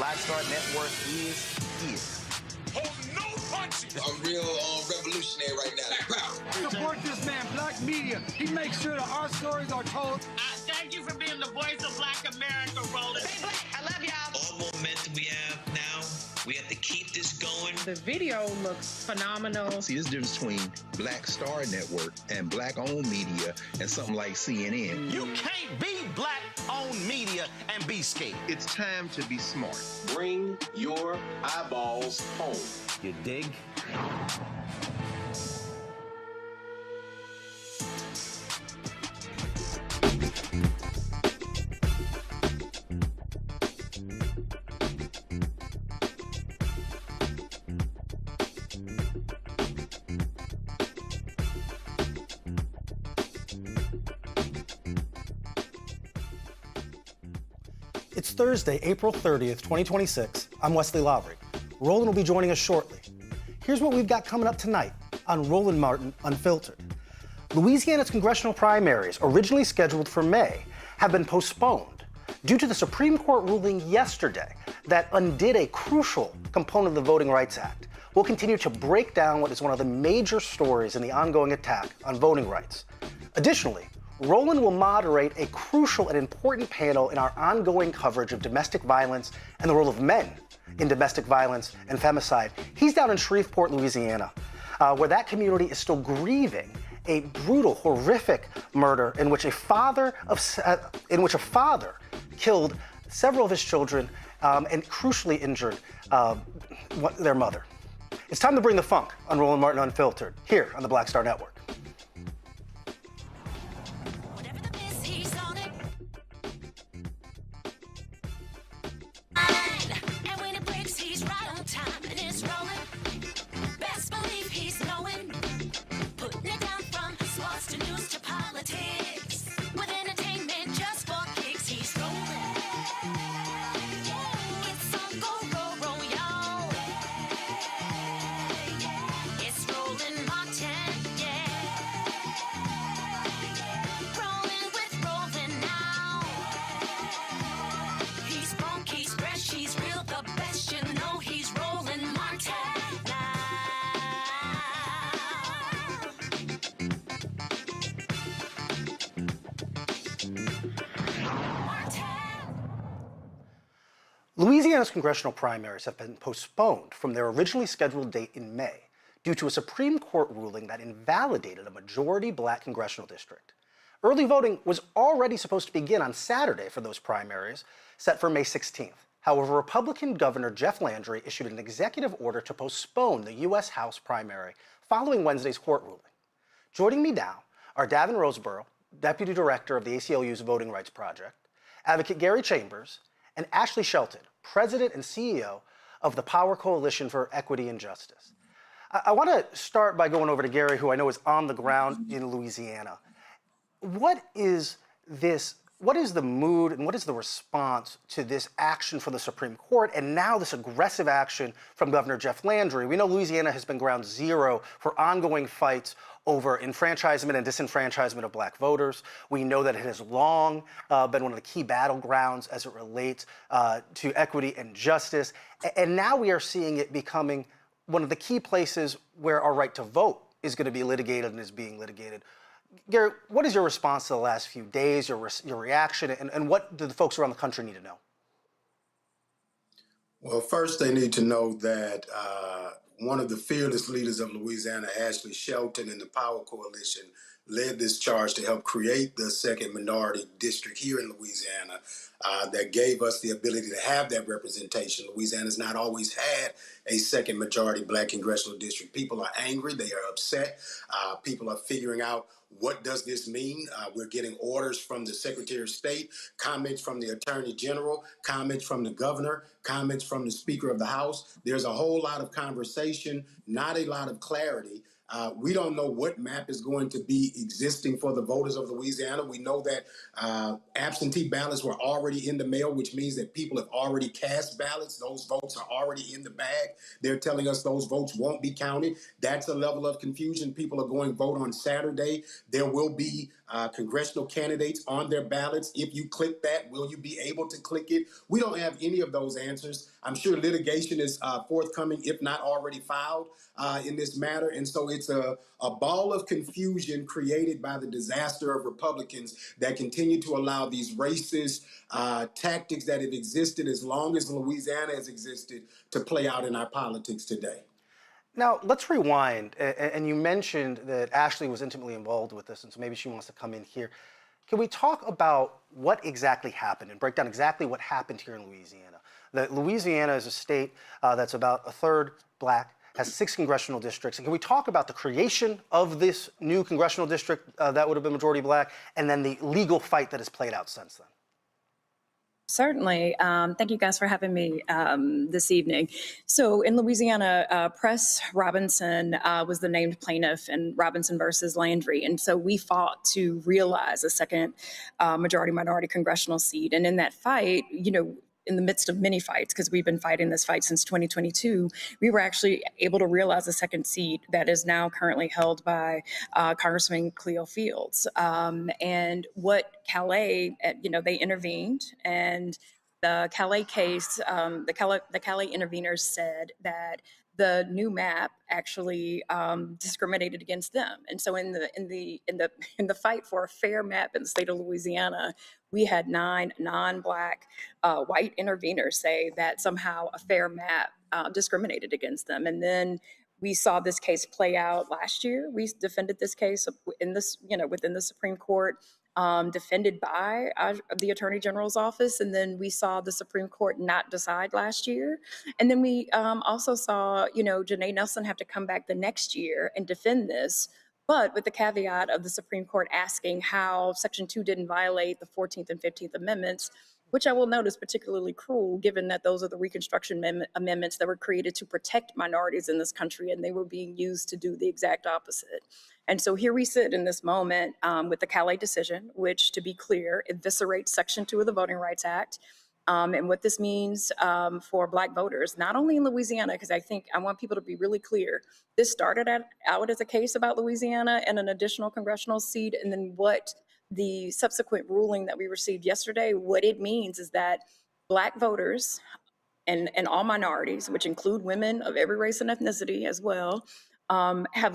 Black Star Net Worth is. Hold no punches! I'm real revolutionary right now. Support this man, Black Media. He makes sure that our stories are told. Thank you for being the voice of Black America, Roland. Stay black. I love y'all. All momentum we have now, we have to keep this going The video looks phenomenal. See, there's a difference between Black Star Network and Black-owned media and something like CNN. You can't be black-owned media and be scared. It's time to be smart. Bring your eyeballs home. You dig? It's Thursday, April 30th, 2026. I'm Wesley Lowry. Roland will be joining us shortly. Here's what we've got coming up tonight on Roland Martin Unfiltered. Louisiana's congressional primaries, originally scheduled for May, have been postponed due to the Supreme Court ruling yesterday that undid a crucial component of the Voting Rights Act. We'll continue to break down what is one of the major stories in the ongoing attack on voting rights. Additionally, Roland will moderate a crucial and important panel in our ongoing coverage of domestic violence and the role of men in domestic violence and femicide. He's down in Shreveport, Louisiana, where that community is still grieving a brutal, horrific murder in which a father killed several of his children and crucially injured their mother. It's time to bring the funk on Roland Martin Unfiltered here on the Black Star Network. Louisiana's congressional primaries have been postponed from their originally scheduled date in May due to a Supreme Court ruling that invalidated a majority Black congressional district. Early voting was already supposed to begin on Saturday for those primaries, set for May 16th. However, Republican Governor Jeff Landry issued an executive order to postpone the U.S. House primary following Wednesday's court ruling. Joining me now are Davin Roseborough, Deputy Director of the ACLU's Voting Rights Project, Advocate Gary Chambers, and Ashley Shelton, President and CEO of the Power Coalition for Equity and Justice. I want to start by going over to Gary, who I know is on the ground in Louisiana. What is the mood and what is the response to this action from the Supreme Court and now this aggressive action from Governor Jeff Landry? We know Louisiana has been ground zero for ongoing fights over enfranchisement and disenfranchisement of Black voters. We know that it has long been one of the key battlegrounds as it relates to equity and justice. And now we are seeing it becoming one of the key places where our right to vote is going to be litigated and is being litigated. Gary, what is your response to the last few days, your reaction, and what do the folks around the country need to know? Well, first they need to know that one of the fearless leaders of Louisiana, Ashley Shelton, and the Power Coalition led this charge to help create the second minority district here in Louisiana that gave us the ability to have that representation. Louisiana's not always had a second majority Black congressional district. People are angry. They are upset. People are figuring out, what does this mean? We're getting orders from the Secretary of State, comments from the Attorney General, comments from the Governor, comments from the Speaker of the House. There's a whole lot of conversation, not a lot of clarity. We don't know what map is going to be existing for the voters of Louisiana. We know that absentee ballots were already in the mail, which means that people have already cast ballots. Those votes are already in the bag. They're telling us those votes won't be counted. That's a level of confusion. People are going to vote on Saturday. There will be congressional candidates on their ballots. If you click that, will you be able to click it? We don't have any of those answers. I'm sure litigation is forthcoming, if not already filed in this matter. And so it's a ball of confusion created by the disaster of Republicans that continue to allow these racist tactics that have existed as long as Louisiana has existed to play out in our politics today. Now, let's rewind. And you mentioned that Ashley was intimately involved with this, and so maybe she wants to come in here. Can we talk about what exactly happened and break down exactly what happened here in Louisiana? That Louisiana is a state that's about a third black, has 6 congressional districts. And can we talk about the creation of this new congressional district that would have been majority black, and then the legal fight that has played out since then? Certainly. Thank you guys for having me this evening. So in Louisiana, Press Robinson was the named plaintiff in Robinson versus Landry. And so we fought to realize a second majority-minority congressional seat. And in that fight, in the midst of many fights, because we've been fighting this fight since 2022, we were actually able to realize a second seat that is now currently held by Congressman Cleo Fields. And what Calais, they intervened, and the Calais case, the Calais interveners said that the new map actually discriminated against them. And so in the fight for a fair map in the state of Louisiana, we had 9 non-black white interveners say that somehow a fair map discriminated against them. And then we saw this case play out last year. We defended this case in this, within the Supreme Court, defended by the Attorney General's office. And then we saw the Supreme Court not decide last year. And then we also saw, Janae Nelson have to come back the next year and defend this, but with the caveat of the Supreme Court asking how Section 2 didn't violate the 14th and 15th Amendments, which I will note is particularly cruel, given that those are the Reconstruction amendments that were created to protect minorities in this country, and they were being used to do the exact opposite. And so here we sit in this moment with the Calais decision, which, to be clear, eviscerates Section 2 of the Voting Rights Act. And what this means for Black voters, not only in Louisiana, because I want people to be really clear. This started out as a case about Louisiana and an additional congressional seat, and then what the subsequent ruling that we received yesterday, what it means is that Black voters and all minorities, which include women of every race and ethnicity as well, have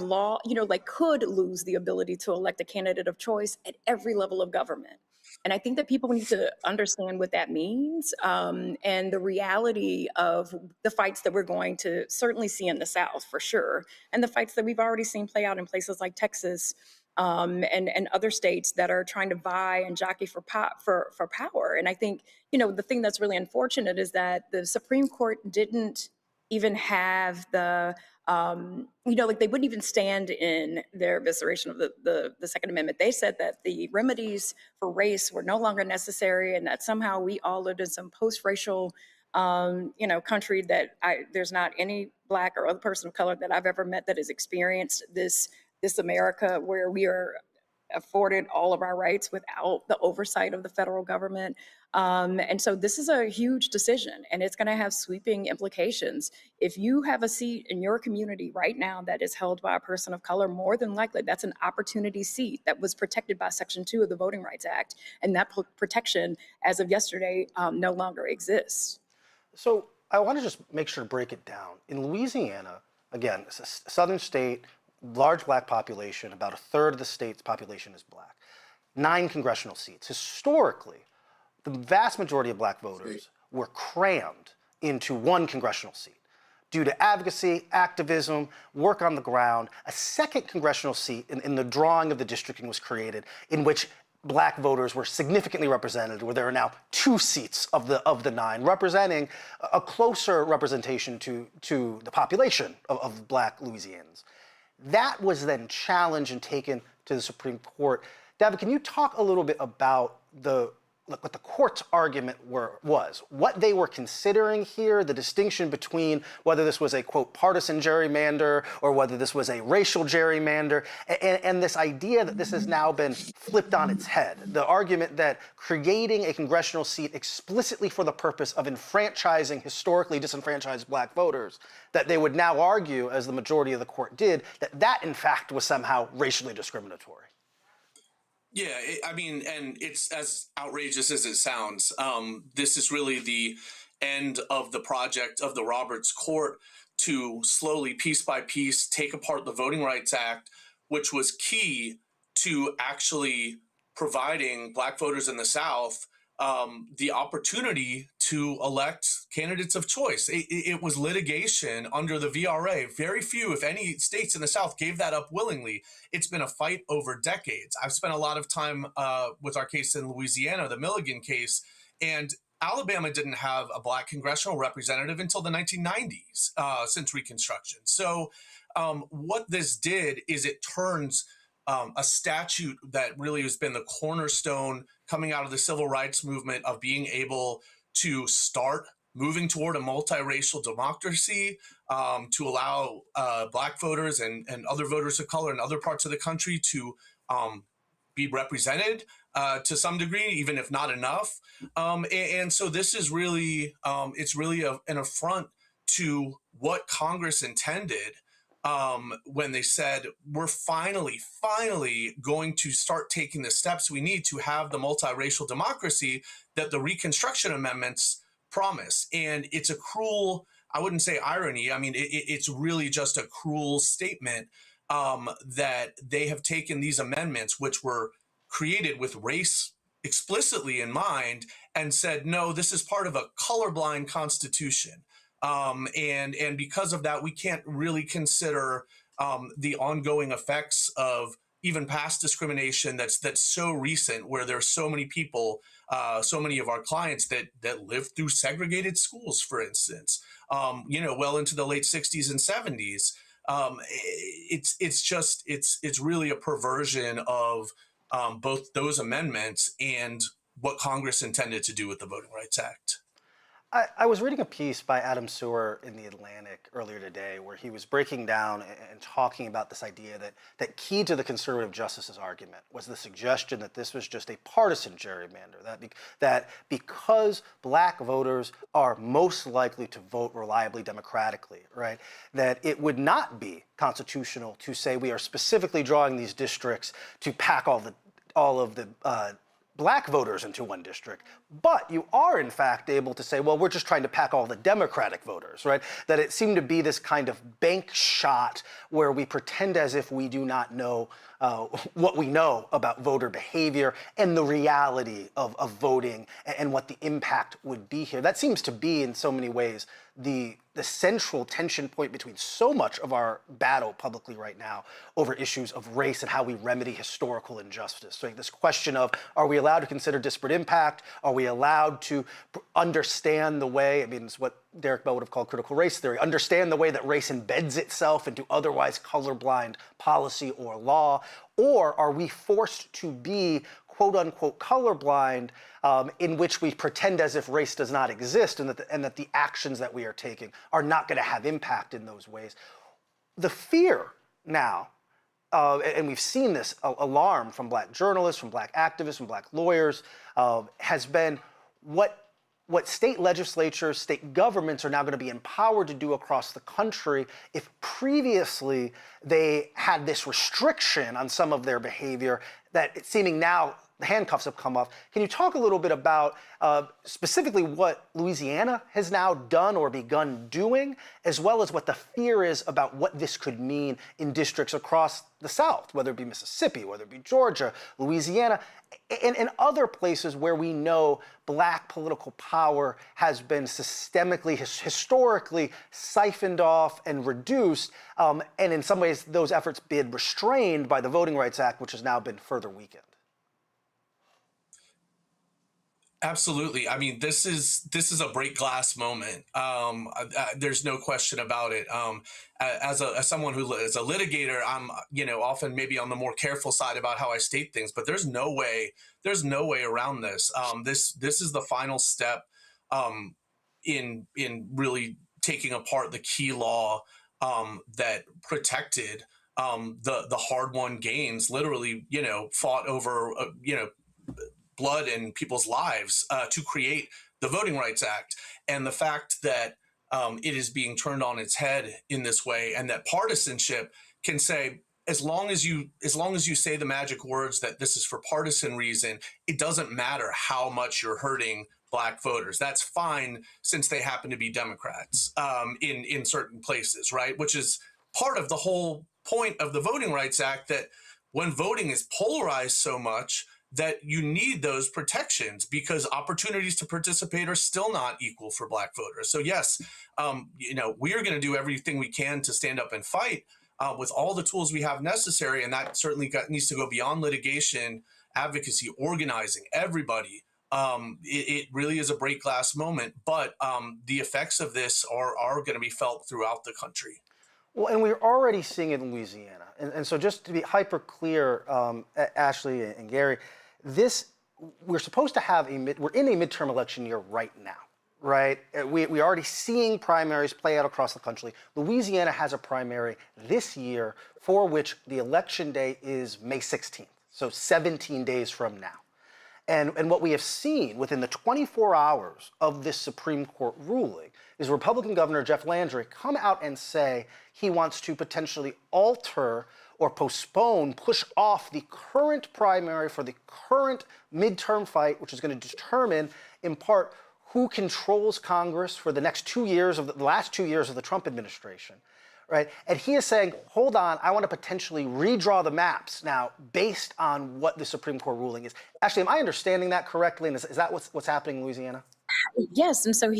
could lose the ability to elect a candidate of choice at every level of government. And I think that people need to understand what that means and the reality of the fights that we're going to certainly see in the South for sure, and the fights that we've already seen play out in places like Texas and other states that are trying to vie and jockey for power. And I think, the thing that's really unfortunate is that the Supreme Court didn't even have the they wouldn't even stand in their evisceration of the Second Amendment. They said that the remedies for race were no longer necessary, and that somehow we all lived in some post-racial, country that there's not any Black or other person of color that I've ever met that has experienced this America where we are afforded all of our rights without the oversight of the federal government. And so this is a huge decision, and it's going to have sweeping implications. If you have a seat in your community right now that is held by a person of color, more than likely that's an opportunity seat that was protected by Section 2 of the Voting Rights Act. And that protection, as of yesterday, no longer exists. So I want to just make sure to break it down. In Louisiana, again, it's a southern state, large Black population, about a third of the state's population is Black. 9 congressional seats. Historically, the vast majority of Black voters were crammed into 1 congressional seat. Due to advocacy, activism, work on the ground, a second congressional seat in the drawing of the districting was created, in which Black voters were significantly represented, where there are now 2 seats of the 9, representing a closer representation to the population of Black Louisianans. That was then challenged and taken to the Supreme Court. David, can you talk a little bit about what the court's argument was, what they were considering here, the distinction between whether this was a, quote, partisan gerrymander or whether this was a racial gerrymander, and this idea that this has now been flipped on its head, the argument that creating a congressional seat explicitly for the purpose of enfranchising historically disenfranchised Black voters, that they would now argue, as the majority of the court did, that in fact was somehow racially discriminatory. Yeah, and it's as outrageous as it sounds. This is really the end of the project of the Roberts Court to slowly, piece by piece, take apart the Voting Rights Act, which was key to actually providing Black voters in the South the opportunity to elect candidates of choice. It was litigation under the VRA. Very few, if any, states in the South gave that up willingly. It's been a fight over decades. I've spent a lot of time with our case in Louisiana, the Milligan case, and Alabama didn't have a Black congressional representative until the 1990s, since Reconstruction. So what this did is it turns a statute that really has been the cornerstone coming out of the civil rights movement of being able to start moving toward a multiracial democracy, to allow Black voters and other voters of color in other parts of the country to be represented to some degree, even if not enough. And so this is really, it's really an affront to what Congress intended when they said, we're finally going to start taking the steps we need to have the multiracial democracy that the Reconstruction Amendments promise. And it's a cruel, I wouldn't say irony, I mean, it's really just a cruel statement that they have taken these amendments, which were created with race explicitly in mind, and said, no, this is part of a colorblind constitution. And because of that, we can't really consider the ongoing effects of even past discrimination that's so recent, where there's so many people, so many of our clients that lived through segregated schools, for instance, well into the late 60s and 70s. It's really a perversion of both those amendments and what Congress intended to do with the Voting Rights Act. I was reading a piece by Adam Sewer in The Atlantic earlier today where he was breaking down and talking about this idea that key to the conservative justices argument was the suggestion that this was just a partisan gerrymander, that because Black voters are most likely to vote reliably democratically, right, that it would not be constitutional to say we are specifically drawing these districts to pack all of the Black voters into one district, but you are in fact able to say, well, we're just trying to pack all the Democratic voters, right? That it seemed to be this kind of bank shot where we pretend as if we do not know what we know about voter behavior and the reality of voting and what the impact would be here. That seems to be, in so many ways, the central tension point between so much of our battle publicly right now over issues of race and how we remedy historical injustice. So this question of, are we allowed to consider disparate impact? Are we allowed to understand the way, I mean, it's what Derek Bell would have called critical race theory, understand the way that race embeds itself into otherwise colorblind policy or law? Or are we forced to be quote unquote colorblind in which we pretend as if race does not exist and that the actions that we are taking are not going to have impact in those ways? The fear now, and we've seen this alarm from Black journalists, from Black activists, from Black lawyers, has been what state legislatures, state governments are now going to be empowered to do across the country if previously they had this restriction on some of their behavior that it's seeming now the handcuffs have come off. Can you talk a little bit about specifically what Louisiana has now done or begun doing, as well as what the fear is about what this could mean in districts across the South, whether it be Mississippi, whether it be Georgia, Louisiana, and other places where we know Black political power has been systemically, historically siphoned off and reduced, and in some ways those efforts been restrained by the Voting Rights Act, which has now been further weakened? Absolutely. I mean, this is a break glass moment. There's no question about it. As someone who is a litigator, I'm often maybe on the more careful side about how I state things. But there's no way around this. This is the final step in really taking apart the key law that protected the hard-won gains. Literally, fought over blood and people's lives to create the Voting Rights Act. And the fact that it is being turned on its head in this way, and that partisanship can say, as long as you say the magic words that this is for partisan reason, it doesn't matter how much you're hurting Black voters. That's fine, since they happen to be Democrats in certain places, right? Which is part of the whole point of the Voting Rights Act, that when voting is polarized so much, that you need those protections because opportunities to participate are still not equal for Black voters. So yes, we are going to do everything we can to stand up and fight with all the tools we have necessary, and that certainly needs to go beyond litigation, advocacy, organizing, everybody. It really is a break glass moment, but the effects of this are going to be felt throughout the country. Well, and we're already seeing it in Louisiana. And so just to be hyper clear, Ashley and Gary, we're supposed to have we're in a midterm election year right now, right? We're already seeing primaries play out across the country. Louisiana has a primary this year for which the election day is May 16th, so 17 days from now. And what we have seen within the 24 hours of this Supreme Court ruling is Republican Governor Jeff Landry come out and say he wants to potentially alter or postpone, push off the current primary for the current midterm fight, which is going to determine, in part, who controls Congress for the next 2 years of the last 2 years of the Trump administration. Right? And he is saying, hold on, I want to potentially redraw the maps now based on what the Supreme Court ruling is. Actually, am I understanding that correctly? And is that what's happening in Louisiana? Yes, and so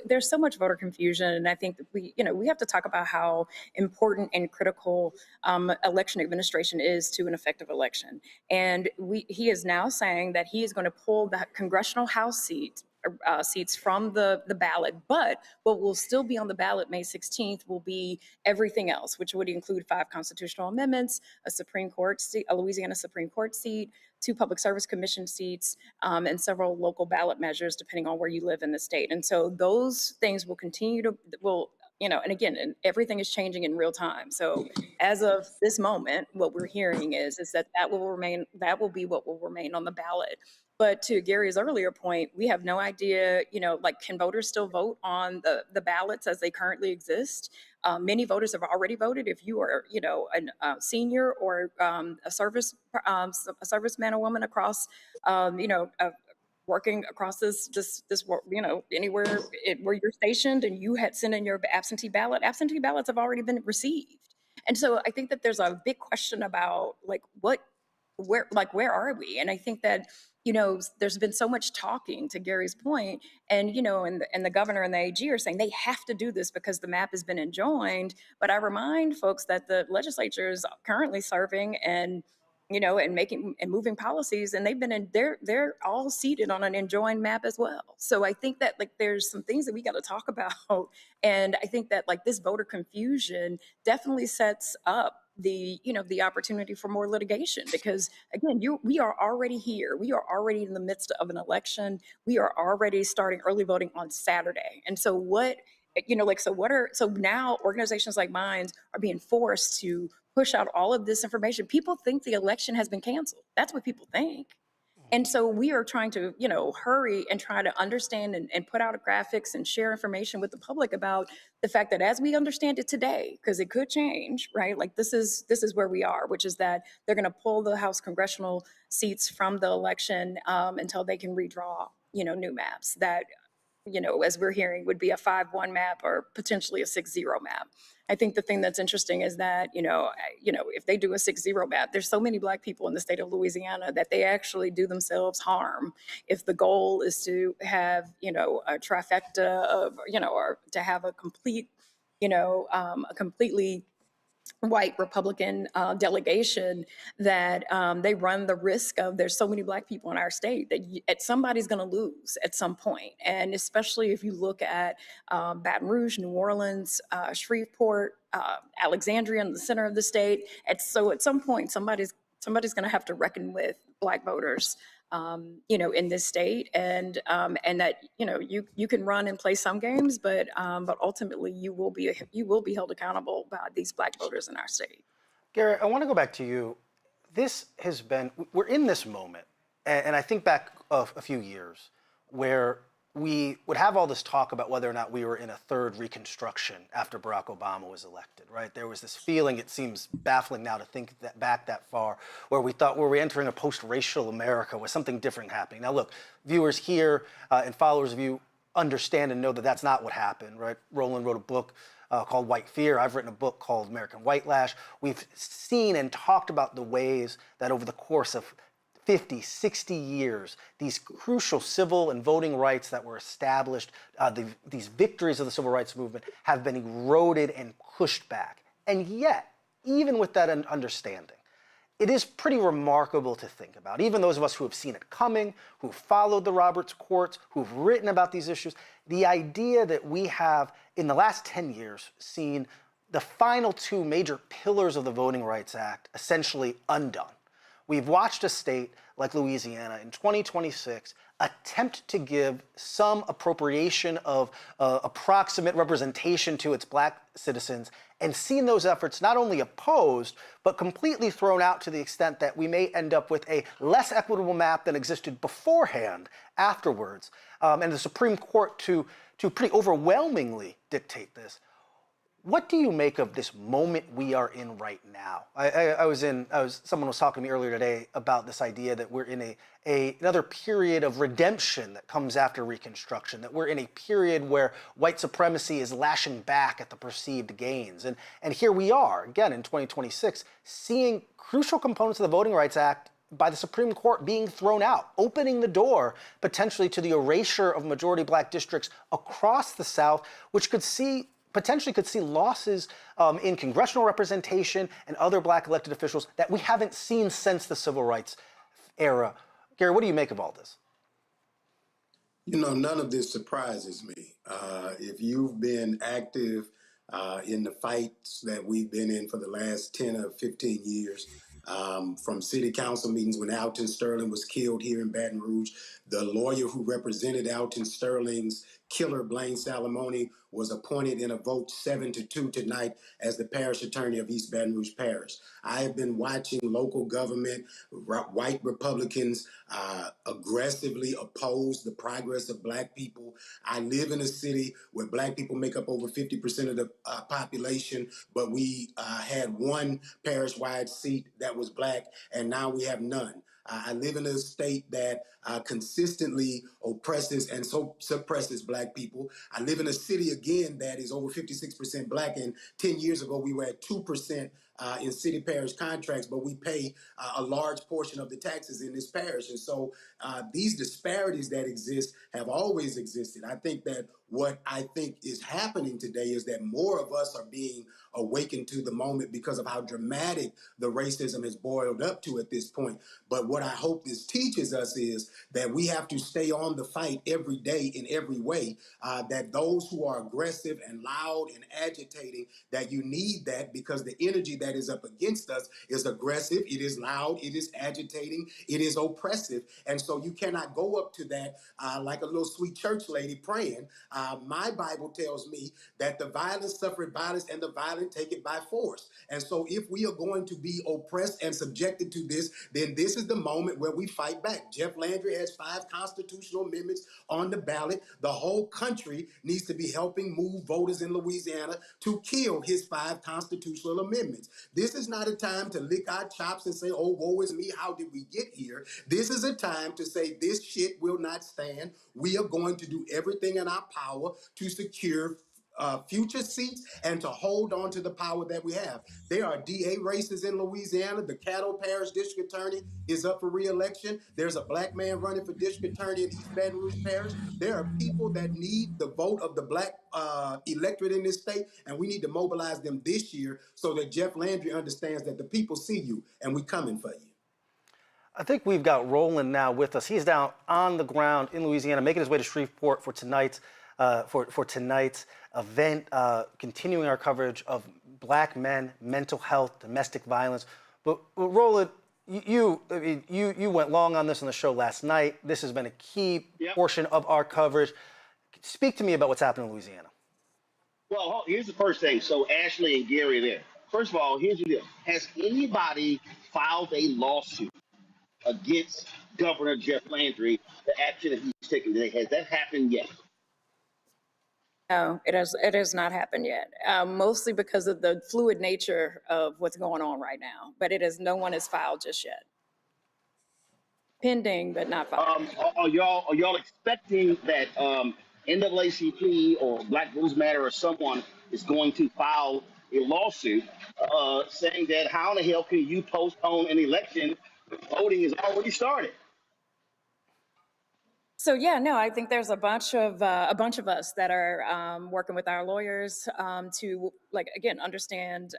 there's so much voter confusion, and I think that we have to talk about how important and critical election administration is to an effective election. And he is now saying that he is going to pull the congressional House seats from the ballot, but what will still be on the ballot May 16th will be everything else, which would include 5 constitutional amendments, a Supreme Court seat, a Louisiana Supreme Court seat, 2 Public Service Commission seats, and several local ballot measures, depending on where you live in the state. And so those things will continue to, and again, everything is changing in real time. So as of this moment, what we're hearing is that will be what will remain on the ballot. But to Gary's earlier point, we have no idea, can voters still vote on the ballots as they currently exist? Many voters have already voted. If you are, a senior or a serviceman or woman across, working across this, anywhere where you're stationed and you had sent in your absentee ballots have already been received. And so I think that there's a big question about where are we? And I think that, there's been so much talking, to Gary's point, and, and the governor and the AG are saying they have to do this because the map has been enjoined. But I remind folks that the legislature is currently serving and, and making and moving policies, and they're all seated on an enjoined map as well. So I think that there's some things that we got to talk about. And I think that this voter confusion definitely sets up the opportunity for more litigation, because again, we are already here. We are already in the midst of an election. We are already starting early voting on Saturday. And so so now organizations like mine are being forced to push out all of this information. People think the election has been canceled. That's what people think. And so we are trying to, hurry and try to understand and put out graphics and share information with the public about the fact that as we understand it today, because it could change, right? This is where we are, which is that they're going to pull the House congressional seats from the election until they can redraw, new maps that, as we're hearing, would be a 5-1 map or potentially a 6-0 map. I think the thing that's interesting is that, if they do a 6-0 map, there's so many Black people in the state of Louisiana that they actually do themselves harm if the goal is to have, a trifecta of, or to have a complete, a completely white Republican delegation, that they run the risk of, there's so many Black people in our state that somebody's going to lose at some point. And especially if you look at Baton Rouge, New Orleans, Shreveport, Alexandria in the center of the state. At some point, somebody's going to have to reckon with Black voters, in this state, and that you can run and play some games, but ultimately you will be held accountable by these Black voters in our state. Gary, I want to go back to you. We're in this moment, and I think back a few years where we would have all this talk about whether or not we were in a third Reconstruction after Barack Obama was elected, right? There was this feeling, it seems baffling now to think back that far, where we thought, were we entering a post-racial America with something different happening? Now look, viewers here and followers of you understand and know that that's not what happened, right? Roland wrote a book called White Fear. I've written a book called American White Lash. We've seen and talked about the ways that over the course of 50, 60 years, these crucial civil and voting rights that were established, these victories of the civil rights movement have been eroded and pushed back. And yet, even with that understanding, it is pretty remarkable to think about. Even those of us who have seen it coming, who've followed the Roberts courts, who've written about these issues, the idea that we have, in the last 10 years, seen the final two major pillars of the Voting Rights Act essentially undone. We've watched a state like Louisiana in 2026 attempt to give some appropriation of approximate representation to its black citizens, and seen those efforts not only opposed, but completely thrown out to the extent that we may end up with a less equitable map than existed beforehand afterwards, and the Supreme Court to pretty overwhelmingly dictate this. What do you make of this moment we are in right now? Someone was talking to me earlier today about this idea that we're in another period of redemption that comes after Reconstruction, that we're in a period where white supremacy is lashing back at the perceived gains. And here we are, again in 2026, seeing crucial components of the Voting Rights Act by the Supreme Court being thrown out, opening the door potentially to the erasure of majority black districts across the South, which potentially could see losses in congressional representation and other black elected officials that we haven't seen since the civil rights era. Gary, what do you make of all this? You know, none of this surprises me. If you've been active in the fights that we've been in for the last 10 or 15 years, from city council meetings when Alton Sterling was killed here in Baton Rouge, the lawyer who represented Alton Sterling's killer, Blaine Salamone, was appointed in a vote 7-2 tonight as the parish attorney of East Baton Rouge Parish. I have been watching local government, white Republicans aggressively oppose the progress of black people. I live in a city where black people make up over 50% of the population, but we had one parish-wide seat that was black, and now we have none. I live in a state that consistently oppresses and so suppresses black people. I live in a city, again, that is over 56% black, and 10 years ago we were at 2% in city parish contracts, but we pay a large portion of the taxes in this parish. And so these disparities that exist have always existed. I think that what I think is happening today is that more of us are being awakened to the moment because of how dramatic the racism has boiled up to at this point. But what I hope this teaches us is that we have to stay on the fight every day in every way, that those who are aggressive and loud and agitating, that you need that, because the energy that is up against us is aggressive, it is loud, it is agitating, it is oppressive. And so you cannot go up to that like a little sweet church lady praying. My Bible tells me that the violent suffered violence and the violent take it by force. And so if we are going to be oppressed and subjected to this, then this is the moment where we fight back. Jeff Landry has 5 constitutional amendments on the ballot. The whole country needs to be helping move voters in Louisiana to kill his 5 constitutional amendments. This is not a time to lick our chops and say, oh, woe is me, how did we get here? This is a time to say this shit will not stand. We are going to do everything in our power to secure future seats and to hold on to the power that we have. There are DA races in Louisiana. The Caddo Parish District Attorney is up for re-election. There's a black man running for District Attorney in East Baton Rouge Parish. There are people that need the vote of the black electorate in this state, and we need to mobilize them this year so that Jeff Landry understands that the people see you and we coming for you. I think we've got Roland now with us. He's down on the ground in Louisiana, making his way to Shreveport for tonight's event, continuing our coverage of black men, mental health, domestic violence. But Roland, you went long on this on the show last night. This has been a key portion of our coverage. Speak to me about what's happening in Louisiana. Well, here's the first thing. So Ashley and Gary there. First of all, here's the deal. Has anybody filed a lawsuit against Governor Jeff Landry, the action that he's taking today? Has that happened yet? No, it has not happened yet. Mostly because of the fluid nature of what's going on right now. But no one has filed just yet. Pending, but not filed. Are y'all expecting that NAACP or Black Lives Matter or someone is going to file a lawsuit saying that how in the hell can you postpone an election Voting has already started. So yeah, no, I think there's a bunch of us that are working with our lawyers to, like, again, understand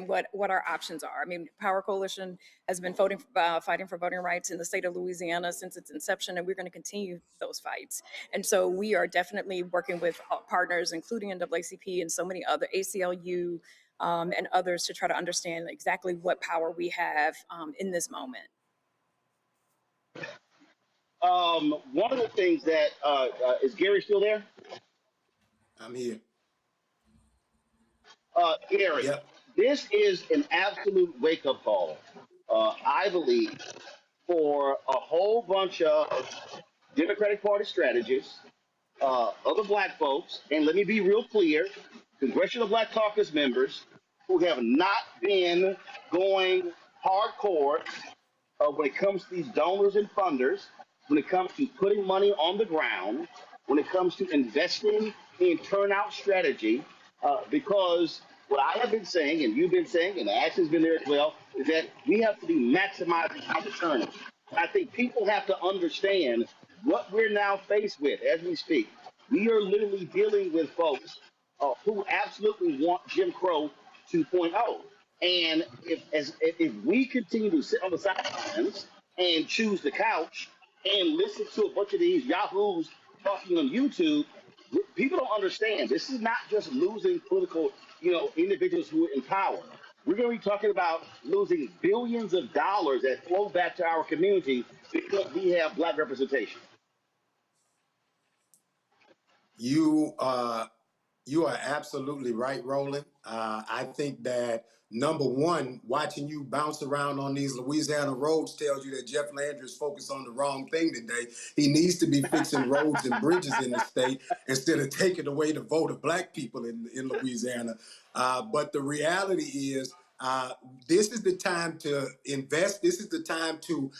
what our options are. I mean, Power Coalition has been fighting for voting rights in the state of Louisiana since its inception, and we're going to continue those fights. And so we are definitely working with partners, including NAACP and so many other, ACLU, and others, to try to understand exactly what power we have in this moment. One of the things that is Gary still there? I'm here. Gary, Yep. this is an absolute wake up call, I believe, for a whole bunch of Democratic Party strategists, other black folks, and let me be real clear, Congressional Black Caucus members who have not been going hardcore when it comes to these donors and funders, when it comes to putting money on the ground, when it comes to investing in turnout strategy, because what I have been saying, and you've been saying, and Ashley's been there as well, is that we have to be maximizing our turnout. I think people have to understand what we're now faced with as we speak. We are literally dealing with folks who absolutely want Jim Crow 2.0. And if we continue to sit on the sidelines and choose the couch and listen to a bunch of these yahoos talking on YouTube, people don't understand. This is not just losing political, individuals who are in power. We're going to be talking about losing billions of dollars that flow back to our community because we have black representation. You are absolutely right, Roland. I think that, number one, watching you bounce around on these Louisiana roads tells you that Jeff Landry is focused on the wrong thing today. He needs to be fixing roads and bridges in the state instead of taking away the vote of black people in Louisiana. But the reality is, this is the time to invest. This is the time to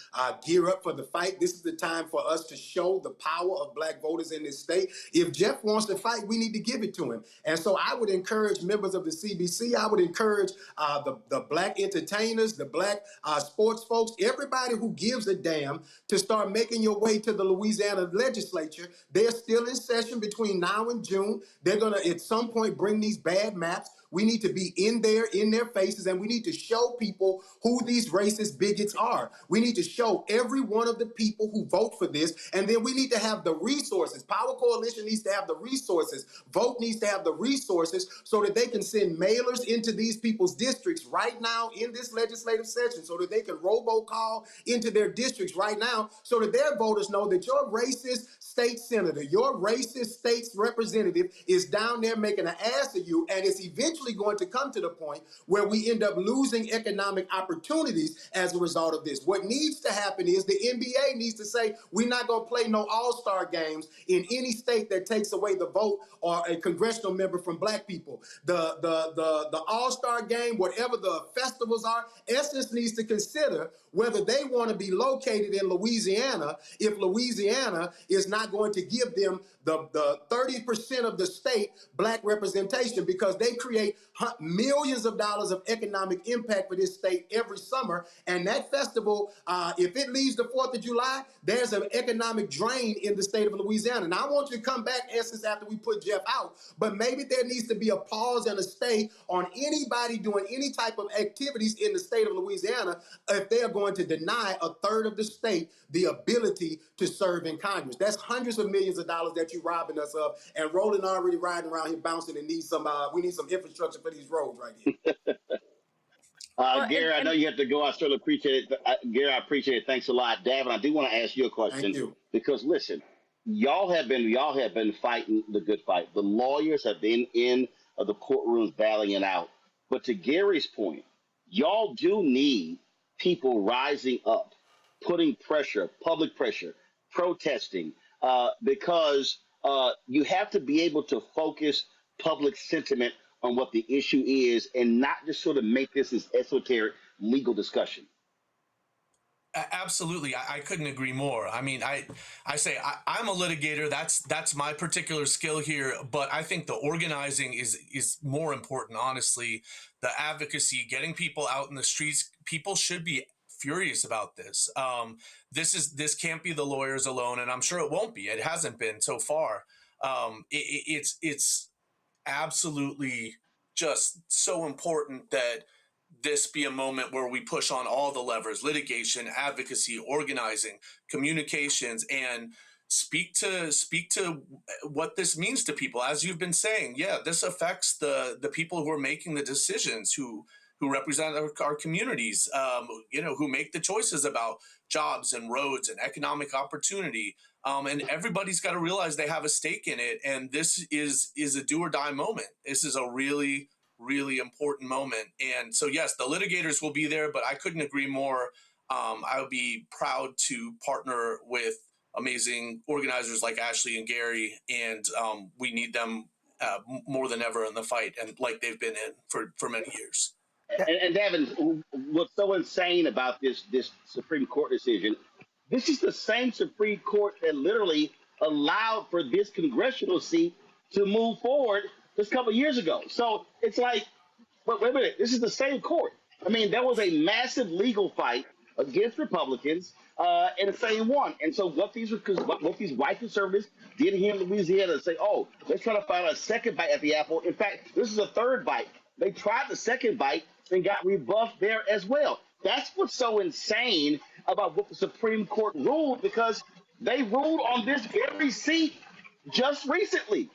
gear up for the fight. This is the time for us to show the power of black voters in this state. If Jeff wants to fight, we need to give it to him. And so I would encourage members of the CBC, I would encourage the black entertainers, the black sports folks, everybody who gives a damn, to start making your way to the Louisiana legislature. They're still in session between now and June. They're going to, at some point, bring these bad maps. We need to be in their faces, and we need to show people who these racist bigots are. We need to show every one of the people who vote for this, and then we need to have the resources. Power Coalition needs to have the resources. Vote needs to have the resources so that they can send mailers into these people's districts right now in this legislative session, so that they can robocall into their districts right now, so that their voters know that your racist state senator, your racist state representative is down there making an ass of you, and it's eventually going to come to the point where we end up losing economic opportunities as a result of this. What needs to happen is the NBA needs to say, we're not going to play no all-star games in any state that takes away the vote or a congressional member from black people. The all-star game, whatever the festivals are, Essence needs to consider whether they want to be located in Louisiana if Louisiana is not going to give them the 30% of the state black representation, because they create millions of dollars of economic impact for this state every summer. And that festival, if it leaves the 4th of July, there's an economic drain in the state of Louisiana. And I want you to come back, Essence, after we put Jeff out, but maybe there needs to be a pause and a stay on anybody doing any type of activities in the state of Louisiana if they are going to deny a third of the state the ability to serve in Congress. That's hundreds of millions of dollars that you're robbing us of. And Roland already riding around here bouncing and needs some, we need some infrastructure for these roads right here. Gary, I know you have to go. I certainly appreciate it. Gary, I appreciate it. Thanks a lot. Davin, I do want to ask you a question. Thank you. Because listen, y'all have been fighting the good fight. The lawyers have been in the courtrooms battling it out. But to Gary's point, y'all do need people rising up, putting pressure, public pressure, protesting, because you have to be able to focus public sentiment on what the issue is and not just sort of make this esoteric legal discussion. Absolutely. I couldn't agree more. I mean, I say I'm a litigator. That's my particular skill here. But I think the organizing is more important, honestly. The advocacy, getting people out in the streets. People should be furious about this. This can't be the lawyers alone, and I'm sure it won't be. It hasn't been so far. It's absolutely just so important that this be a moment where we push on all the levers: litigation, advocacy, organizing, communications, and speak to what this means to people. As you've been saying, yeah, this affects the people who are making the decisions, who represent our communities, who make the choices about jobs and roads and economic opportunity. And everybody's got to realize they have a stake in it. And this is a do or die moment. This is a really, really important moment. And so, yes, the litigators will be there, but I couldn't agree more. I would be proud to partner with amazing organizers like Ashley and Gary, and we need them more than ever in the fight, and like they've been in for many years. And Devin, what's so insane about this Supreme Court decision? This is the same Supreme Court that literally allowed for this congressional seat to move forward just a couple of years ago. So it's like, wait a minute, this is the same court. I mean, there was a massive legal fight against Republicans, and the same one. And so what these white conservatives did here in Louisiana is say, oh, let's try to find a second bite at the apple. In fact, this is a third bite. They tried the second bite and got rebuffed there as well. That's what's so insane about what the Supreme Court ruled, because they ruled on this very seat just recently.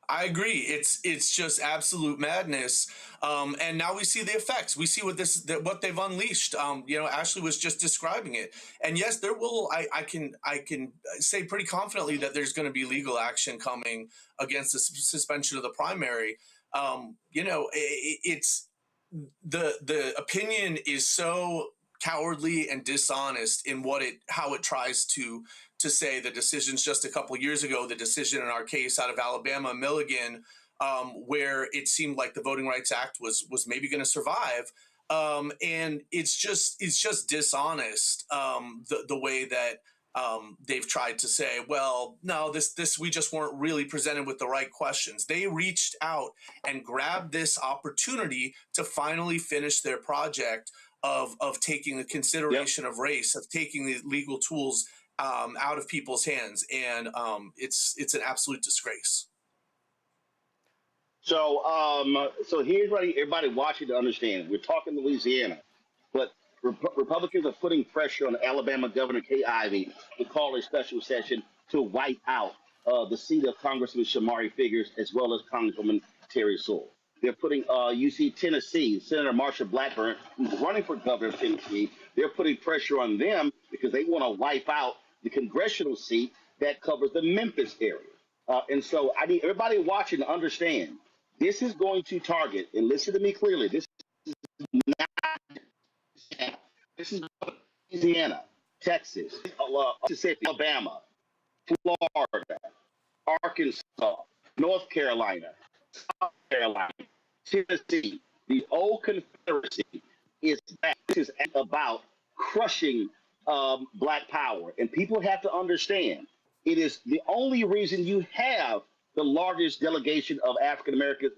I agree. It's just absolute madness. And now we see the effects. We see what they've unleashed. Ashley was just describing it. And yes, there will. I can say pretty confidently that there's going to be legal action coming against the suspension of the primary. It's the opinion is so cowardly and dishonest in how it tries to say the decisions just a couple of years ago, the decision in our case out of Alabama, Milligan, where it seemed like the Voting Rights Act was maybe going to survive. And it's just dishonest, the way that they've tried to say, well, no, this we just weren't really presented with the right questions. They reached out and grabbed this opportunity to finally finish their project of taking the consideration of race, of taking the legal tools out of people's hands, and it's an absolute disgrace. So here's what everybody watching to understand. We're talking Louisiana, but Republicans are putting pressure on Alabama Governor Kay Ivey to call a special session to wipe out the seat of Congressman Shamari Figures as well as Congresswoman Terry Sewell. They're putting, you see Tennessee, Senator Marsha Blackburn, who's running for governor of Tennessee, they're putting pressure on them because they want to wipe out the congressional seat that covers the Memphis area. And so I need everybody watching to understand, this is going to target, and listen to me clearly, this is Louisiana, Texas, Mississippi, Alabama, Florida, Arkansas, North Carolina, South Carolina, Tennessee. The old Confederacy is back. This is about crushing Black power. And people have to understand, it is the only reason you have the largest delegation of African Americans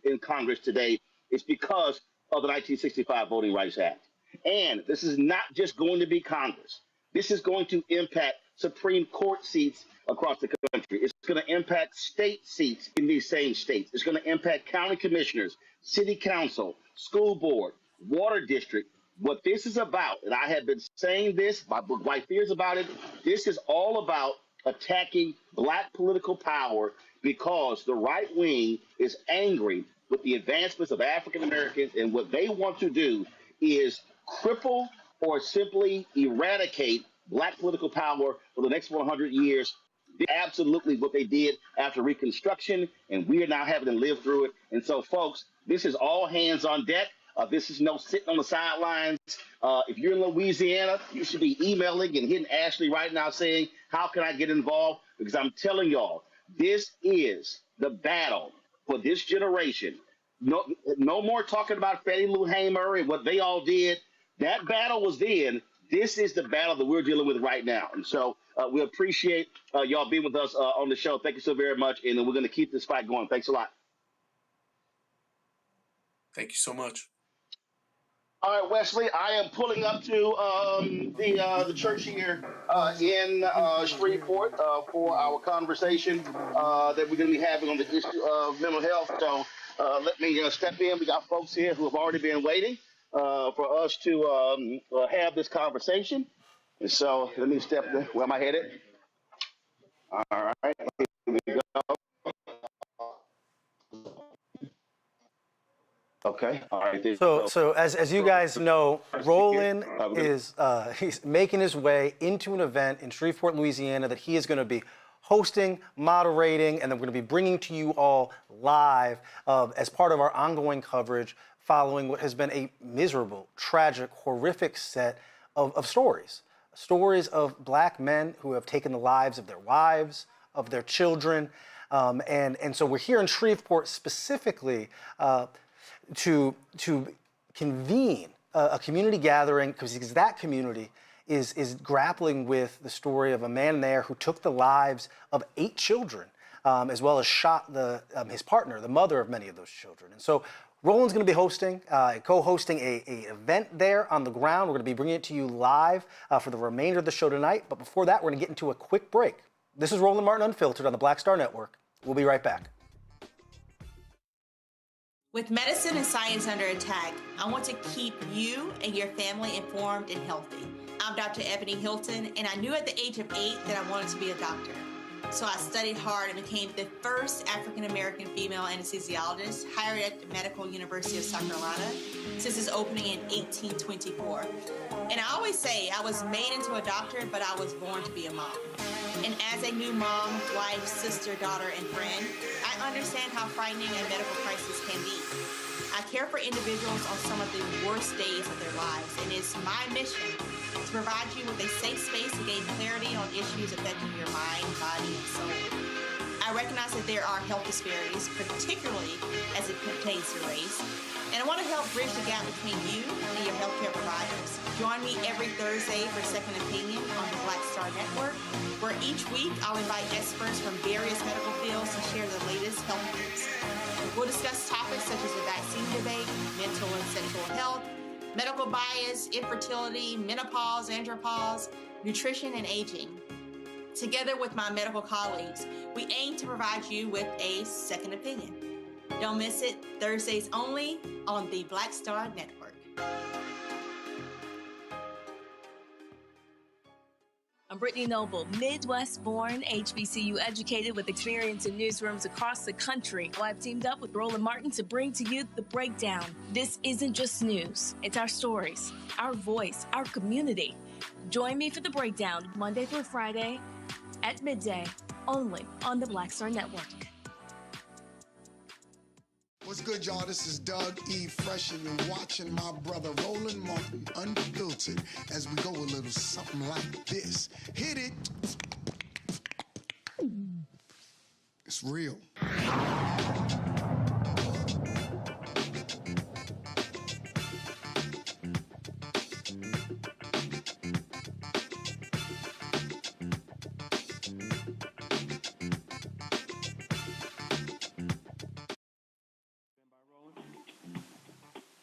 in Congress today is because of the 1965 Voting Rights Act. And this is not just going to be Congress. This is going to impact Supreme Court seats across the country. It's going to impact state seats in these same states. It's going to impact county commissioners, city council, school board, water district. What this is about, and I have been saying this, my book White Fears about it, this is all about attacking Black political power because the right wing is angry with the advancements of African Americans, and what they want to do is cripple or simply eradicate Black political power for the next 100 years. Absolutely what they did after Reconstruction, and we are now having to live through it. And so, folks, this is all hands on deck. This is no sitting on the sidelines. If you're in Louisiana, you should be emailing and hitting Ashley right now saying, how can I get involved? Because I'm telling y'all, this is the battle for this generation. No more talking about Fannie Lou Hamer and what they all did. That battle was then. This is the battle that we're dealing with right now. And so we appreciate y'all being with us on the show. Thank you so very much. And we're going to keep this fight going. Thanks a lot. Thank you so much. All right, Wesley, I am pulling up to the church here in Shreveport for our conversation that we're going to be having on the issue of mental health. So let me step in. We got folks here who have already been waiting for us to have this conversation. And so let me step in. Where am I headed? All right, here we go. Okay, all right. So as you guys know, Roland is he's making his way into an event in Shreveport, Louisiana that he is going to be hosting, moderating, and then we're going to be bringing to you all live as part of our ongoing coverage following what has been a miserable, tragic, horrific set of stories. Stories of black men who have taken the lives of their wives, of their children, and so we're here in Shreveport specifically to convene a community gathering because that community is grappling with the story of a man there who took the lives of 8 children, as well as shot his partner, the mother of many of those children. And so Roland's going to be hosting, co-hosting a event there on the ground. We're going to be bringing it to you live for the remainder of the show tonight. But before that, we're going to get into a quick break. This is Roland Martin Unfiltered on the Black Star Network. We'll be right back. With medicine and science under attack, I want to keep you and your family informed and healthy. I'm Dr. Ebony Hilton, and I knew at the age of 8 that I wanted to be a doctor. So I studied hard and became the first African-American female anesthesiologist hired at the Medical University of South Carolina since its opening in 1824. And I always say I was made into a doctor, but I was born to be a mom. And as a new mom, wife, sister, daughter, and friend, I understand how frightening a medical crisis can be. I care for individuals on some of the worst days of their lives, and it's my mission to provide you with a safe space to gain clarity on issues affecting your mind, body, and soul. I recognize that there are health disparities, particularly as it pertains to race, and I want to help bridge the gap between you and your healthcare providers. Join me every Thursday for Second Opinion on the Black Star Network, where each week I'll invite experts from various medical fields to share the latest health news. We'll discuss topics such as the vaccine debate, mental and sexual health, medical bias, infertility, menopause, andropause, nutrition, and aging. Together with my medical colleagues, we aim to provide you with a second opinion. Don't miss it, Thursdays only on the Black Star Network. I'm Brittany Noble, Midwest-born, HBCU educated with experience in newsrooms across the country. Well, I've teamed up with Roland Martin to bring to you The Breakdown. This isn't just news. It's our stories, our voice, our community. Join me for The Breakdown, Monday through Friday at midday, only on the Black Star Network. What's good, y'all? This is Doug E. Fresh, and you're watching my brother Roland Martin Unfiltered as we go a little something like this. Hit it. It's real.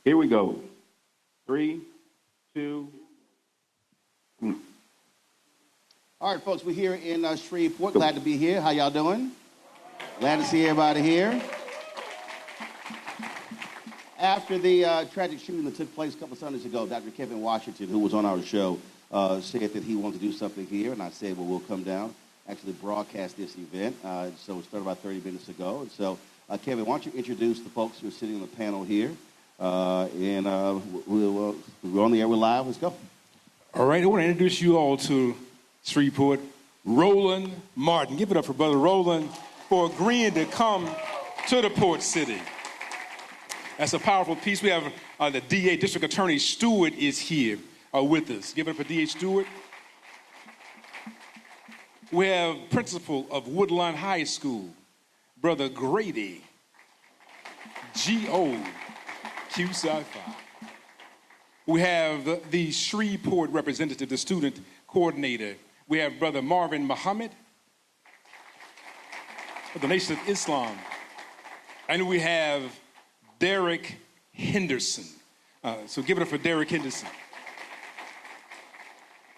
Here we go. 3, 2. All right, folks, we're here in Shreveport. Glad to be here. How y'all doing? Glad to see everybody here. After the tragic shooting that took place a couple of Sundays ago, Dr. Kevin Washington, who was on our show, said that he wanted to do something here, and I said, well, we'll come down, actually broadcast this event. So it started about 30 minutes ago. And so, Kevin, why don't you introduce the folks who are sitting on the panel here? We're on the air, we're live. Let's go. All right, I want to introduce you all to Shreveport, Roland Martin. Give it up for Brother Roland for agreeing to come to the port city. That's a powerful piece. We have the DA, District Attorney Stewart, is here with us. Give it up for DA Stewart. We have Principal of Woodlawn High School, Brother Grady, G.O. Q Sci-Fi. We have the Shreveport representative, the student coordinator. We have Brother Marvin Muhammad of the Nation of Islam. And we have Derek Henderson, So give it up for Derek Henderson.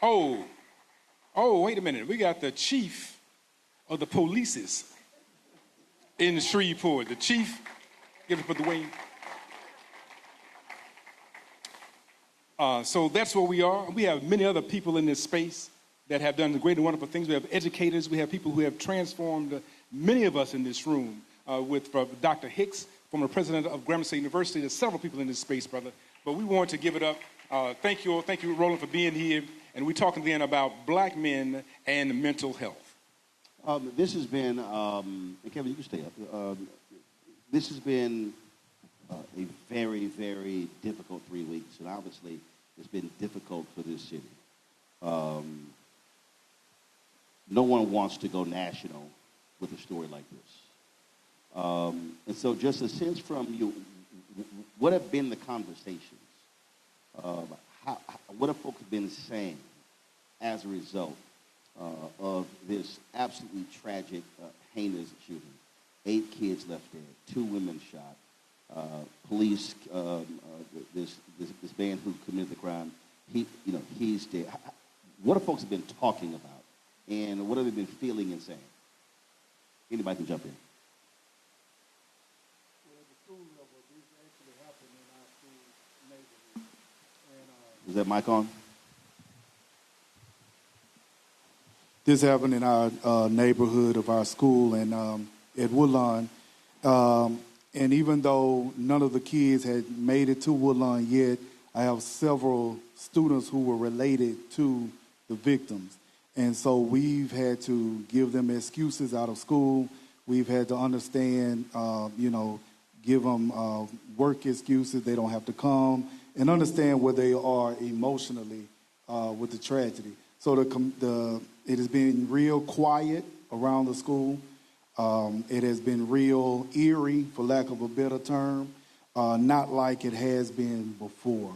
Oh, wait a minute. We got the chief of the polices in Shreveport. The chief, give it for Dwayne. So that's where we are. We have many other people in this space that have done great and wonderful things. We have educators. We have people who have transformed many of us in this room. With Dr. Hicks, former president of Grambling State University. There's several people in this space, brother. But we want to give it up. Thank you, Roland, for being here. And we're talking again about black men and mental health. This has been, and Kevin, you can stay up. This has been a very, very difficult 3 weeks. And obviously, it's been difficult for this city. No one wants to go national with a story like this. And so just a sense from you, what have been the conversations? What have folks been saying as a result of this absolutely tragic, heinous shooting? 8 kids left dead, 2 women shot. Police, this man who committed the crime, he's dead. What have folks been talking about? And what have they been feeling and saying? Anybody can jump in. Is that mic on? This happened in our neighborhood of our school and at Woodlawn. And even though none of the kids had made it to Woodlawn yet, I have several students who were related to the victims. And so we've had to give them excuses out of school. We've had to understand, give them work excuses. They don't have to come. And understand where they are emotionally with the tragedy. So it has been real quiet around the school. It has been real eerie, for lack of a better term, not like it has been before.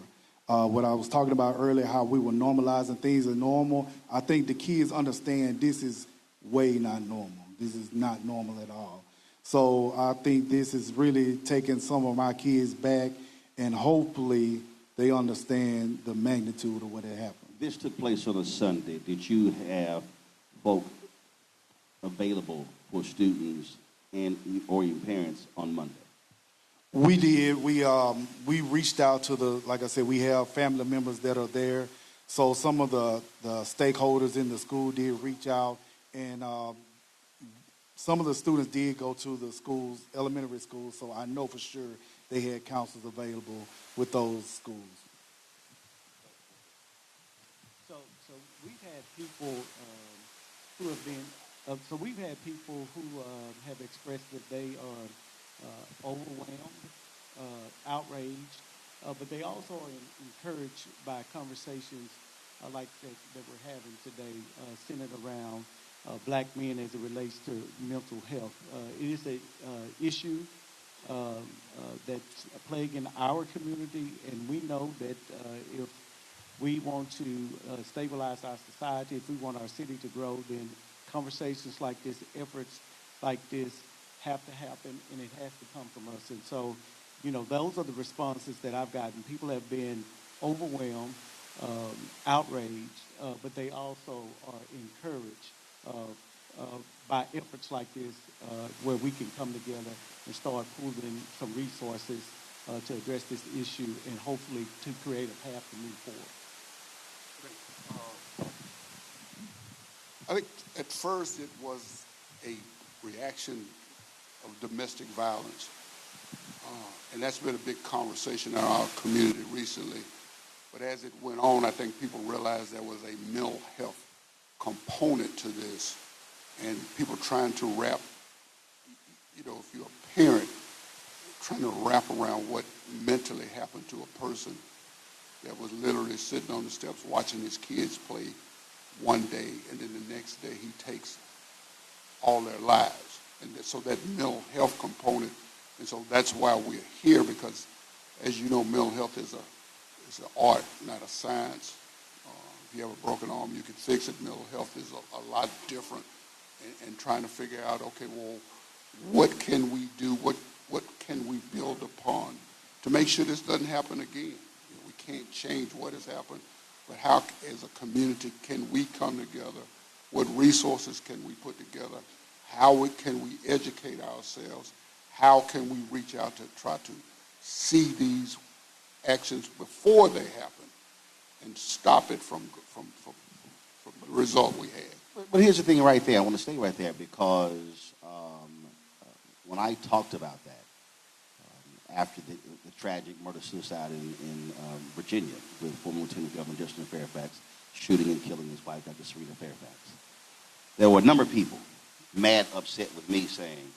What I was talking about earlier, how we were normalizing things as normal, I think the kids understand this is way not normal. This is not normal at all. So I think this is really taking some of my kids back, and hopefully they understand the magnitude of what had happened. This took place on a Sunday. Did you have folk available for students or your parents on Monday? We did. We reached out to like I said, we have family members that are there. So some of the stakeholders in the school did reach out, and some of the students did go to the schools, elementary schools. So I know for sure they had counselors available with those schools. So we've had people who have been. So we've had people who have expressed that they are overwhelmed, outraged, but they also are encouraged by conversations like that we're having today, centered around black men as it relates to mental health. It is an issue that's plaguing our community, and we know that if we want to stabilize our society, if we want our city to grow, then conversations like this, efforts like this have to happen, and it has to come from us. And so, those are the responses that I've gotten. People have been overwhelmed, outraged, but they also are encouraged by efforts like this, where we can come together and start pooling some resources to address this issue and hopefully to create a path to move forward. I think at first it was a reaction of domestic violence. And that's been a big conversation in our community recently. But as it went on, I think people realized there was a mental health component to this. And people trying to wrap, if you're a parent, trying to wrap around what mentally happened to a person that was literally sitting on the steps watching his kids play one day, and then the next day he takes all their lives. And so that mental health component, and so that's why we're here, because as you know, mental health is an art, not a science. If you have a broken arm, you can fix it. Mental health is a lot different, and trying to figure out, okay, well, what can we do? What can we build upon to make sure this doesn't happen again? can't change what has happened, but how, as a community, can we come together? What resources can we put together? How can we educate ourselves? How can we reach out to try to see these actions before they happen and stop it from the result we had? But here's the thing right there. I want to stay right there because when I talked about that, after the tragic murder-suicide in Virginia with former Lieutenant Governor Justin Fairfax shooting and killing his wife, Dr. Serena Fairfax, there were a number of people mad, upset with me saying,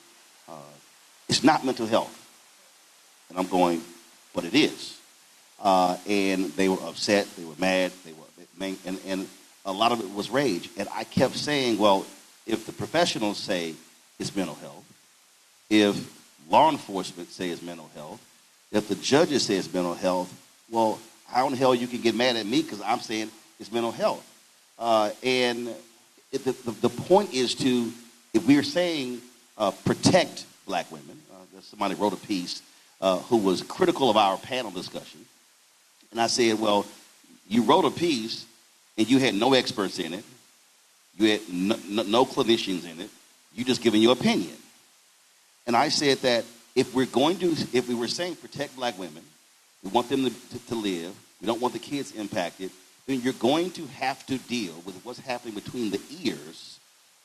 it's not mental health. And I'm going, but it is. And they were upset, they were mad, and a lot of it was rage. And I kept saying, well, if the professionals say it's mental health, if law enforcement say it's mental health, if the judges say it's mental health, well, how in the hell you can get mad at me because I'm saying it's mental health? The point is to, if we're saying protect black women, somebody wrote a piece who was critical of our panel discussion, and I said, well, you wrote a piece and you had no experts in it, you had no clinicians in it, you just giving your opinion. And I said that if we were saying protect black women, we want them to live, we don't want the kids impacted, then you're going to have to deal with what's happening between the ears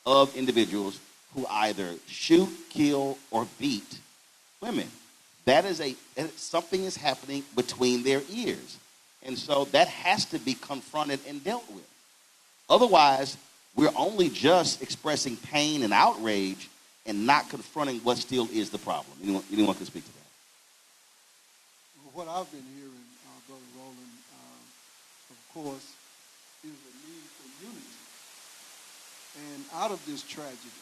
of individuals who either shoot, kill, or beat women. Something is happening between their ears. And so that has to be confronted and dealt with. Otherwise, we're only just expressing pain and outrage and not confronting what still is the problem. Anyone can speak to that? Well, what I've been hearing, Brother Roland, of course, is a need for unity. And out of this tragedy,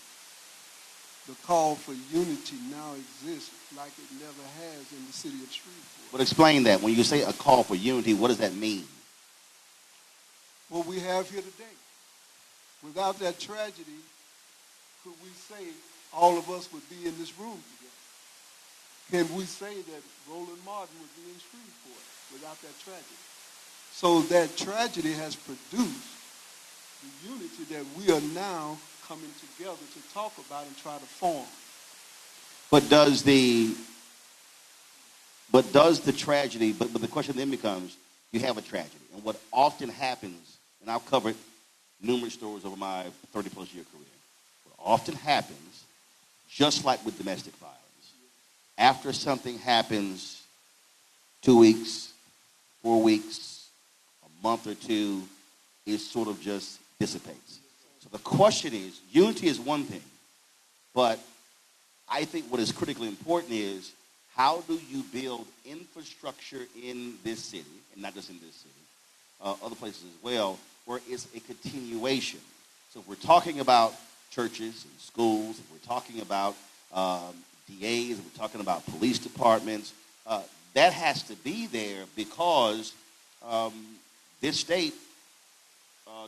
the call for unity now exists like it never has in the city of Shreveport. But explain that. When you say a call for unity, what does that mean? What we have here today. Without that tragedy, could we say all of us would be in this room together? Can we say that Roland Martin would be in Shreveport without that tragedy? So that tragedy has produced the unity that we are now coming together to talk about and try to form. But does the tragedy, but the question then becomes, you have a tragedy. And what often happens, and I've covered numerous stories over my 30-plus year career, what often happens, just like with domestic violence, after something happens 2 weeks, 4 weeks, a month or two, it sort of just dissipates. So the question is, unity is one thing, but I think what is critically important is how do you build infrastructure in this city, and not just in this city, other places as well, where it's a continuation. So if we're talking about churches and schools, if we're talking about DAs, if we're talking about police departments, that has to be there because this state,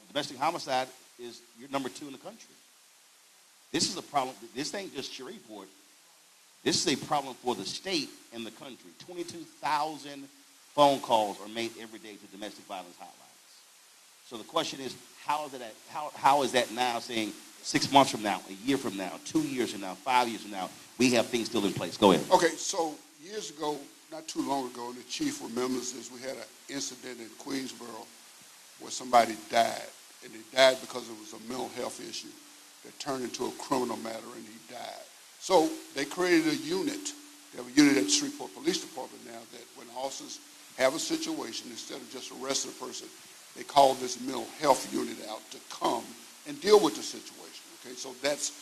domestic homicide is you're number 2 in the country. This is a problem. This ain't just Shreveport. This is a problem for the state and the country. 22,000 phone calls are made every day to domestic violence hotlines. So the question is, how is that now saying 6 months from now, a year from now, 2 years from now, 5 years from now, we have things still in place? Go ahead. Okay, so years ago, not too long ago, and the chief remembers this, we had an incident in Queensboro where somebody died, and they died because it was a mental health issue that turned into a criminal matter, and he died. So they created a unit. They have a unit at the Shreveport Police Department now that when officers have a situation, instead of just arresting a person, they call this mental health unit out to come and deal with the situation. Okay, so that's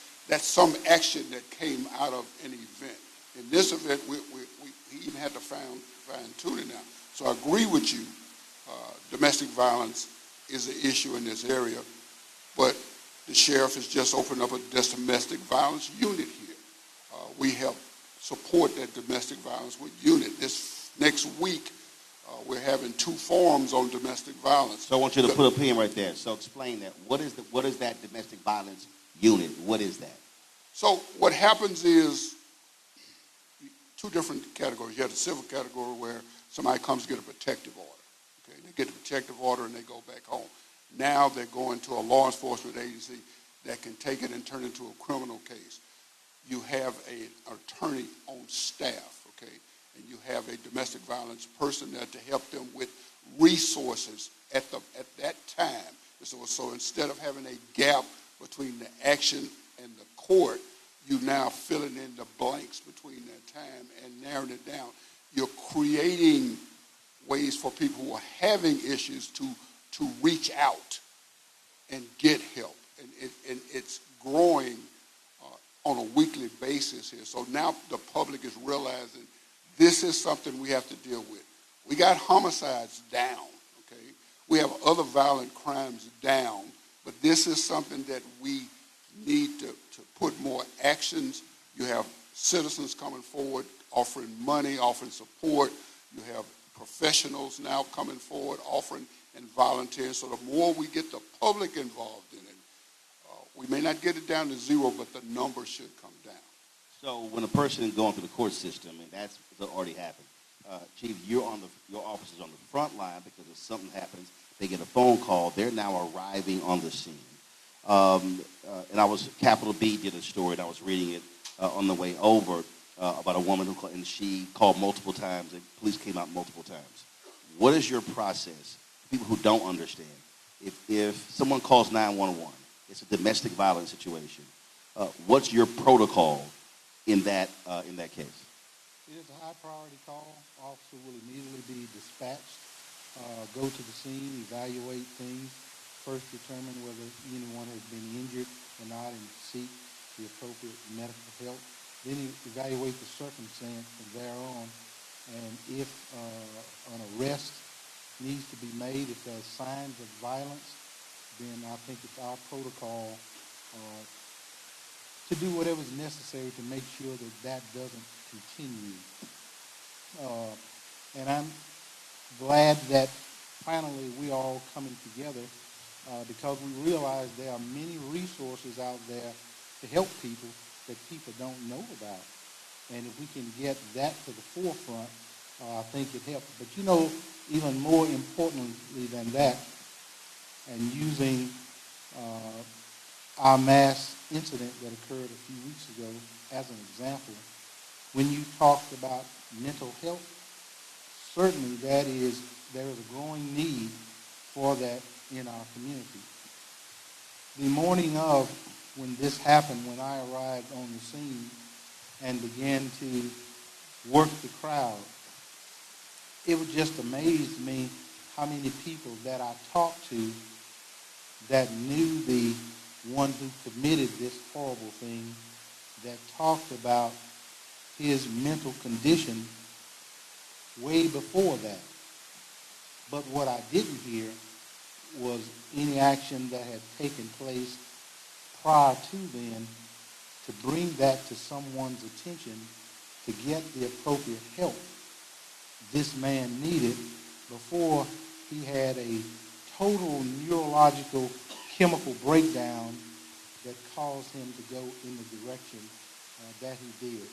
some action that came out of an event. In this event, we even had to fine-tune it now. So I agree with you. Domestic violence is an issue in this area, but the sheriff has just opened up a domestic violence unit here. We help support that domestic violence unit. This next week, we're having 2 forums on domestic violence. So I want you to put a pin right there. So explain that. What is that domestic violence unit? What is that? So what happens is 2 different categories. You have the civil category where somebody comes to get a protective order. Okay, they get a protective order and they go back home. Now they're going to a law enforcement agency that can take it and turn it into a criminal case. You have an attorney on staff, okay, and you have a domestic violence person there to help them with resources at that time. So instead of having a gap between the action and the court, you now filling in the blanks between that time and narrowing it down. You're creating ways for people who are having issues to reach out and get help. And it's growing on a weekly basis here. So now the public is realizing this is something we have to deal with. We got homicides down, okay? We have other violent crimes down, but this is something that we need to put more actions. You have citizens coming forward, offering money, offering support. You have professionals now coming forward, offering and volunteering. So the more we get the public involved in it, we may not get it down to zero, but the number should come down. So when a person is going through the court system, and that's already happened, Chief, your office is on the front line because if something happens, they get a phone call. They're now arriving on the scene. And Capital B did a story, and I was reading it on the way over about a woman who called, and she called multiple times, and police came out multiple times. What is your process? People who don't understand, if someone calls 911, it's a domestic violence situation. What's your protocol in that case? It is a high priority call. Officer will immediately be dispatched, go to the scene, evaluate things, first determine whether anyone has been injured or not and seek the appropriate medical help. Then evaluate the circumstance from there on. And if an arrest needs to be made, if there's signs of violence, then I think it's our protocol to do whatever's necessary to make sure that doesn't continue. And I'm glad that finally we are all coming together because we realize there are many resources out there to help people that people don't know about. And if we can get that to the forefront, I think it helps. But even more importantly than that, and using our mass incident that occurred a few weeks ago as an example, when you talked about mental health, certainly there is a growing need for that in our community. The morning of when this happened, when I arrived on the scene and began to work the crowd, it would just amaze me how many people that I talked to that knew the one who committed this horrible thing, that talked about his mental condition way before that. But what I didn't hear was any action that had taken place prior to then to bring that to someone's attention to get the appropriate help this man needed before he had a total neurological chemical breakdown that caused him to go in the direction that he did.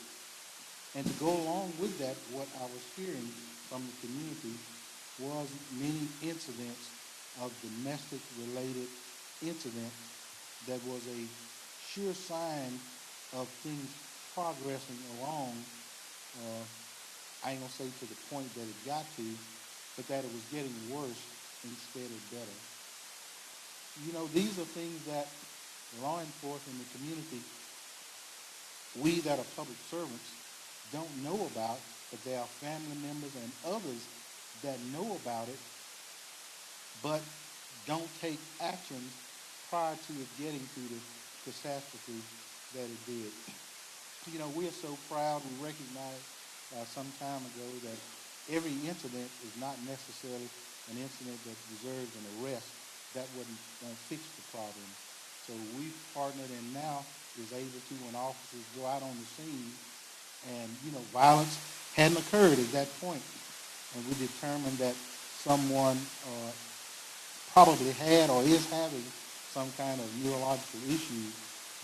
And to go along with that, what I was hearing from the community was many incidents of domestic-related incidents that was a sure sign of things progressing along. I ain't going to say to the point that it got to, but that it was getting worse instead of better. These are things that law enforcement in the community, we that are public servants, don't know about, but there are family members and others that know about it, but don't take action prior to it getting to the catastrophe that it did. We are so proud. We recognized some time ago that every incident is not necessarily an incident that deserves an arrest. That won't fix the problem. So we've partnered and now is able to, when officers go out on the scene and, violence hadn't occurred at that point, and we determined that someone probably had or is having some kind of neurological issue,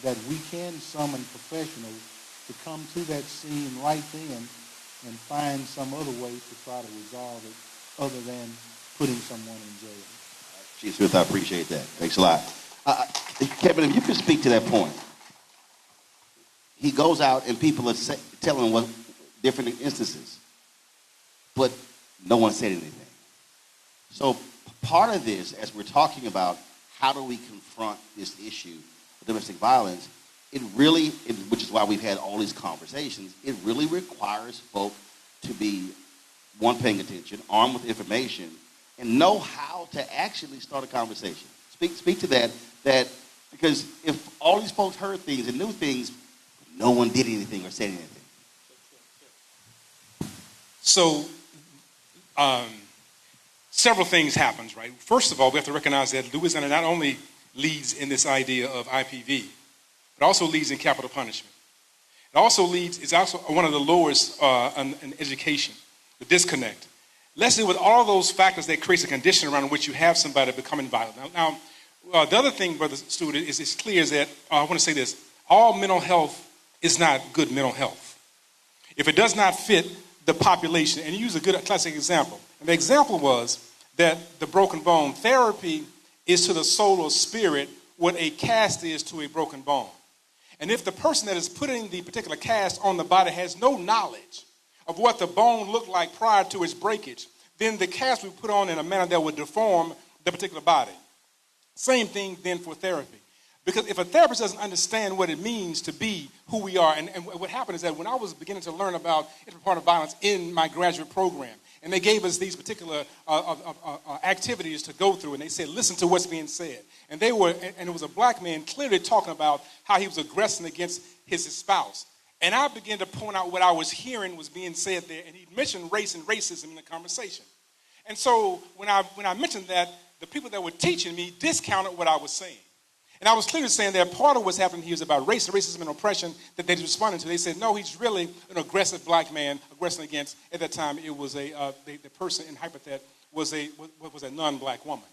that we can summon professionals to come to that scene right then and find some other way to try to resolve it other than putting someone in jail. Chief Smith, I appreciate that. Thanks a lot. Kevin, if you could speak to that point. He goes out and people are telling him what different instances, but no one said anything. So part of this, as we're talking about how do we confront this issue of domestic violence, which is why we've had all these conversations, it really requires folk to be, one, paying attention, armed with information, and know how to actually start a conversation. Speak to that because if all these folks heard things and knew things, no one did anything or said anything. So several things happens, right? First of all, we have to recognize that Louisiana not only leads in this idea of IPV, but also leads in capital punishment. It also is also one of the lowest in education, the disconnect. Let's deal with all those factors that creates a condition around which you have somebody becoming violent. Now the other thing, Brother Stewart, is clear is that, I want to say this, all mental health is not good mental health. If it does not fit the population, and you use a good classic example, and the example was that the broken bone therapy is to the soul or spirit what a cast is to a broken bone. And if the person that is putting the particular cast on the body has no knowledge of what the bone looked like prior to its breakage, then the cast will be put on in a manner that would deform the particular body. Same thing then for therapy. Because if a therapist doesn't understand what it means to be who we are, and what happened is that when I was beginning to learn about interpartner violence in my graduate program, and they gave us these particular activities to go through, and they said, listen to what's being said. And it was a black man clearly talking about how he was aggressing against his spouse. And I began to point out what I was hearing was being said there, and he mentioned race and racism in the conversation. And so when I mentioned that, the people that were teaching me discounted what I was saying. And I was clearly saying that part of what's happening here is about race, racism, and oppression that they responded to. They said, no, he's really an aggressive black man, aggressing against, at that time, it was the person in hypothet was a non-black woman.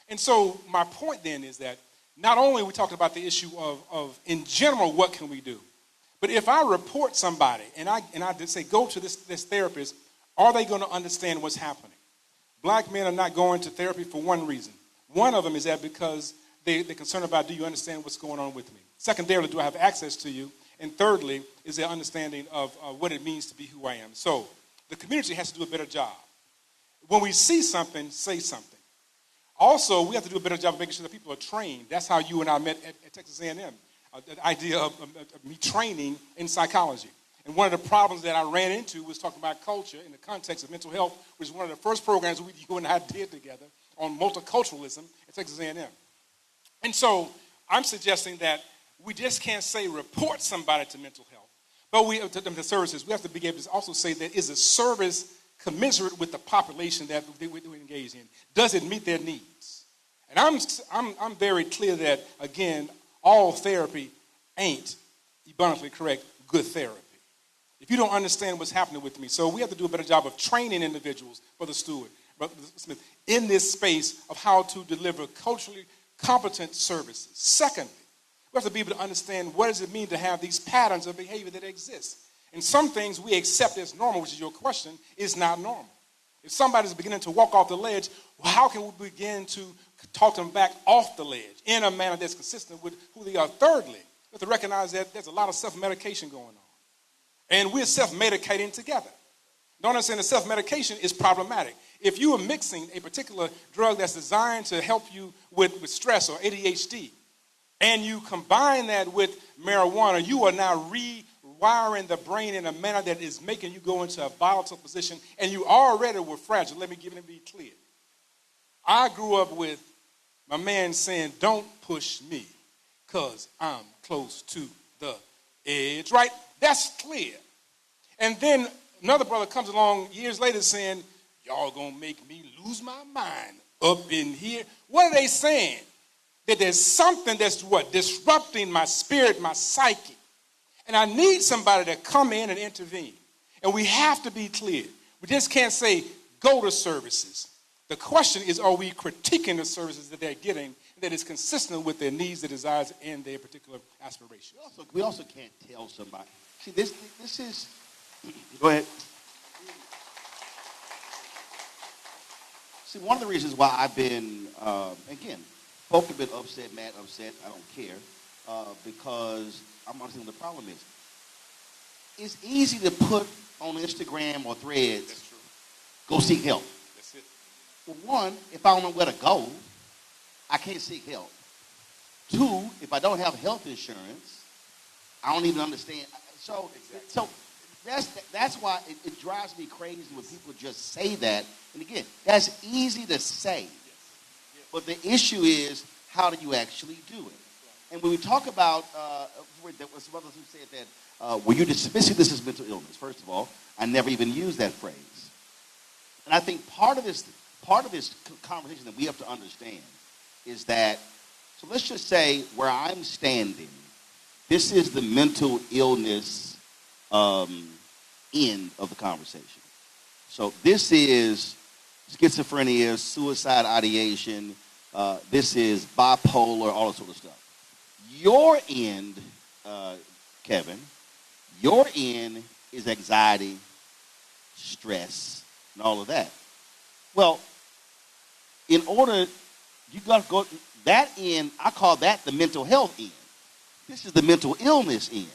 And so my point then is that not only are we talking about the issue of in general, what can we do? But if I report somebody and I did say, go to this therapist, are they going to understand what's happening? Black men are not going to therapy for one reason. One of them is that because they're concerned about, do you understand what's going on with me? Secondarily, do I have access to you? And thirdly, is their understanding of what it means to be who I am. So the community has to do a better job. When we see something, say something. Also, we have to do a better job of making sure that people are trained. That's how you and I met at Texas A&M, the idea of me training in psychology. And one of the problems that I ran into was talking about culture in the context of mental health, which is one of the first programs you and I did together on multiculturalism at Texas A&M. And so I'm suggesting that we just can't say report somebody to mental health, but to the services. We have to be able to also say that is a service commensurate with the population that we engage in. Does it meet their needs? And I'm very clear that, again, all therapy ain't, abundantly correct, good therapy. If you don't understand what's happening with me. So we have to do a better job of training individuals, Brother Stewart, Brother Smith, in this space of how to deliver culturally competent services. Secondly, we have to be able to understand what does it mean to have these patterns of behavior that exist. And some things we accept as normal, which is your question, is not normal. If somebody's beginning to walk off the ledge, well, how can we begin to talk them back off the ledge in a manner that's consistent with who they are? Thirdly, we have to recognize that there's a lot of self-medication going on. And we're self-medicating together. Don't understand that self-medication is problematic. If you are mixing a particular drug that's designed to help you with stress or ADHD, and you combine that with marijuana, you are now rewiring the brain in a manner that is making you go into a volatile position, and you already were fragile. Let me be clear. I grew up with my man saying, don't push me, because I'm close to the edge, right? That's clear. And then another brother comes along years later saying, y'all gonna make me lose my mind up in here. What are they saying? That there's something that's disrupting my spirit, my psyche. And I need somebody to come in and intervene. And we have to be clear. We just can't say, go to services. The question is, are we critiquing the services that they're getting that is consistent with their needs, their desires, and their particular aspirations? We also can't tell somebody. See, this is, go ahead. See, one of the reasons why I've been, again, folk have been upset, mad, upset, I don't care, because I'm understanding what the problem is. It's easy to put on Instagram or Threads, go seek help. That's it. Well, one, if I don't know where to go, I can't seek help. Two, if I don't have health insurance, I don't even understand. So that's why it drives me crazy when people just say that. And again, that's easy to say. But the issue is, how do you actually do it? And when we talk about, there was some others who said that, well, you're dismissing this as mental illness. First of all, I never even used that phrase. And I think part of this conversation that we have to understand is that, so let's just say where I'm standing, this is the mental illness end of the conversation. So this is schizophrenia, suicide ideation, this is bipolar, all that sort of stuff. Your end, Kevin, your end is anxiety, stress, and all of that. Well, in order, you got to go, that end, I call that the mental health end. This is the mental illness end.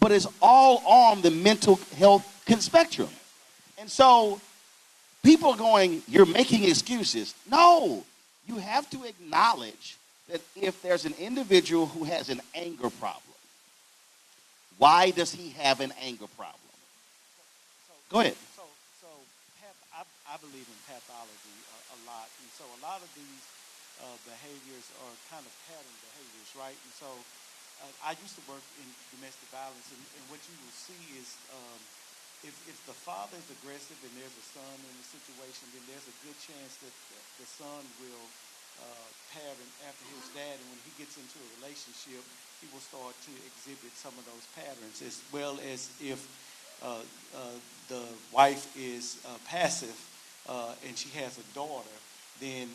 But it's all on the mental health spectrum. And so people are going, you're making excuses. No, you have to acknowledge that if there's an individual who has an anger problem, why does he have an anger problem? Go ahead. So I believe in pathology a lot. And so a lot of these behaviors are kind of pattern behaviors, right? And so I used to work in domestic violence, and what you will see is if the father is aggressive and there's a son in the situation, then there's a good chance that the son will pattern after his dad, and when he gets into a relationship, he will start to exhibit some of those patterns, as well as if the wife is passive and she has a daughter, then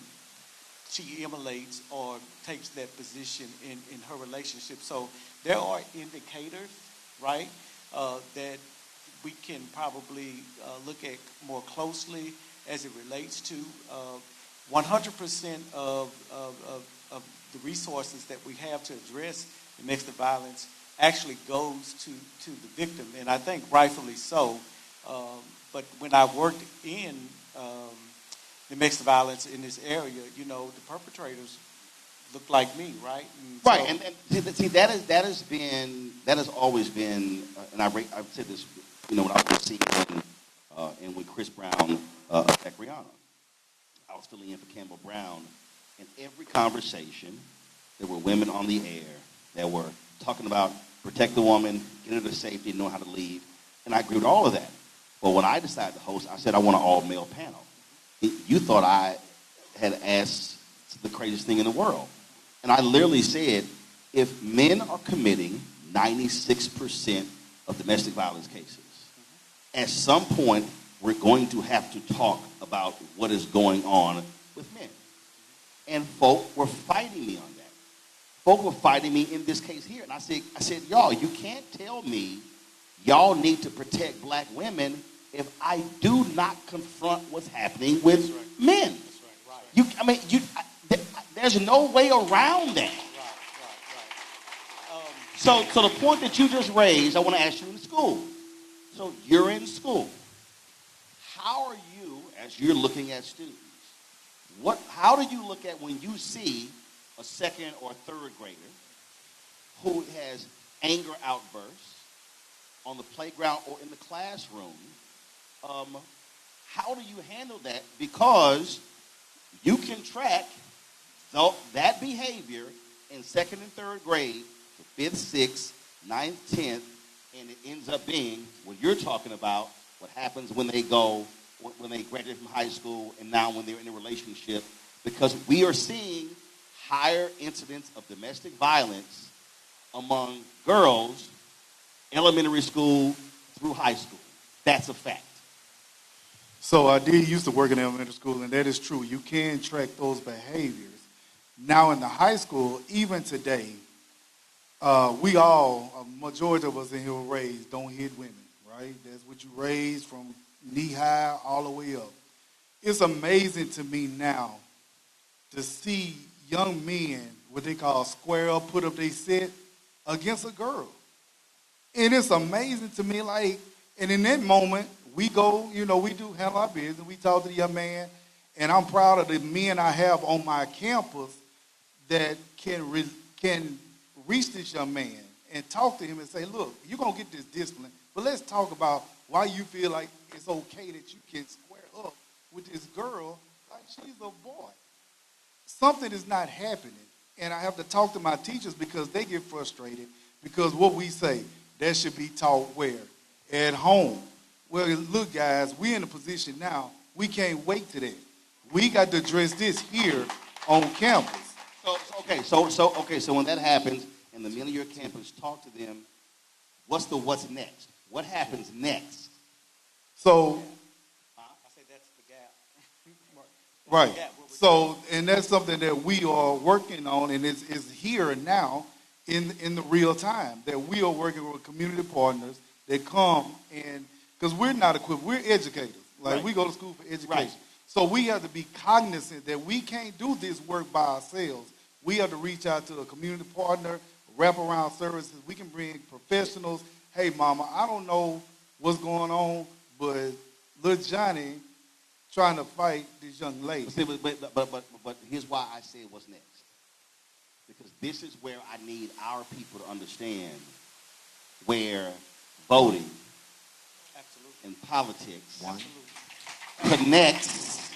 she emulates or takes that position in her relationship. So there are indicators, right, that we can probably look at more closely as it relates to 100% of the resources that we have to address domestic violence actually goes to the victim, and I think rightfully so. But when I worked in domestic violence in this area, you know, the perpetrators look like me, right? And right, and see that has always been, and I've said this, you know, when I was seeing and when Chris Brown attacked Rihanna, I was filling in for Campbell Brown. In every conversation, there were women on the air that were talking about protect the woman, get her to safety, know how to lead, and I agree with all of that. But when I decided to host, I said I want an all-male panel. You thought I had asked the craziest thing in the world. And I literally said, if men are committing 96% of domestic violence cases, at some point, we're going to have to talk about what is going on with men. And folk were fighting me on that. Folk were fighting me in this case here. And I said, y'all, you can't tell me y'all need to protect black women if I do not confront what's happening with men. There's no way around that. So the point that you just raised, I want to ask you in school. So you're in school. How are you, as you're looking at students, how do you look at when you see a second or third grader who has anger outbursts on the playground or in the classroom? How do you handle that? Because you can track that behavior in second and third grade, to 5th, 6th, 9th, 10th, and it ends up being what you're talking about, what happens when they graduate from high school and now when they're in a relationship, because we are seeing higher incidents of domestic violence among girls, elementary school through high school. That's a fact. So I did used to work in elementary school, and that is true. You can track those behaviors. Now in the high school, even today, we all, a majority of us in here were raised, don't hit women, right? That's what you raised from knee high all the way up. It's amazing to me now to see young men, what they call square up, put up their set against a girl. And it's amazing to me, like, and in that moment, we go, we do handle our business, we talk to the young man, and I'm proud of the men I have on my campus that can reach this young man and talk to him and say, look, you're going to get this discipline, but let's talk about why you feel like it's okay that you can square up with this girl like she's a boy. Something is not happening, and I have to talk to my teachers because they get frustrated because what we say, that should be taught where? At home. Well, look, guys, we're in a position now, we can't wait to that. We got to address this here on campus. So when that happens, and the men of your campus talk to them, what's next? What happens next? So, I say that's the gap. right. So, and that's something that we are working on, and it's here and now in the real time, that we are working with community partners that come and, because we're not equipped, we're educators. Like, Right. we go to school for education. Right. So we have to be cognizant that we can't do this work by ourselves. We have to reach out to a community partner, wraparound services. We can bring professionals. Hey, mama, I don't know what's going on, but little Johnny trying to fight this young lady. But here's why I say what's next. Because this is where I need our people to understand where voting and politics connects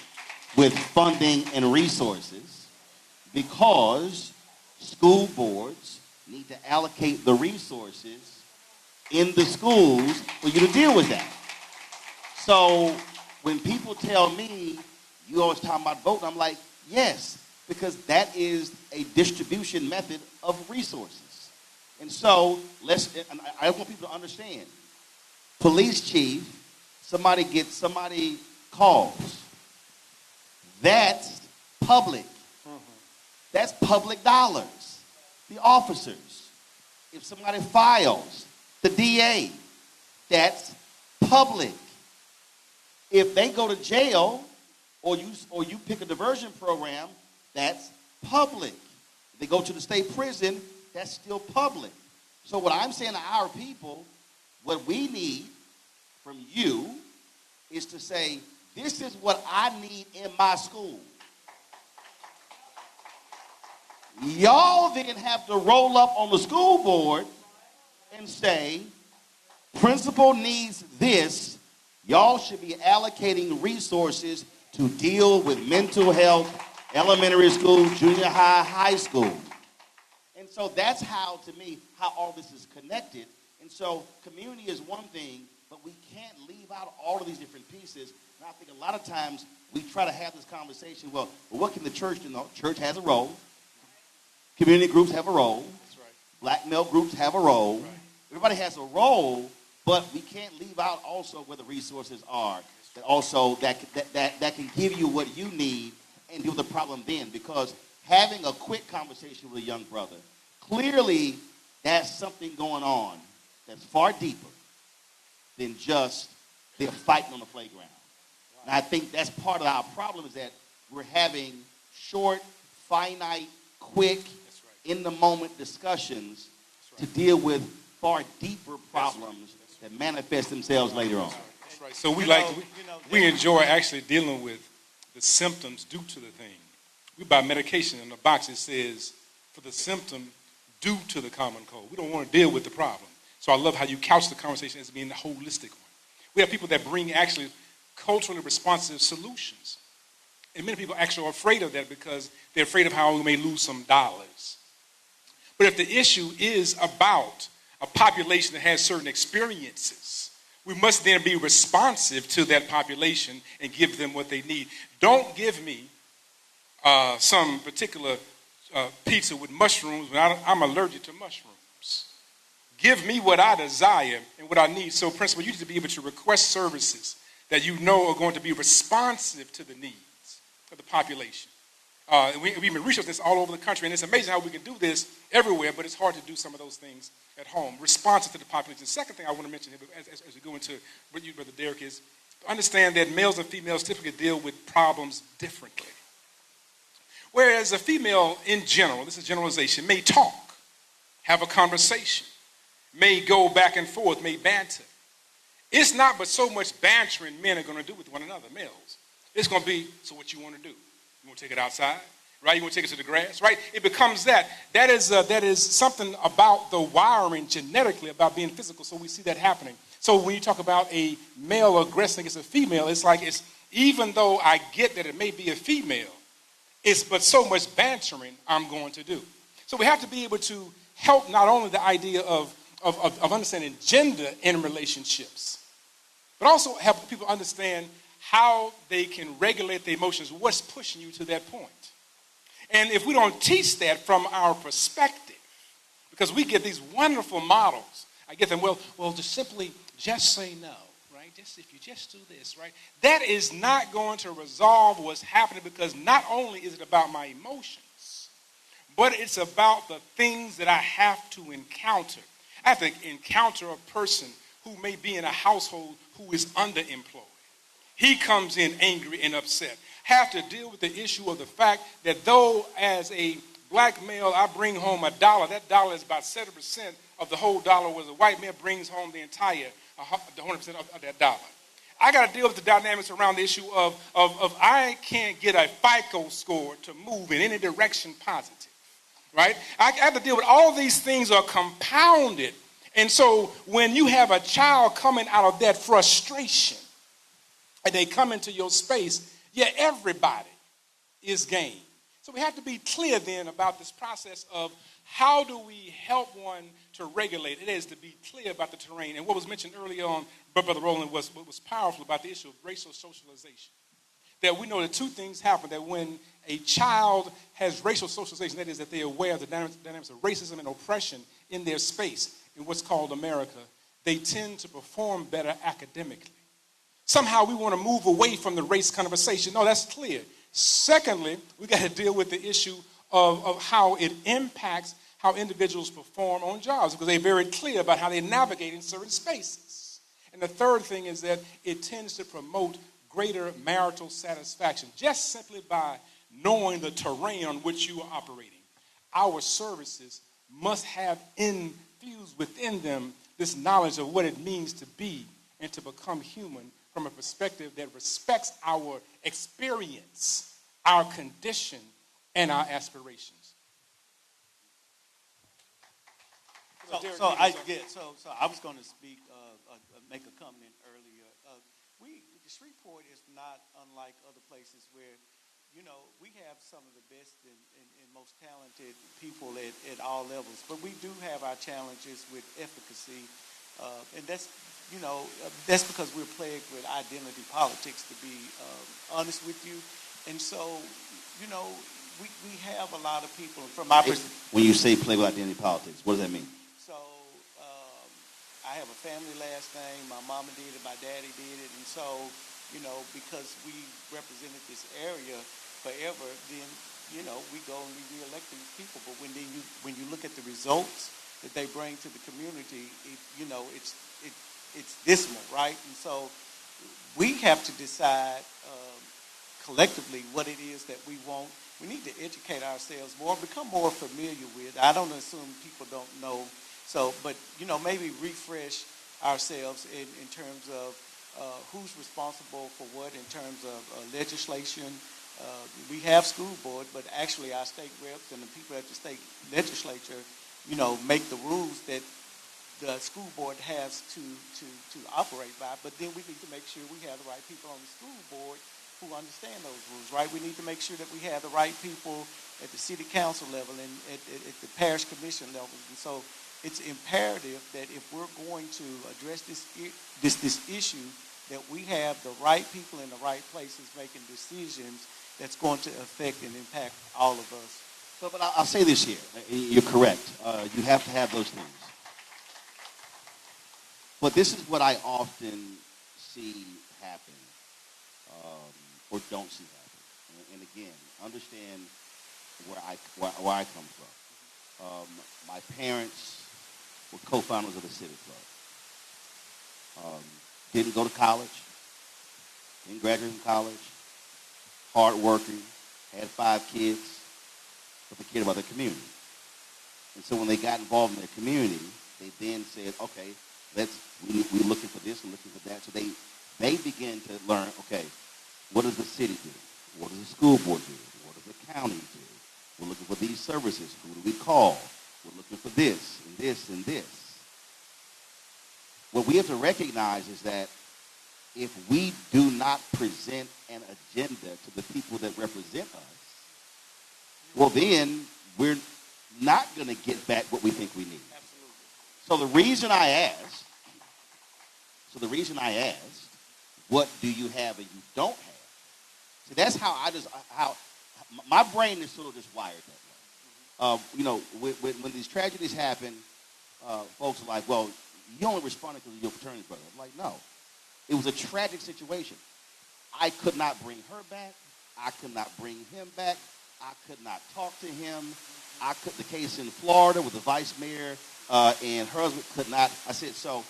with funding and resources, because school boards need to allocate the resources in the schools for you to deal with that. So when people tell me, you always talking about voting, I'm like, yes, because that is a distribution method of resources. And so I want people to understand, police chief, somebody calls, that's public. That's public dollars. The officers. If somebody files, the DA, that's public. If they go to jail or you pick a diversion program, that's public. If they go to the state prison, that's still public. So what I'm saying to our people, what we need from you is to say, this is what I need in my school. Y'all then have to roll up on the school board and say, principal needs this. Y'all should be allocating resources to deal with mental health, elementary school, junior high, high school. And so that's how, to me, how all this is connected. And so community is one thing, but we can't leave out all of these different pieces. And I think a lot of times we try to have this conversation, well what can the church do? No, church has a role. Community groups have a role. That's right. Black male groups have a role. Right. Everybody has a role, but we can't leave out also where the resources are. That also that can give you what you need and deal with the problem then. Because having a quick conversation with a young brother, clearly that's something going on that's far deeper than just they're fighting on the playground. Right. And I think that's part of our problem, is that we're having short, finite, quick, in the moment discussions to deal with far deeper problems that manifest themselves later on. That's right. So we enjoy actually dealing with the symptoms due to the thing. We buy medication in the box, it says for the symptom due to the common cold. We don't want to deal with the problem. So I love how you couch the conversation as being a holistic one. We have people that bring actually culturally responsive solutions. And many people actually are afraid of that because they're afraid of how we may lose some dollars. But if the issue is about a population that has certain experiences, we must then be responsive to that population and give them what they need. Don't give me some particular pizza with mushrooms when I'm allergic to mushrooms. Give me what I desire and what I need. So, principal, you need to be able to request services that you know are going to be responsive to the needs of the population. We've been researching this all over the country, and it's amazing how we can do this everywhere, but it's hard to do some of those things at home, responsive to the population. The second thing I want to mention as we go into what you, Brother Derek, is understand that males and females typically deal with problems differently. Whereas a female in general, this is generalization, may talk, have a conversation, may go back and forth, may banter. It's not but so much bantering men are going to do with one another, males. It's going to be, so what you want to do? You want to take it outside? Right? You want to take it to the grass? Right? It becomes that. That is something about the wiring genetically about being physical, so we see that happening. So when you talk about a male aggressing against a female, it's like even though I get that it may be a female, it's but so much bantering I'm going to do. So we have to be able to help not only the idea of understanding gender in relationships, but also help people understand how they can regulate their emotions, what's pushing you to that point. And if we don't teach that from our perspective, because we get these wonderful models, I get them, well, just say no, right? Just if you just do this, right? That is not going to resolve what's happening, because not only is it about my emotions, but it's about the things that I have to encounter. I have to encounter a person who may be in a household who is underemployed. He comes in angry and upset. Have to deal with the issue of the fact that though as a black male I bring home $1, that dollar is about 70% of the whole dollar, whereas a white man brings home the entire 100% of that dollar. I got to deal with the dynamics around the issue of I can't get a FICO score to move in any direction positive, right? I have to deal with all these things are compounded. And so when you have a child coming out of that frustration and they come into your space, yeah, everybody is game. So we have to be clear then about this process of how do we help one to regulate. It is to be clear about the terrain. And what was mentioned earlier on by Brother Roland was what was powerful about the issue of racial socialization. That we know that two things happen, that when a child has racial socialization, that is that they're aware of the dynamics of racism and oppression in their space, in what's called America, they tend to perform better academically. Somehow we want to move away from the race conversation. No, that's clear. Secondly, we got to deal with the issue of how it impacts how individuals perform on jobs, because they're very clear about how they navigate in certain spaces. And the third thing is that it tends to promote greater marital satisfaction, just simply by knowing the terrain on which you are operating. Our services must have infused within them this knowledge of what it means to be and to become human from a perspective that respects our experience, our condition, and our aspirations. So I was going to speak, make a comment earlier. Shreveport is not unlike other places where, we have some of the best and most talented people at all levels, but we do have our challenges with efficacy, and that's because we're plagued with identity politics, to be honest with you. And so, we have a lot of people from my perspective. When you say plagued with identity politics, what does that mean? So, I have a family last name. My mama did it, my daddy did it. And so, because we represented this area forever, then, we go and we reelect these people. But when you look at the results that they bring to the community, it's dismal, right? And so we have to decide collectively what it is that we want. We need to educate ourselves more, become more familiar with. I don't assume people don't know. So, but, maybe refresh ourselves in terms of who's responsible for what in terms of legislation. We have school board, but actually our state reps and the people at the state legislature, make the rules that the school board has to operate by. But then we need to make sure we have the right people on the school board who understand those rules, right? We need to make sure that we have the right people at the city council level and at the parish commission level. And so it's imperative that if we're going to address this issue, that we have the right people in the right places making decisions that's going to affect and impact all of us. But I'll say this here. You're correct. You have to have those things. But this is what I often see happen or don't see happen. And again, understand where I come from. My parents were co-founders of the Civic Club. Didn't go to college. Didn't graduate from college, hardworking, had 5 kids, but they cared about their community. And so when they got involved in their community, they then said, okay, we're looking for this and looking for that. So they began to learn, okay, what does the city do? What does the school board do? What does the county do? We're looking for these services. Who do we call? We're looking for this and this and this. What we have to recognize is that if we do not present an agenda to the people that represent us, well, then we're not going to get back what we think we need. Absolutely. So the reason I asked, what do you have and you don't have? See, that's how my brain is sort of just wired that way. You know, when these tragedies happen, folks are like, well, you only responded because of your fraternity brother. I'm like, no. It was a tragic situation. I could not bring her back. I could not bring him back. I could not talk to him. The case in Florida with the vice mayor and her husband could not. I said, so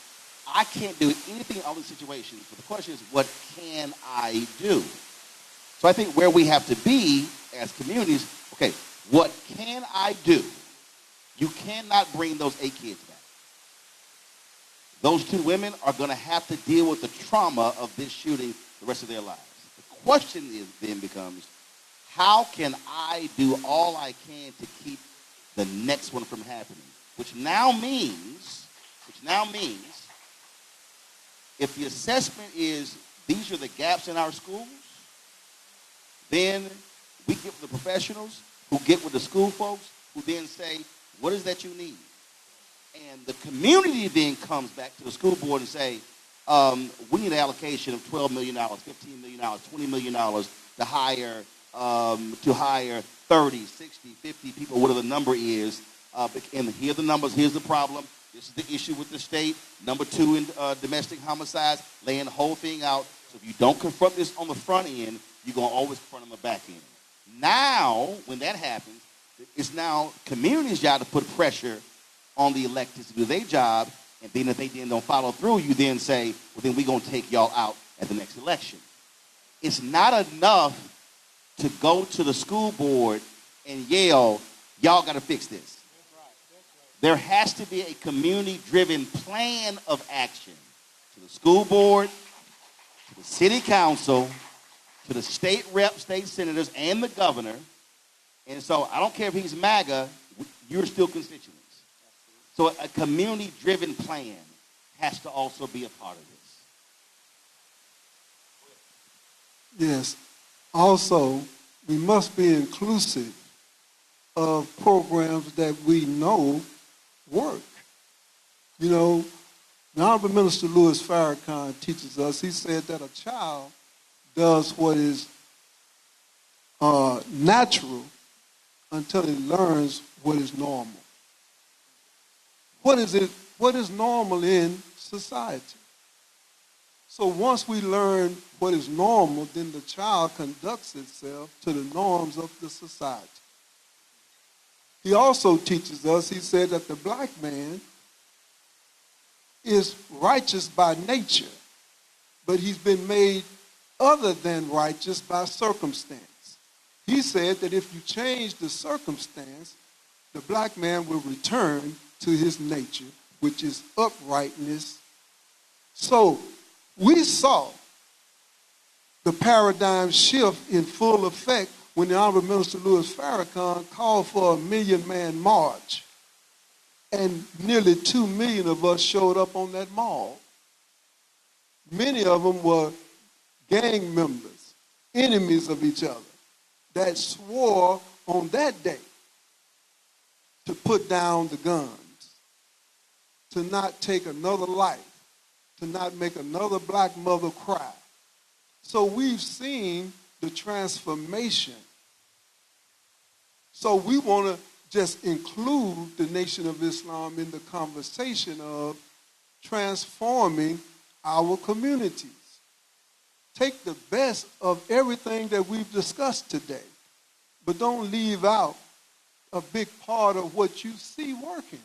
I can't do anything in all these situations. But the question is, what can I do? So I think where we have to be as communities, okay, what can I do? You cannot bring those 8 kids back. Those 2 women are going to have to deal with the trauma of this shooting the rest of their lives. The question then becomes, how can I do all I can to keep the next one from happening? Which now means, if the assessment is these are the gaps in our schools, then we get with the professionals who get with the school folks who then say, what is that you need? And the community then comes back to the school board and say, we need an allocation of $12 million, $15 million, $20 million to hire 30, 60, 50 people, whatever the number is. And here are the numbers. Here's the problem. This is the issue with the state. Number 2 in domestic homicides, laying the whole thing out. So if you don't confront this on the front end, you're going to always confront on the back end. Now, when that happens, it's now community's job to put pressure on the electeds to do their job. And then if they then don't follow through, you then say, well, then we're going to take y'all out at the next election. It's not enough to go to the school board and yell, y'all got to fix this. There has to be a community-driven plan of action to the school board, to the city council, to the state reps, state senators, and the governor. And so I don't care if he's MAGA, you're still constituents. So a community-driven plan has to also be a part of this. Yes. Also, we must be inclusive of programs that we know work. You know, the Honorable Minister Louis Farrakhan teaches us, he said that a child does what is natural until it learns what is normal. What is normal in society? So once we learn what is normal, then the child conducts itself to the norms of the society. He also teaches us, he said that the black man is righteous by nature, but he's been made other than righteous by circumstance. He said that if you change the circumstance, the black man will return to his nature, which is uprightness. So we saw the paradigm shift in full effect when the Honorable Minister Louis Farrakhan called for a 1 million-man march. And nearly 2 million of us showed up on that mall. Many of them were gang members, enemies of each other, that swore on that day to put down the guns, to not take another life, to not make another black mother cry. So we've seen the transformation. So we want to just include the Nation of Islam in the conversation of transforming our communities. Take the best of everything that we've discussed today, but don't leave out a big part of what you see working.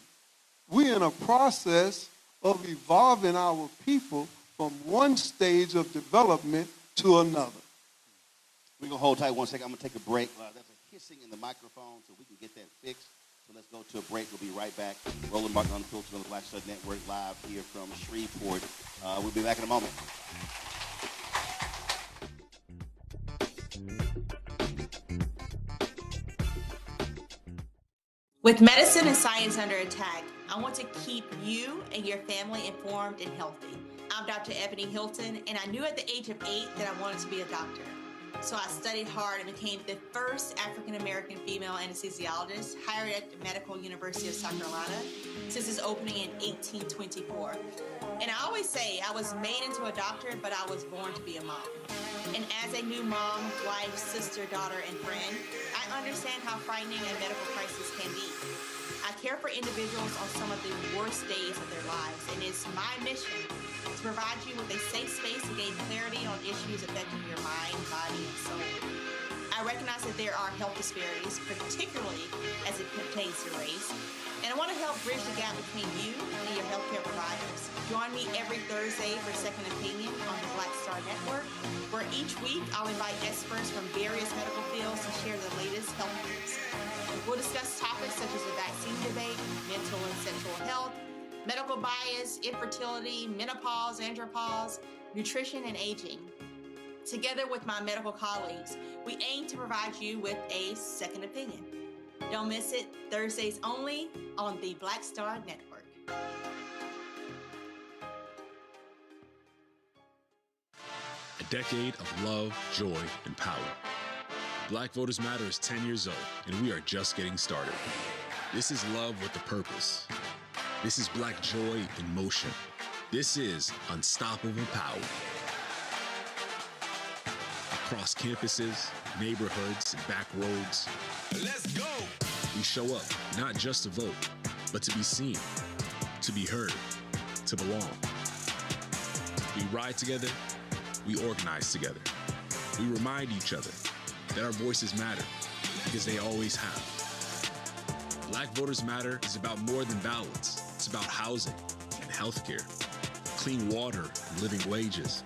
We're in a process of evolving our people from one stage of development to another. We're going to hold tight 1 second. I'm going to take a break. There's a hissing in the microphone, so we can get that fixed. So let's go to a break. We'll be right back. Roland Martin Unfiltered on the Black Star Network, live here from Shreveport. We'll be back in a moment. With medicine and science under attack, I want to keep you and your family informed and healthy. I'm Dr. Ebony Hilton, and I knew at the age of 8 that I wanted to be a doctor. So I studied hard and became the first African-American female anesthesiologist hired at the Medical University of South Carolina since its opening in 1824. And I always say I was made into a doctor, but I was born to be a mom. And as a new mom, wife, sister, daughter, and friend, I understand how frightening a medical crisis can be. I care for individuals on some of the worst days of their lives, and it's my mission to provide you with a safe space to gain clarity on issues affecting your mind, body, and soul. I recognize that there are health disparities, particularly as it pertains to race, and I want to help bridge the gap between you and your healthcare providers. Join me every Thursday for Second Opinion on the Black Star Network, where each week I'll invite experts from various medical fields to share the latest health news. We'll discuss topics such as the vaccine debate, mental and sexual health, medical bias, infertility, menopause, andropause, nutrition, and aging. Together with my medical colleagues, we aim to provide you with a second opinion. Don't miss it, Thursdays only on the Black Star Network. A decade of love, joy, and power. Black Voters Matter is 10 years old, and we are just getting started. This is love with a purpose. This is Black joy in motion. This is unstoppable power. Across campuses, neighborhoods, and back roads. Let's go! We show up, not just to vote, but to be seen, to be heard, to belong. We ride together, we organize together. We remind each other that our voices matter, because they always have. Black Voters Matter is about more than ballots. It's about housing and healthcare, clean water and living wages,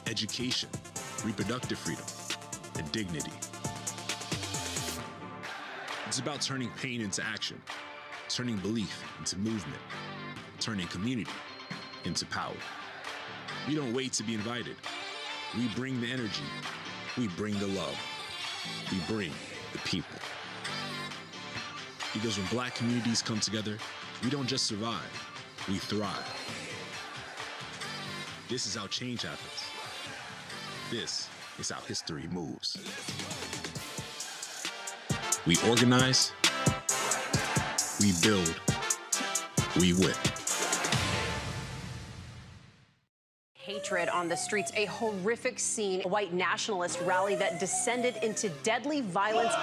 education, reproductive freedom, and dignity. It's about turning pain into action, turning belief into movement, turning community into power. We don't wait to be invited. We bring the energy. We bring the love. We bring the people. Because when Black communities come together, we don't just survive, we thrive. This is how change happens. This is how history moves. We organize, we build, we win. Hatred on the streets, a horrific scene, a white nationalist rally that descended into deadly violence.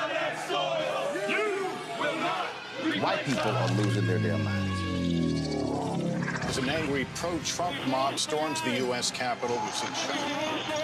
White people are losing their damn minds. As an angry pro-Trump mob storms the U.S. Capitol,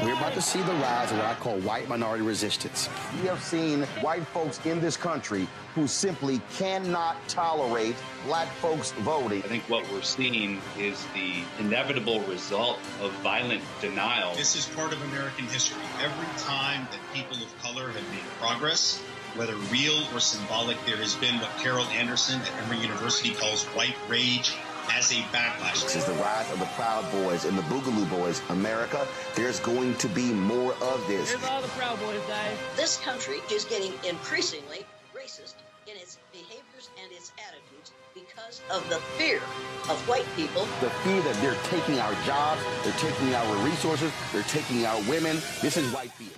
we're about to see the rise of what I call white minority resistance. We have seen white folks in this country who simply cannot tolerate Black folks voting. I think what we're seeing is the inevitable result of violent denial. This is part of American history. Every time that people of color have made progress, whether real or symbolic, there has been what Carol Anderson at Emory University calls white rage as a backlash. This is the rise of the Proud Boys and the Boogaloo Boys. America, there's going to be more of this. Here's all the Proud Boys, guys. This country is getting increasingly racist in its behaviors and its attitudes because of the fear of white people. The fear that they're taking our jobs, they're taking our resources, they're taking our women. This is white fear.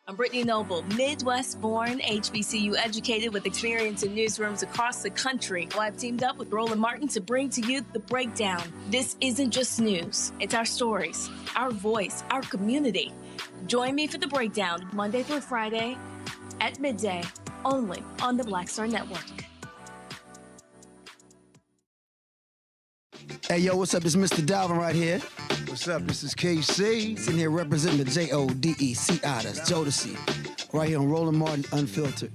I'm Brittany Noble, Midwest-born, HBCU educated with experience in newsrooms across the country. Well, I've teamed up with Roland Martin to bring to you The Breakdown. This isn't just news. It's our stories, our voice, our community. Join me for The Breakdown, Monday through Friday at midday, only on the Black Star Network. Hey, yo, what's up? It's Mr. Dalvin right here. What's up? This is KC, sitting here representing the Jodeci. That's Jodeci. Right here on Roland Martin Unfiltered.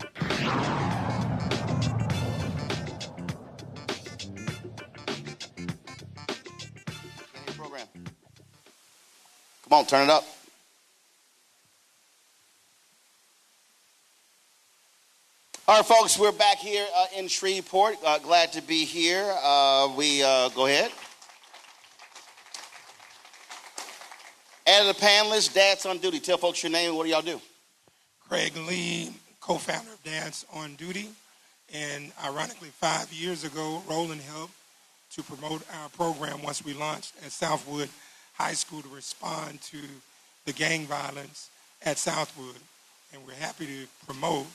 Program. Come on, turn it up. All right, folks, we're back here in Shreveport. Glad to be here. Go ahead. And the panelists, Dads on Duty. Tell folks your name and what do y'all do? Craig Lee, co-founder of Dads on Duty. And ironically, 5 years ago, Roland helped to promote our program once we launched at Southwood High School to respond to the gang violence at Southwood. And we're happy to promote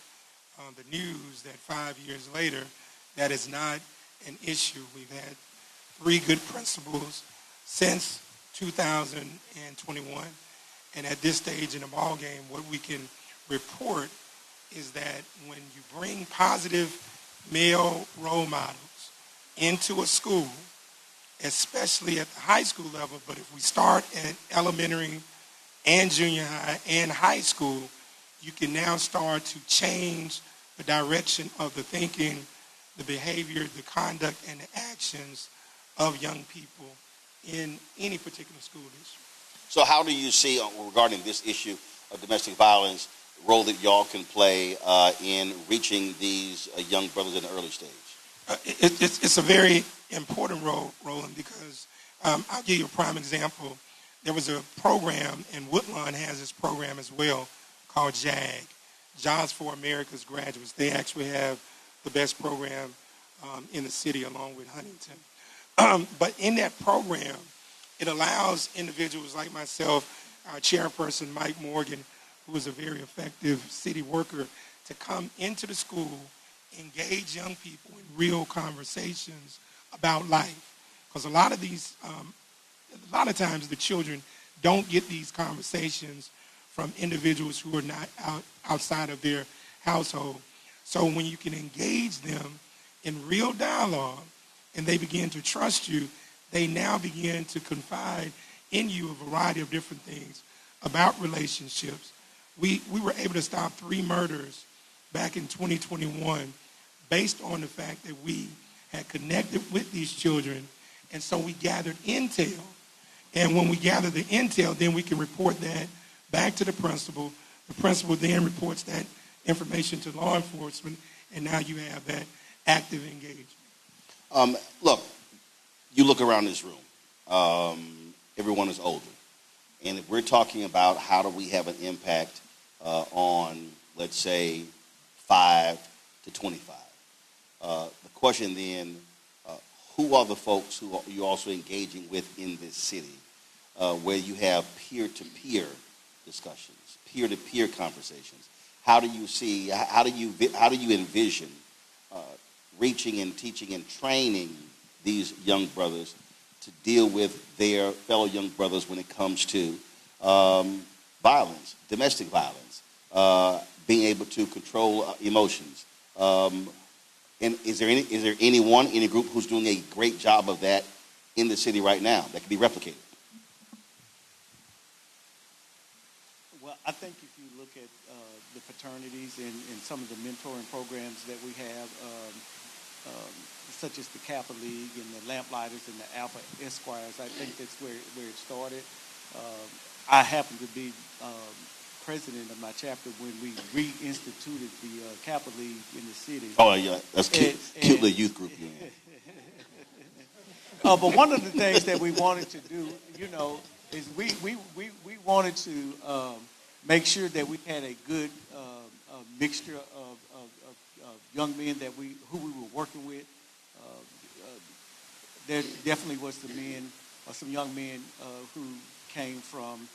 the news that 5 years later, that is not an issue. We've had 3 good principals since 2021. And at this stage in the ball game, what we can report is that when you bring positive male role models into a school, especially at the high school level, but if we start at elementary and junior high and high school, you can now start to change the direction of the thinking, the behavior, the conduct, and the actions of young people in any particular school district. So how do you see, regarding this issue of domestic violence, the role that y'all can play in reaching these young brothers in the early stage? It's a very important role, Roland, because I'll give you a prime example. There was a program, and Woodlawn has this program as well, called JAG, Jobs for America's Graduates. They actually have the best program in the city along with Huntington. But in that program, it allows individuals like myself, our chairperson, Mike Morgan, who is a very effective city worker, to come into the school, engage young people in real conversations about life. Because a lot of times the children don't get these conversations from individuals who are not outside of their household. So when you can engage them in real dialogue and they begin to trust you, they now begin to confide in you a variety of different things about relationships. We were able to stop 3 murders back in 2021 based on the fact that we had connected with these children, and so we gathered intel. And when we gather the intel, then we can report that back to the principal. The principal then reports that information to law enforcement, and now you have that active engagement. Look, you look around this room. Everyone is older. And if we're talking about how do we have an impact on, let's say, 5 to 25, the question then, who are the folks who you're also engaging with in this city where you have peer-to-peer discussions, peer-to-peer conversations? How do you envision reaching and teaching and training these young brothers to deal with their fellow young brothers when it comes to violence, domestic violence, being able to control emotions? And is there any group who's doing a great job of that in the city right now that can be replicated? Well, I think if you look at the fraternities and some of the mentoring programs that we have, such as the Kappa League and the Lamplighters and the Alpha Esquires, I think that's where it started. I happen to be president of my chapter when we reinstituted the Kappa League in the city. Oh, yeah, that's cute little youth group. Yeah. But one of the things that we wanted to do, is we wanted to make sure that we had a good mixture of young men who we were working with. There definitely was some young men who came from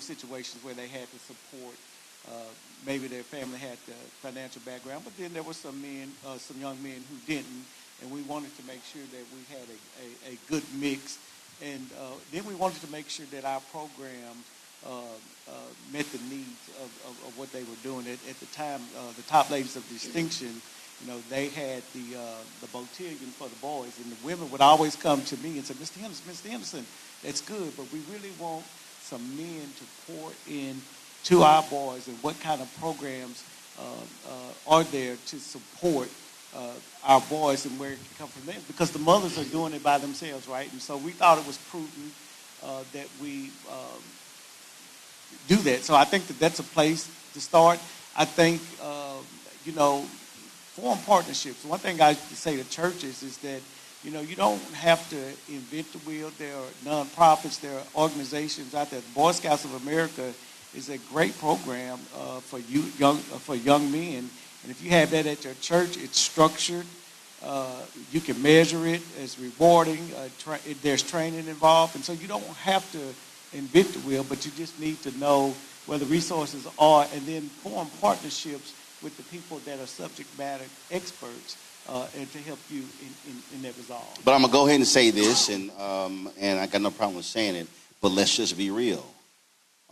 situations where they had to support. Maybe their family had the financial background, but then there were some young men who didn't, and we wanted to make sure that we had a good mix. And then we wanted to make sure that our program met the needs of what they were doing. At the time, the Top Ladies of Distinction they had the botillion for the boys, and the women would always come to me and say, Mr. Henderson, that's good, but we really want some men to pour in to our boys, and what kind of programs are there to support our boys and where it can come from there, because the mothers are doing it by themselves, right? And so we thought it was prudent that we do that. So I think that that's a place to start. I think, foreign partnerships. One thing I say to churches is that, you don't have to invent the wheel. There are nonprofits, there are organizations out there. The Boy Scouts of America is a great program for young men. And if you have that at your church, it's structured. You can measure it. It's rewarding. There's training involved. And so you don't have to invent the wheel, but you just need to know where the resources are and then form partnerships with the people that are subject matter experts and to help you in that resolve. But I'm going to go ahead and say this, and I got no problem with saying it, but let's just be real.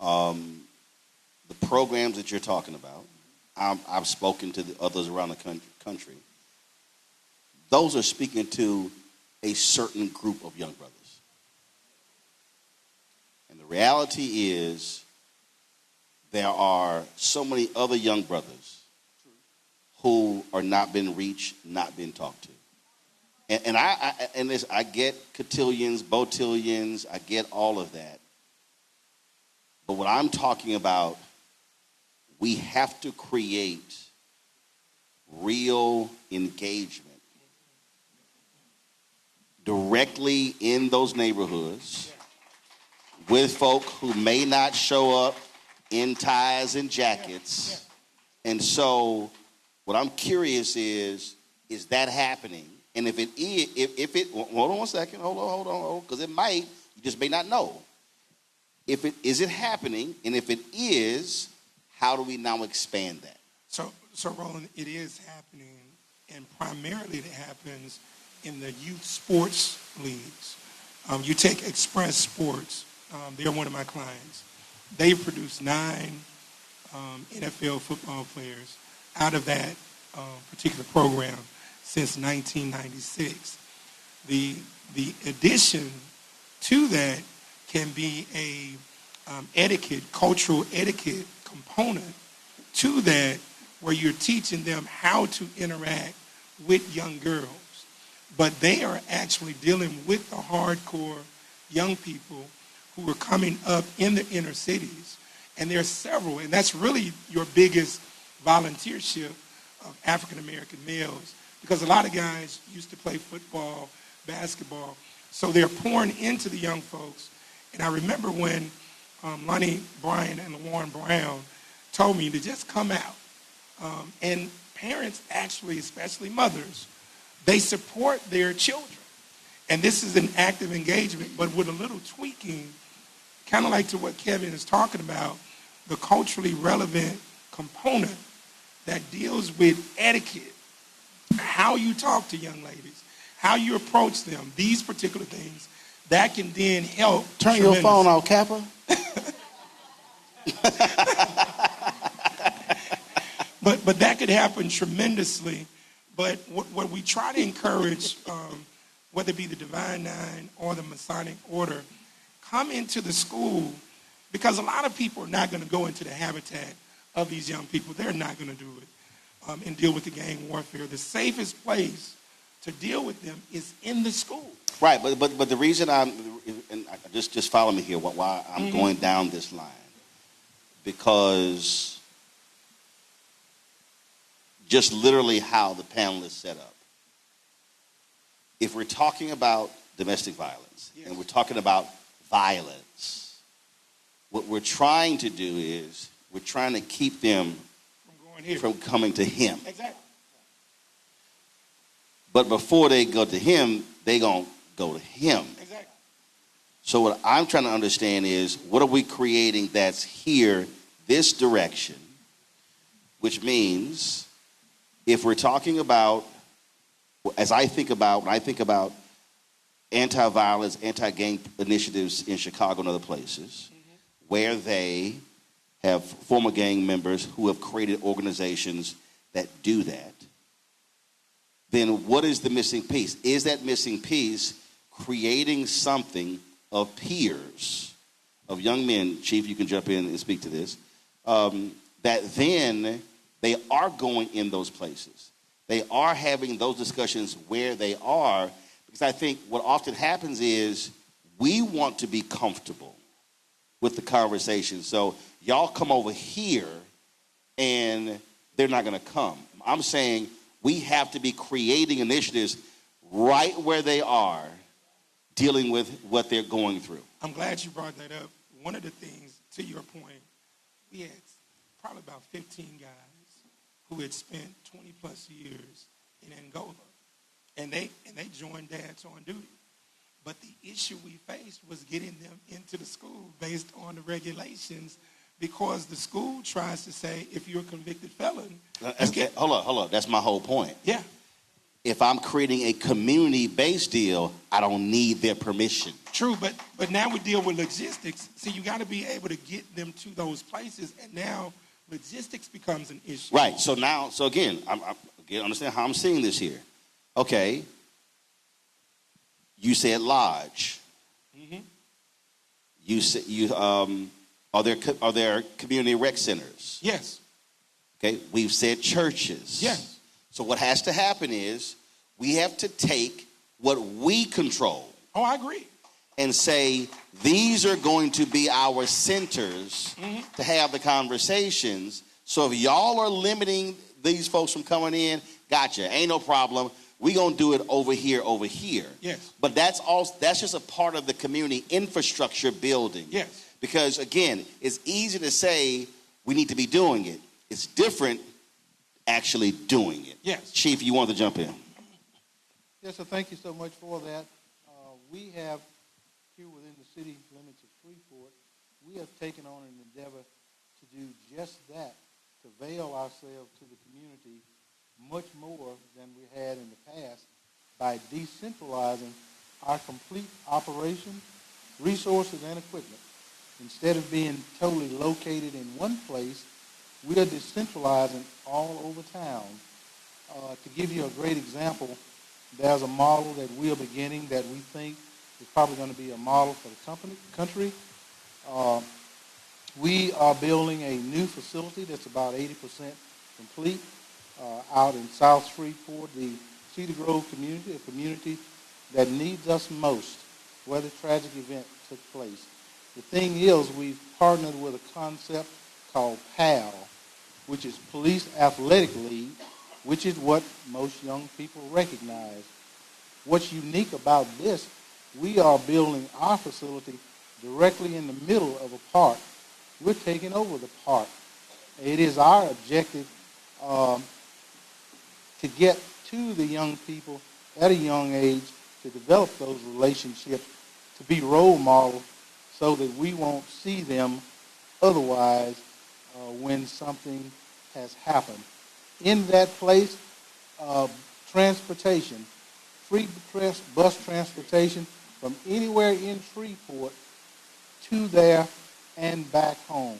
The programs that you're talking about, I've spoken to the others around the country. Those are speaking to a certain group of young brothers. And the reality is there are so many other young brothers who are not being reached, not being talked to. And I get cotillions, botillions, I get all of that. But what I'm talking about, we have to create real engagement directly in those neighborhoods with folk who may not show up in ties and jackets. And so what I'm curious is that happening? And if it is, hold on one second, hold on, because it might, you just may not know. Is it happening? And if it is, how do we now expand that? So Roland, it is happening, and primarily it happens in the youth sports leagues. You take Express Sports, they're one of my clients. They've produced 9 NFL football players out of that particular program since 1996. The addition to that can be a cultural etiquette component to that, where you're teaching them how to interact with young girls. But they are actually dealing with the hardcore young people who are coming up in the inner cities. And there are several, and that's really your biggest volunteership of African-American males, because a lot of guys used to play football, basketball, so they're pouring into the young folks. And I remember when Lonnie Bryan and LaWarren Brown told me to just come out. And parents actually, especially mothers, they support their children. And this is an active engagement, but with a little tweaking, kind of like to what Kevin is talking about, the culturally relevant component that deals with etiquette, how you talk to young ladies, how you approach them, these particular things, that can then help. Turn your phone off, Kappa. But that could happen tremendously. But what we try to encourage, whether it be the Divine Nine or the Masonic Order, come into the school, because a lot of people are not going to go into the habitat of these young people. They're not going to do it and deal with the gang warfare. The safest place to deal with them is in the school. Right, but the reason just follow me here, why I'm going down this line, because just literally how the panel is set up. If we're talking about domestic violence, and we're talking about violence, what we're trying to do is we're trying to keep them from coming to him. Exactly. But before they go to him, they're going to go to him. Exactly. So what I'm trying to understand is, what are we creating that's here this direction, which means if we're talking about, when I think about anti-violence, anti-gang initiatives in Chicago and other places, where they have former gang members who have created organizations that do that, then what is the missing piece? Is that missing piece creating something of peers, of young men, Chief, you can jump in and speak to this, that then they are going in those places. They are having those discussions where they are, because I think what often happens is we want to be comfortable with the conversation. So y'all come over here and they're not going to come. I'm saying we have to be creating initiatives right where they are, dealing with what they're going through. I'm glad you brought that up. One of the things, to your point, we had probably about 15 guys who had spent 20 plus years in Angola, and they joined dads on duty. But the issue we faced was getting them into the school based on the regulations, because the school tries to say, if you're a convicted felon, Hold on. That's my whole point. Yeah. If I'm creating a community-based deal, I don't need their permission. True, but now we deal with logistics, so you got to be able to get them to those places, and now logistics becomes an issue. Right. So again, I understand how I'm seeing this here. Okay. You said lodge. Mm-hmm. You said are there community rec centers? Yes. Okay. We've said churches. Yes. So what has to happen is we have to take what we control. Oh, I agree. And say, these are going to be our centers to have the conversations. So if y'all are limiting these folks from coming in, gotcha, ain't no problem. We're going to do it over here. Yes. But that's just a part of the community infrastructure building. Yes. Because, again, it's easy to say we need to be doing it. It's different actually doing it. Yes. Chief, you want to jump in? Yes, sir. Thank you so much for that. We have, here within the city limits of Shreveport, we have taken on an endeavor to do just that, to veil ourselves to the community much more than we had in the past by decentralizing our complete operation, resources, and equipment. Instead of being totally located in one place, we are decentralizing all over town. To give you a great example, there's a model that we are beginning that we think is probably going to be a model for the country. We are building a new facility that's about 80% complete out in South Shreveport, the Cedar Grove community, a community that needs us most, where the tragic event took place. The thing is, we've partnered with a concept called PAL, which is Police Athletic League, which is what most young people recognize. What's unique about this, we are building our facility directly in the middle of a park. We're taking over the park. It is our objective to get to the young people at a young age, to develop those relationships, to be role models so that we won't see them otherwise when something has happened. In that place, transportation, free bus transportation from anywhere in Shreveport to there and back home.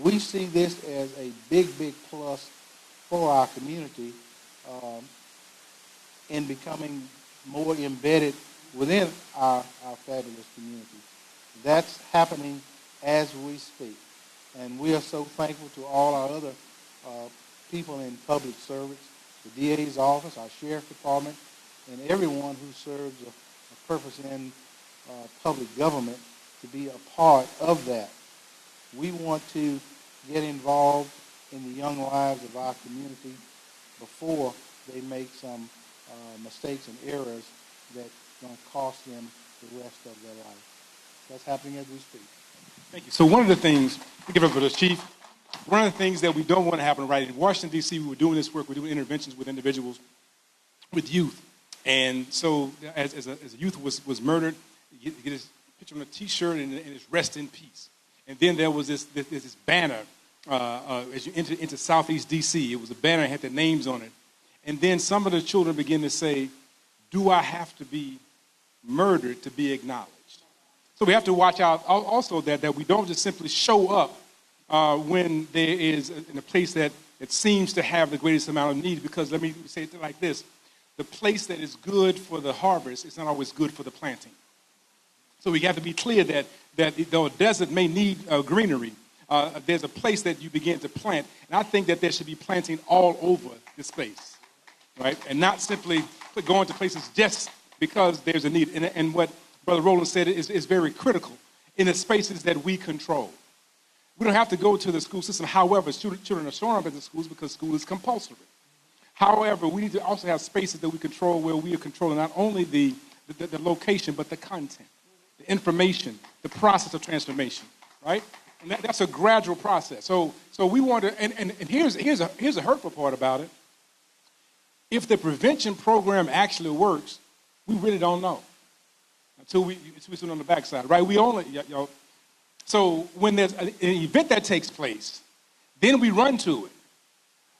We see this as a big, big plus for our community in becoming more embedded within our fabulous community. That's happening as we speak. And we are so thankful to all our other people in public service, the DA's office, our sheriff department, and everyone who serves a purpose in public government to be a part of that. We want to get involved in the young lives of our community before they make some mistakes and errors that's going to cost them the rest of their life. That's happening as we speak. Thank you. So one of the things, we give it up for the Chief, one of the things that we don't want to happen, right, in Washington, D.C., we were doing this work, we're doing interventions with individuals, with youth. And so as a youth was murdered, you get his picture on a T-shirt and it's rest in peace. And then there was this banner as you enter into Southeast D.C. It was a banner that had the names on it. And then some of the children begin to say, do I have to be murdered to be acknowledged? So we have to watch out also that we don't just simply show up when there is in a place that that seems to have the greatest amount of need, because let me say it like this. The place that is good for the harvest is not always good for the planting. So we have to be clear that though a desert may need greenery, there's a place that you begin to plant. And I think that there should be planting all over the space, right? And not simply going to places just because there's a need. And what Brother Roland said is very critical in the spaces that we control. We don't have to go to the school system. However, children are showing up at the schools because school is compulsory. However, we need to also have spaces that we control where we are controlling not only the location, but the content, the information, the process of transformation, right? And that's a gradual process. So we want to, and here's a hurtful part about it. If the prevention program actually works, we really don't know until we sit on the backside, right? We only, so when there's an event that takes place, then we run to it.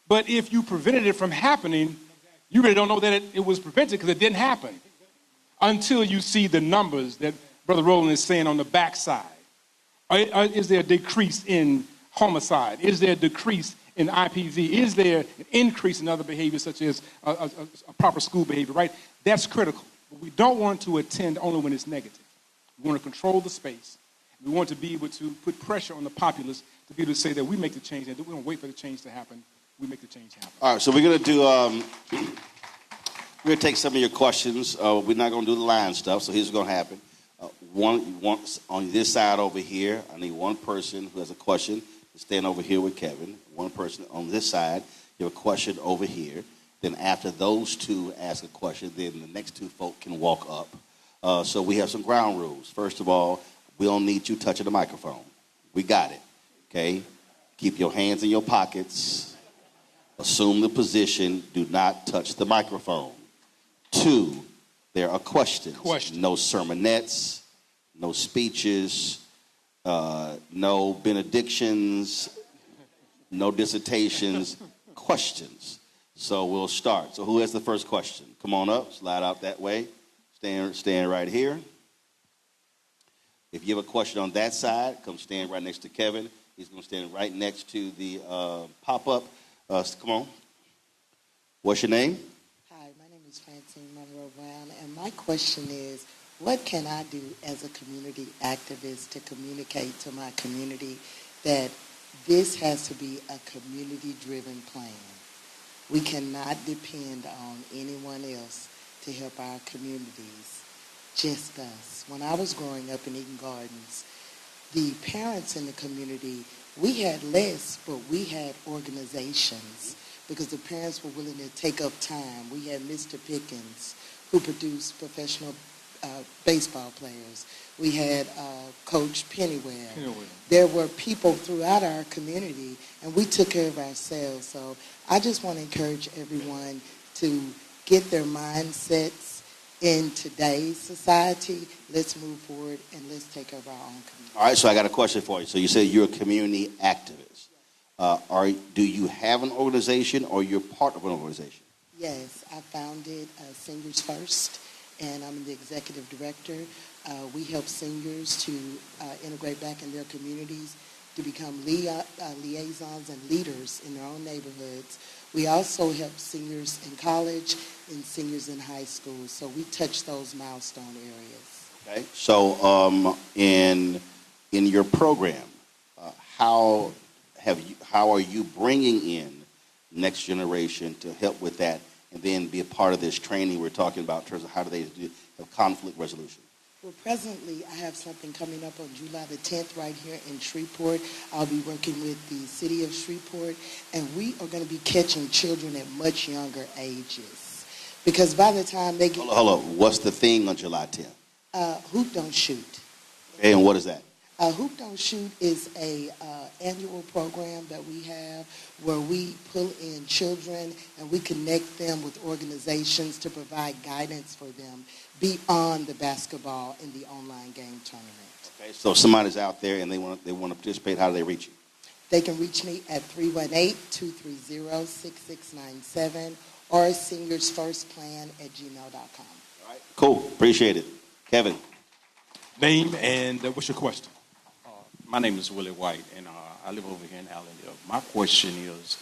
But if you prevented it from happening, you really don't know that it was prevented because it didn't happen until you see the numbers that Brother Roland is saying on the backside. Is there a decrease in homicide? Is there a decrease in IPV? Is there an increase in other behaviors such as a proper school behavior, right? That's critical. But we don't want to attend only when it's negative. We want to control the space. We want to be able to put pressure on the populace to be able to say that we make the change, and we don't wait for the change to happen. We make the change happen. All right, so we're going to do, we're going to take some of your questions. We're not going to do the line stuff, so here's what's going to happen. One on this side over here, I need one person who has a question to stand over here with Kevin. One person on this side, you have a question over here. Then after those two ask a question, then the next two folk can walk up. So we have some ground rules. First of all, we don't need you touching the microphone. We got it, okay? Keep your hands in your pockets. Assume the position. Do not touch the microphone. 2, there are questions. No sermonettes, no speeches, no benedictions, no dissertations, questions. So we'll start. So who has the first question? Come on up, slide out that way. Stand right here. If you have a question on that side, come stand right next to Kevin. He's going to stand right next to the pop-up. Come on. What's your name? Hi, my name is Francine Monroe Brown, and my question is, what can I do as a community activist to communicate to my community that this has to be a community-driven plan? We cannot depend on anyone else to help our communities, just us. When I was growing up in Eden Gardens, the parents in the community, we had less, but we had organizations because the parents were willing to take up time. We had Mr. Pickens, who produced professional baseball players. We had Coach Pennywell. There were people throughout our community, and we took care of ourselves. So I just want to encourage everyone to get their mindsets in today's society. Let's move forward, and let's take care of our own community. All right, so I got a question for you. So you said you're a community activist. Do you have an organization, or you're part of an organization? Yes, I founded Seniors First, and I'm the executive director. We help seniors to integrate back in their communities, to become liaisons and leaders in their own neighborhoods. We also help seniors in college and seniors in high school. So we touch those milestone areas. Okay. So in your program, how are you bringing in next generation to help with that, and then be a part of this training we're talking about in terms of how do they do conflict resolution? Well, presently, I have something coming up on July the 10th right here in Shreveport. I'll be working with the city of Shreveport, and we are going to be catching children at much younger ages. Because by the time they get... Hold on. What's the thing on July 10th? Hoop Don't Shoot. Okay, and what is that? Hoop Don't Shoot is a annual program that we have where we pull in children and we connect them with organizations to provide guidance for them beyond the basketball and the online game tournament. Okay, so if somebody's out there and they want to participate, how do they reach you? They can reach me at 318-230-6697 or seniorsfirstplan@gmail.com. All right, cool. Appreciate it. Kevin. Name and what's your question? My name is Willie White, and I live over here in Allendale. My question is,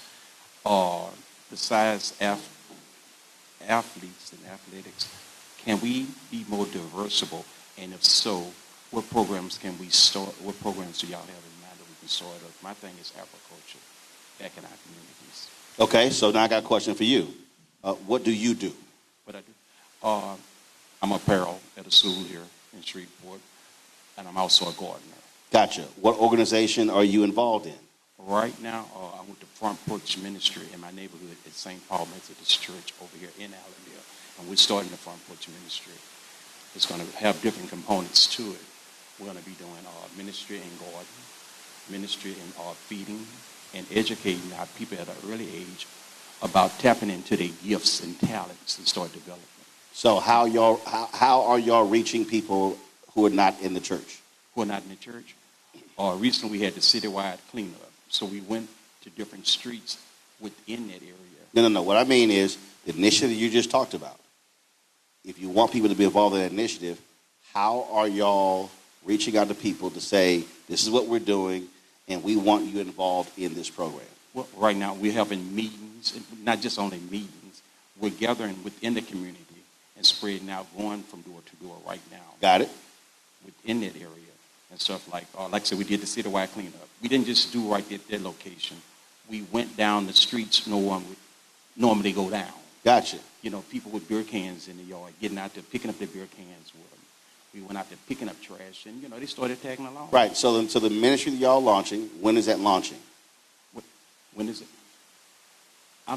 besides athletes and athletics, can we be more diversible? And if so, what programs can we start? What programs do y'all have in mind that we can start up? My thing is agriculture back in our communities. Okay, so now I got a question for you. What do you do? What I do? I'm apparel at a school here in Shreveport, and I'm also a gardener. Gotcha. What organization are you involved in? Right now, I'm with the Front Porch Ministry in my neighborhood at St. Paul Methodist Church over here in Alabama, and we're starting the Front Porch Ministry. It's going to have different components to it. We're going to be doing ministry in garden, ministry in feeding, and educating our people at an early age about tapping into their gifts and talents and start developing. So how are y'all reaching people who are not in the church? Who are not in the church? Recently we had the citywide cleanup. So we went to different streets within that area. No. What I mean is the initiative you just talked about. If you want people to be involved in that initiative, how are y'all reaching out to people to say, this is what we're doing, and we want you involved in this program? Well, right now we're having meetings, not just only meetings. We're gathering within the community and spreading out, going from door to door right now. Got it. Within that area and stuff like I said, we did the citywide cleanup. We didn't just do right at that location. We went down the streets no one would normally go down. Gotcha. You know, people with beer cans in the yard, getting out there, picking up their beer cans with them. We went out there picking up trash, and, they started tagging along. Right. So the ministry that y'all launching, when is that launching? When is it? I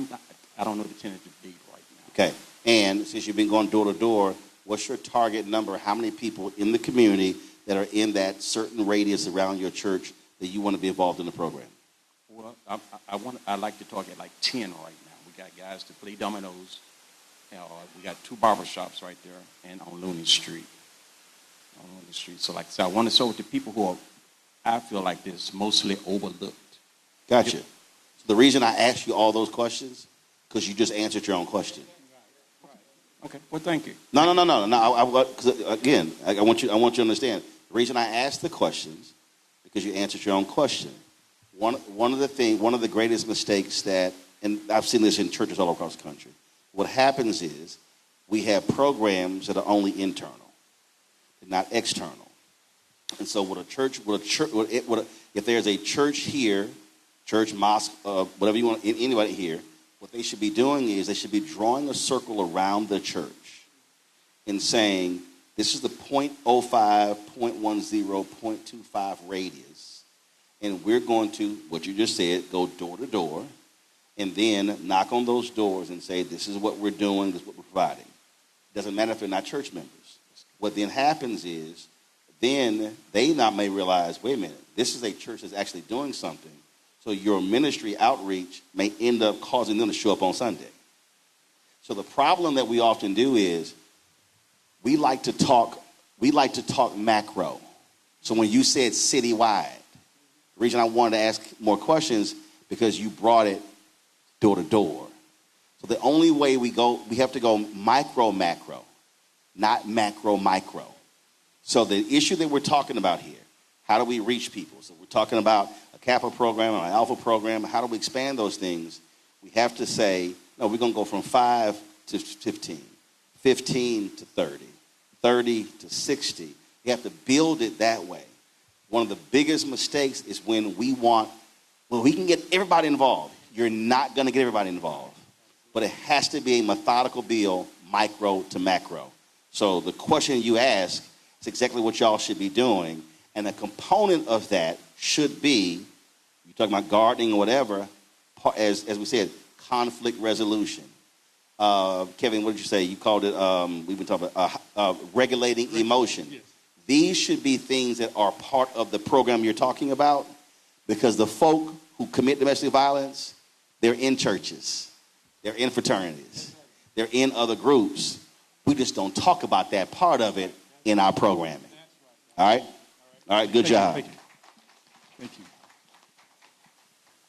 don't know the tentative date right now. Okay. And since you've been going door to door, what's your target number? How many people in the community that are in that certain radius around your church that you want to be involved in the program? Well, I'd like to target like 10 right now. We got guys to play dominoes. We got 2 barbershops right there and on Looney Street. So like I said, I want to serve with the people who are, I feel like this, mostly overlooked. Gotcha. So the reason I asked you all those questions, because you just answered your own question. Okay. Well, thank you. No. Because again, I want you to understand. The reason I asked the questions, because you answered your own question. One of the greatest mistakes that, and I've seen this in churches all across the country. What happens is we have programs that are only internal, not external. And so if there's a church here, church, mosque, whatever you want, anybody here, what they should be doing is they should be drawing a circle around the church and saying, this is the 0.05, 0.10, 0.25 radius. And we're going to, what you just said, go door to door and then knock on those doors and say, this is what we're doing, this is what we're providing. It doesn't matter if they're not church members. What then happens is, then they may realize, wait a minute, this is a church that's actually doing something. So your ministry outreach may end up causing them to show up on Sunday. So the problem that we often do is we like to talk macro. So when you said citywide, the reason I wanted to ask more questions because you brought it door to door. So the only way we have to go micro macro, not macro micro. So the issue that we're talking about here, how do we reach people? So we're talking about a Kappa program or an Alpha program. How do we expand those things? We have to say, no, we're going to go from 5 to 15, 15 to 30, 30 to 60. You have to build it that way. One of the biggest mistakes is when we can get everybody involved. You're not going to get everybody involved. But it has to be a methodical build, micro to macro. So the question you ask is exactly what y'all should be doing. And a component of that should be, you're talking about gardening or whatever, as we said, conflict resolution. Kevin, what did you say? You called it, we've been talking about regulating emotion. Yes. These should be things that are part of the program you're talking about, because the folk who commit domestic violence, they're in churches. They're in fraternities. They're in other groups. We just don't talk about that part of it in our programming. All right? All right, good job. Thank you.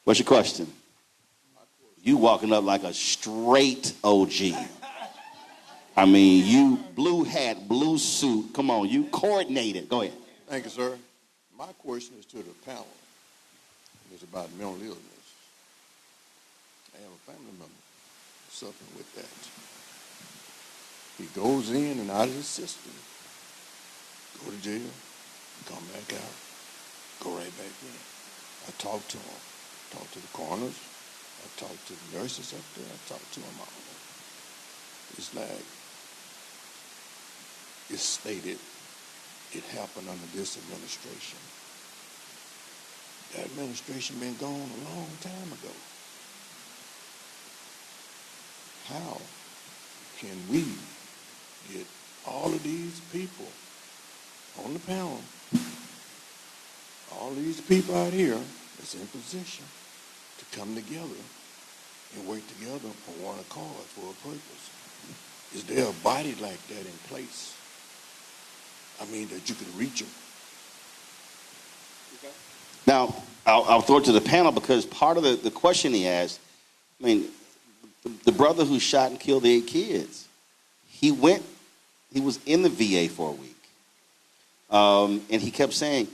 What's your question? You walking up like a straight OG. I mean, you blue hat, blue suit. Come on, you coordinated. Go ahead. Thank you, sir. My question is to the panel. It's about mental illness. I have a family member suffering with that. He goes in and out of the system, go to jail, come back out, go right back in. I talk to him, talk to the coroners, I talk to the nurses up there, I talk to them all. It's like, it's stated, it happened under this administration. That administration been gone a long time ago. How can we get all of these people on the panel, all these people out here that's in position to come together and work together on one accord for a purpose? Is there a body like that in place? I mean, that you could reach them? Now, I'll throw it to the panel because part of the question he asked, I mean, the brother who shot and killed the 8 kids, he was in the VA for a week. And he kept saying,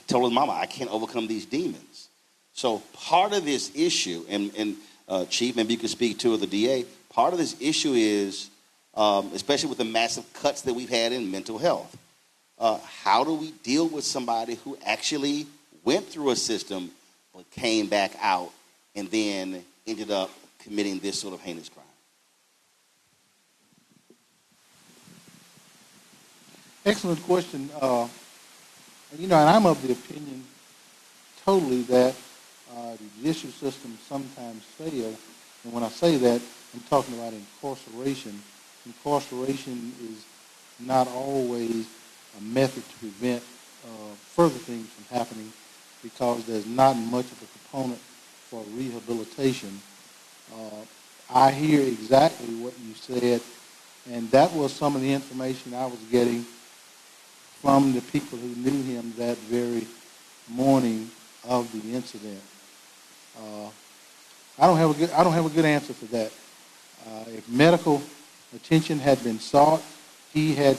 told his mama, I can't overcome these demons. So part of this issue, and Chief, maybe you can speak to, or the DA, part of this issue is, especially with the massive cuts that we've had in mental health, how do we deal with somebody who actually went through a system but came back out and then ended up committing this sort of heinous crime? Excellent question. And I'm of the opinion totally that the judicial system sometimes fail. And when I say that, I'm talking about incarceration. Incarceration is not always a method to prevent further things from happening because there's not much of a component for rehabilitation. I hear exactly what you said, and that was some of the information I was getting from the people who knew him that very morning of the incident. I don't have a good answer for that. If medical attention had been sought, he had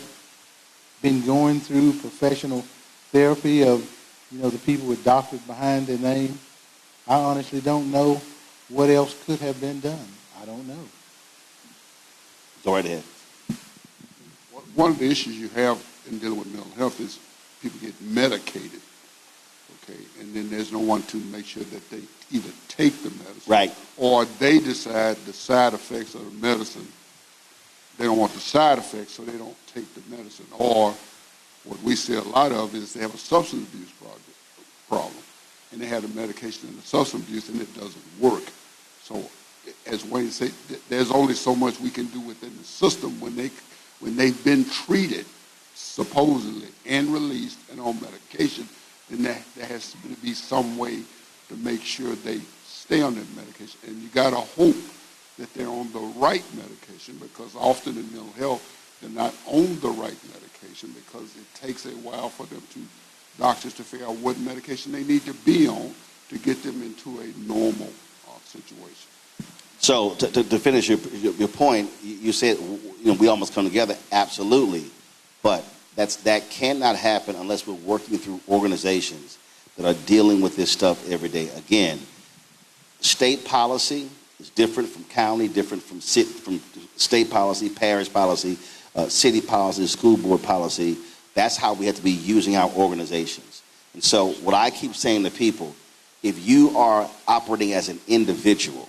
been going through professional therapy of, the people with doctors behind their name. I honestly don't know what else could have been done. I don't know. Go right ahead. One of the issues you have in dealing with mental health is people get medicated, okay, and then there's no one to make sure that they either take the medicine, right, or they decide the side effects of the medicine. They don't want the side effects, so they don't take the medicine. Or what we see a lot of is they have a substance abuse problem, and they have the medication and the substance abuse, and it doesn't work. So, as Wayne said, there's only so much we can do within the system when they've been treated, supposedly, and released and on medication. Then there has to be some way to make sure they stay on that medication. And you got to hope that they're on the right medication, because often in mental health, they're not on the right medication because it takes a while for doctors to figure out what medication they need to be on to get them into a normal situation. So to finish your point, you said, we almost come together. Absolutely. But that cannot happen unless we're working through organizations that are dealing with this stuff every day. Again, state policy is different from county, different from state policy, parish policy, city policy, school board policy. That's how we have to be using our organizations. And so what I keep saying to people, if you are operating as an individual,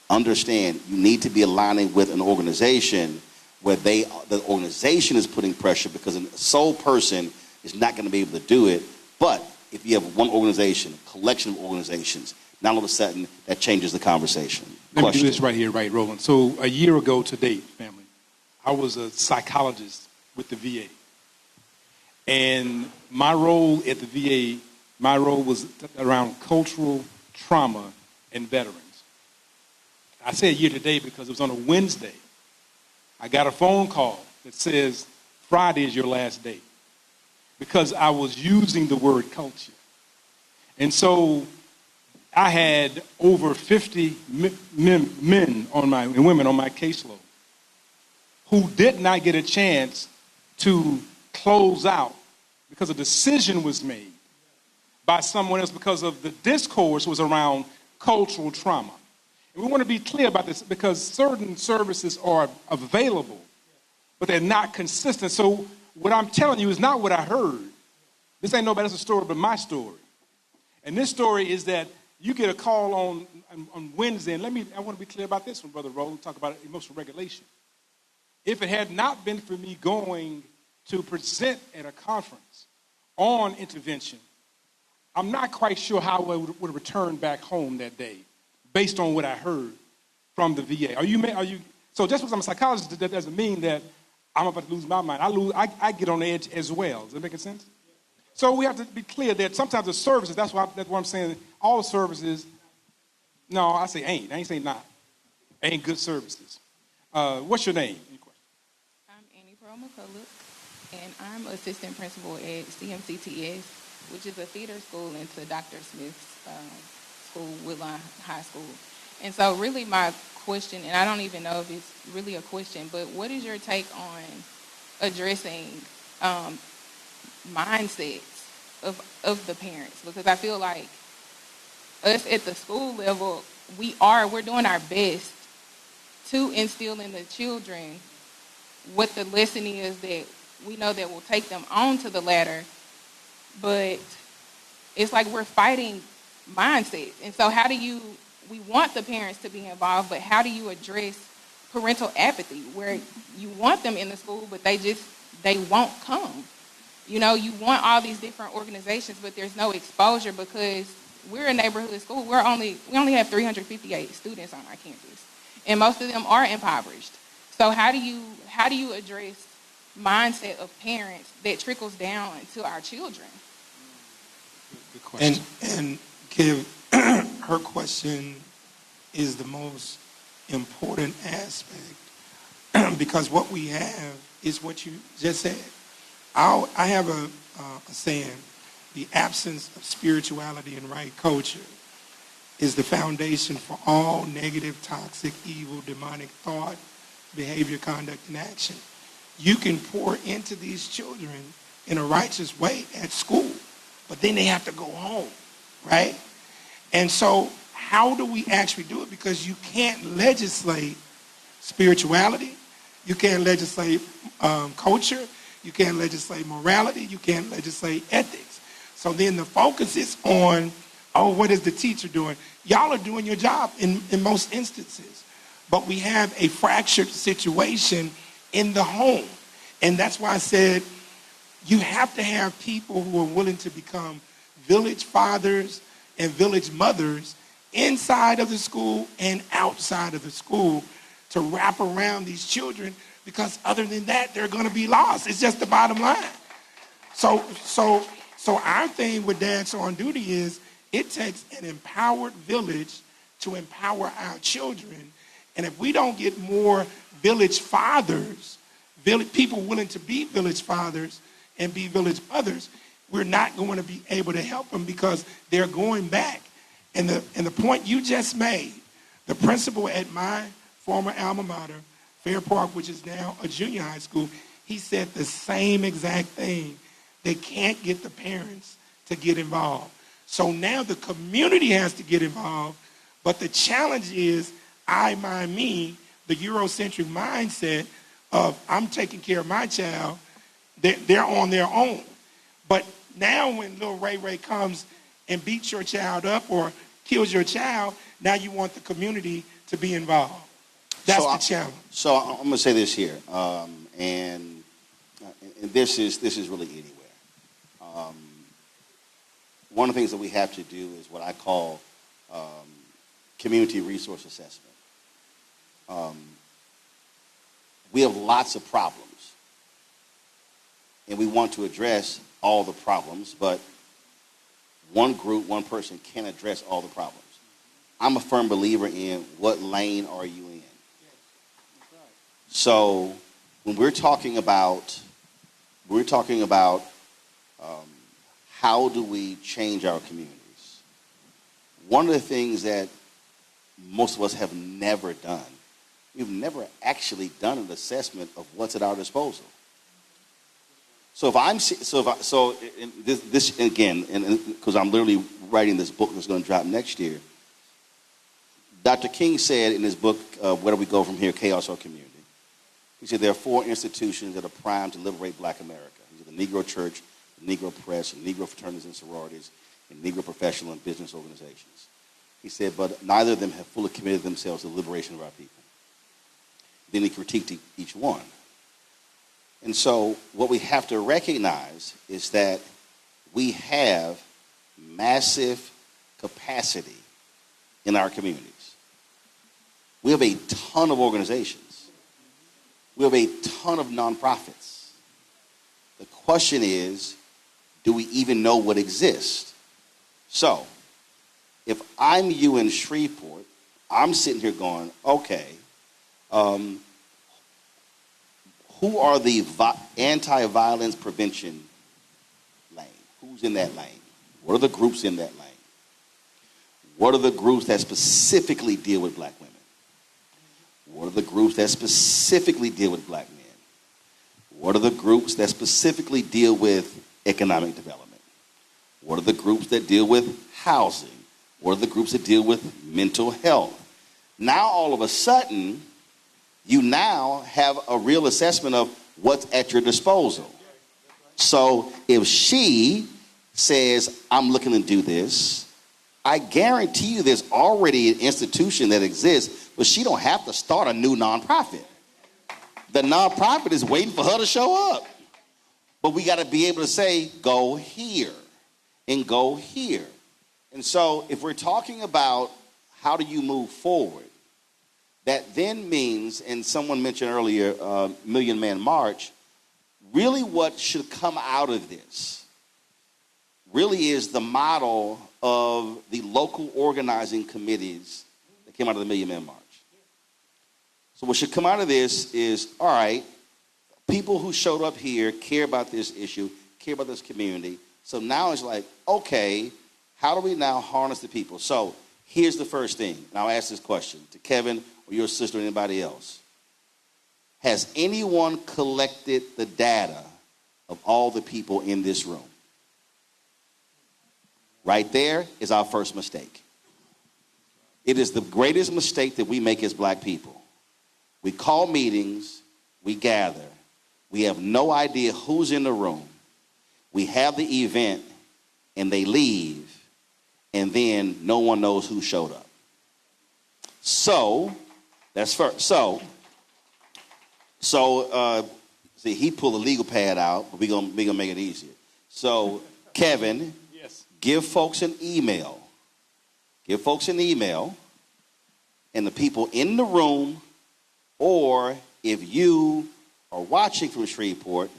understand you need to be aligning with an organization where the organization is putting pressure, because a sole person is not going to be able to do it. But if you have one organization, a collection of organizations, now all of a sudden that changes the conversation. Let me do this right here, right, Roland. So a year ago to date, family, I was a psychologist with the VA. And my role at the VA, was around cultural trauma and veterans. I say a year to date because it was on a Wednesday. I got a phone call that says Friday is your last day, because I was using the word culture. And so I had over 50 men and women on my caseload who did not get a chance to close out because a decision was made by someone else, because of the discourse was around cultural trauma. And we want to be clear about this because certain services are available, but they're not consistent. So what I'm telling you is not what I heard. This ain't nobody else's story but my story. And this story is that you get a call on Wednesday, and I want to be clear about this one, Brother Roland, talk about emotional regulation. If it had not been for me going to present at a conference on intervention, I'm not quite sure how I would return back home that day based on what I heard from the VA. So just because I'm a psychologist, that doesn't mean that I'm about to lose my mind. I get on edge as well. Does that make sense? So we have to be clear that sometimes the services, that's what I'm saying, all services, no, I say ain't. I ain't saying not. Ain't good services. What's your name? I'm Annie Pearl McCullough, and I'm assistant principal at CMCTS, which is a theater school into Dr. Smith's school, Woodlawn High School. And so really my question, and I don't even know if it's really a question, but what is your take on addressing mindsets of the parents? Because I feel like us at the school level, we're doing our best to instill in the children what the lesson is that we know that will take them on to the ladder, but it's like we're fighting mindsets. And so we want the parents to be involved, but how do you address parental apathy where you want them in the school, but they won't come? You want all these different organizations, but there's no exposure because we're a neighborhood school. We only have 358 students on our campus, and most of them are impoverished. So how do you address mindset of parents that trickles down to our children? Good question. And Kev, her question is the most important aspect because what we have is what you just said. I have a saying, the absence of spirituality and right culture is the foundation for all negative, toxic, evil, demonic thought, behavior, conduct, and action. You can pour into these children in a righteous way at school, but then they have to go home, right? And so how do we actually do it? Because you can't legislate spirituality. You can't legislate culture. You can't legislate morality. You can't legislate ethics. So then the focus is on, what is the teacher doing? Y'all are doing your job in most instances. But we have a fractured situation in the home. And that's why I said you have to have people who are willing to become village fathers and village mothers inside of the school and outside of the school to wrap around these children, because other than that, they're going to be lost. It's just the bottom line. So our thing with Dads on Duty is it takes an empowered village to empower our children. And if we don't get more village fathers, people willing to be village fathers and be village mothers, we're not going to be able to help them because they're going back. And the point you just made, the principal at my former alma mater, Fair Park, which is now a junior high school, he said the same exact thing. They can't get the parents to get involved. So now the community has to get involved, but the challenge is I, my, me, the Eurocentric mindset of I'm taking care of my child, they're on their own. But now when little Ray comes and beats your child up or kills your child, now you want the community to be involved. That's the challenge. So I'm going to say this here, and this is really anywhere. One of the things that we have to do is what I call community resource assessment. We have lots of problems, and we want to address all the problems, but one group, one person can't address all the problems. I'm a firm believer in what lane are you in? So when we're talking about how do we change our communities, one of the things that most of us have never done, we've never actually done an assessment of what's at our disposal. So this again, and because I'm literally writing this book that's going to drop next year, Dr. King said in his book, Where Do We Go From Here, Chaos or Community? He said there are 4 institutions that are primed to liberate black America. These are the Negro Church, the Negro Press, the Negro fraternities and sororities, and Negro professional and business organizations. He said, but neither of them have fully committed themselves to the liberation of our people. Then he critiqued each one. And so what we have to recognize is that we have massive capacity in our communities. We have a ton of organizations. We have a ton of nonprofits. The question is, do we even know what exists? So, if I'm you in Shreveport, I'm sitting here going, okay, who are the anti-violence prevention lane? Who's in that lane? What are the groups in that lane? What are the groups that specifically deal with black women? What are the groups that specifically deal with black men? What are the groups that specifically deal with economic development? What are the groups that deal with housing? What are the groups that deal with mental health? Now, all of a sudden, you now have a real assessment of what's at your disposal. So if she says, I'm looking to do this, I guarantee you there's already an institution that exists, but she don't have to start a new nonprofit. The nonprofit is waiting for her to show up. But we got to be able to say, go here and go here. And so if we're talking about how do you move forward, that then means, and someone mentioned earlier, Million Man March, really what should come out of this really is the model of the local organizing committees that came out of the Million Man March. So what should come out of this is, all right, people who showed up here care about this issue, care about this community. So now it's like, okay, how do we now harness the people? So here's the first thing, and I'll ask this question to Kevin or your sister or anybody else. Has anyone collected the data of all the people in this room? Right there is our first mistake. It is the greatest mistake that we make as black people. We call meetings, we gather, we have no idea who's in the room. We have the event and they leave, and then no one knows who showed up. So, that's first. So, see, he pulled a legal pad out, but we're gonna make it easier. So, Kevin, yes, give folks an email. Give folks an email, and the people in the room, or if you are watching from Shreveport,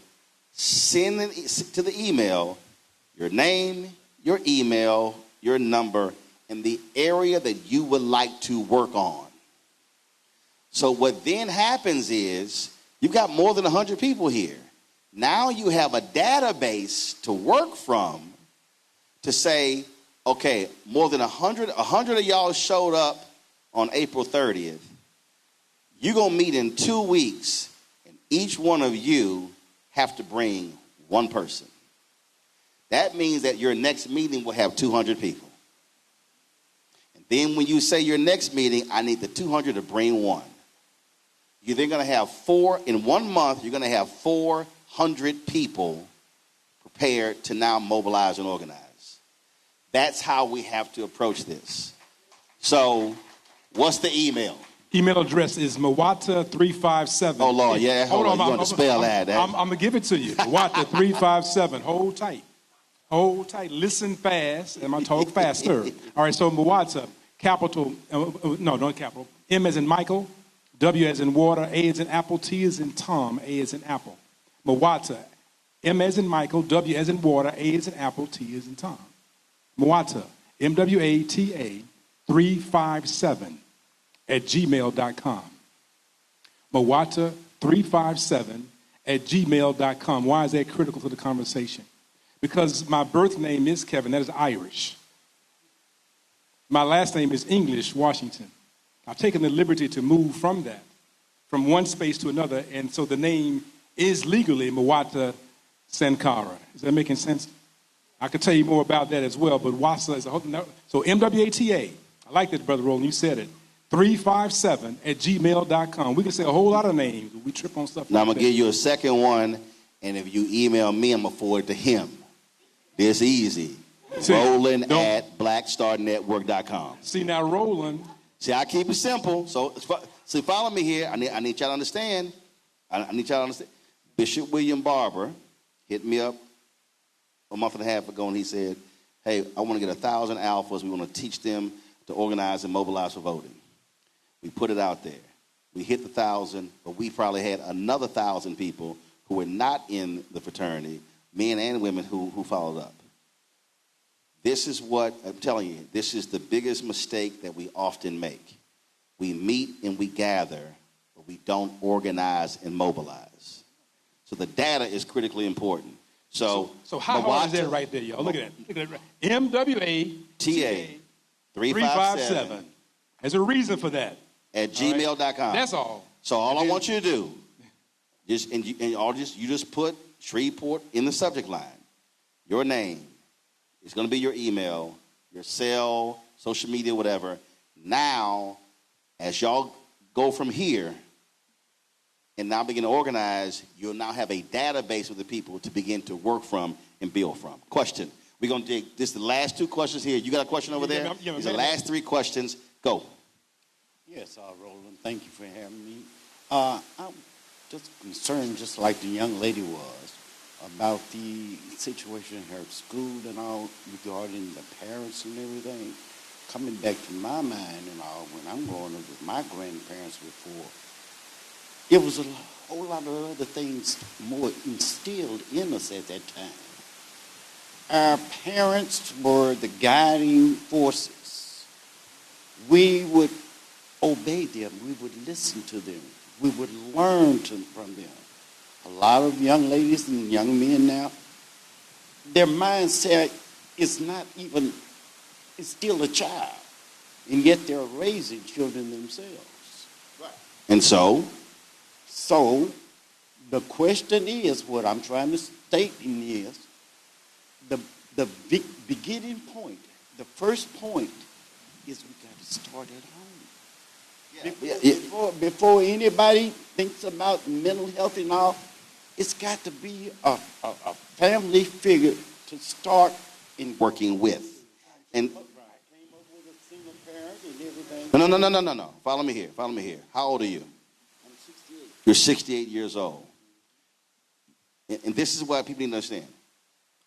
send to the email your name, your email, your number, and the area that you would like to work on. So what then happens is you've got more than 100 people here. Now you have a database to work from to say, okay, more than 100 of y'all showed up on April 30th. You're going to meet in 2 weeks, and each one of you have to bring one person. That means that your next meeting will have 200 people. And then when you say your next meeting, I need the 200 to bring one. You're then going to have in 1 month, you're going to have 400 people prepared to now mobilize and organize. That's how we have to approach this. So what's the email? Email address is Mawata357. Oh, Lord, yeah. Hold on. You're going to spell that. I'm going to give it to you. Mawata357. Hold tight. Hold tight. Listen fast. And I talk faster. All right, so Mawata, capital, no, not capital. M as in Michael, W as in water, A as in apple, T as in Tom, A as in apple. Mawata, M as in Michael, W as in water, A as in apple, T as in Tom. Mawata, MWATA 357 at gmail.com. Mawata 357 at gmail.com. Why is that critical to the conversation? Because my birth name is Kevin, that is Irish. My last name is English, Washington. I've taken the liberty to move from that, from one space to another, and so the name is legally Mawata Sankara. Is that making sense? I could tell you more about that as well, but Wasa is a whole, so MWATA. I like that, Brother Roland, you said it. 357@gmail.com. We can say a whole lot of names. We trip on stuff Now, I'm like going to that. give you a second one, and if you email me, I'm going to forward it to him. This easy. Roland at blackstarnetwork.com. See, now, Roland. See, I keep it simple. So, follow me here. I need y'all to understand. I need y'all to understand. Bishop William Barber hit me up a month and a half ago, and he said, hey, I want to get 1,000 alphas. We want to teach them to organize and mobilize for voting. We put it out there. We hit the 1,000, but we probably had another 1,000 people who were not in the fraternity, men and women who followed up. This is what, I'm telling you, this is the biggest mistake that we often make. We meet and we gather, but we don't organize and mobilize. So the data is critically important. So how hard is that right there, y'all? Look at that. MWATA 357. There's a reason for that. At gmail.com. Right? That's all. So all I want you to do, you just put Shreveport in the subject line. Your name. It's going to be your email, your cell, social media, whatever. Now, as y'all go from here and now begin to organize, you'll now have a database of the people to begin to work from and build from. Question. We're going to dig. This is the last two questions here. You got a question over there? These are the last three questions. Go. Yes, Roland, thank you for having me. I'm just concerned, just like the young lady was, about the situation in her school and all regarding the parents and everything. Coming back to my mind and all, when I'm growing up with my grandparents before, it was a whole lot of other things more instilled in us at that time. Our parents were the guiding forces. We would obey them. We would listen to them. We would learn from them. A lot of young ladies and young men now, their mindset is not even, it's still a child. And yet they're raising children themselves. Right. And so? So the question is, what I'm trying to state is, the beginning point, the first point is we got to start at home. Before anybody thinks about mental health and all, it's got to be a family figure to start in working with. And no. Follow me here. How old are you? I'm 68. You're 68 years old. And this is what people need to understand.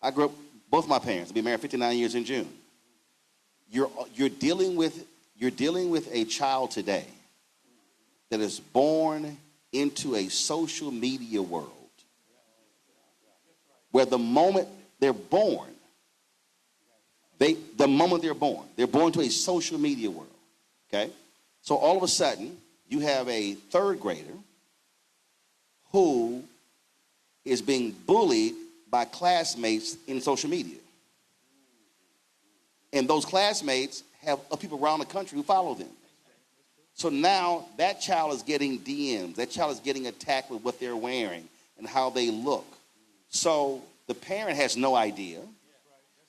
I grew up, both my parents, I've been married 59 years in June. You're dealing with a child today that is born into a social media world where the moment they're born, they're born to a social media world, okay? So all of a sudden, you have a third grader who is being bullied by classmates in social media. And those classmates have people around the country who follow them. So now that child is getting DMs. That child is getting attacked with what they're wearing and how they look. So the parent has no idea.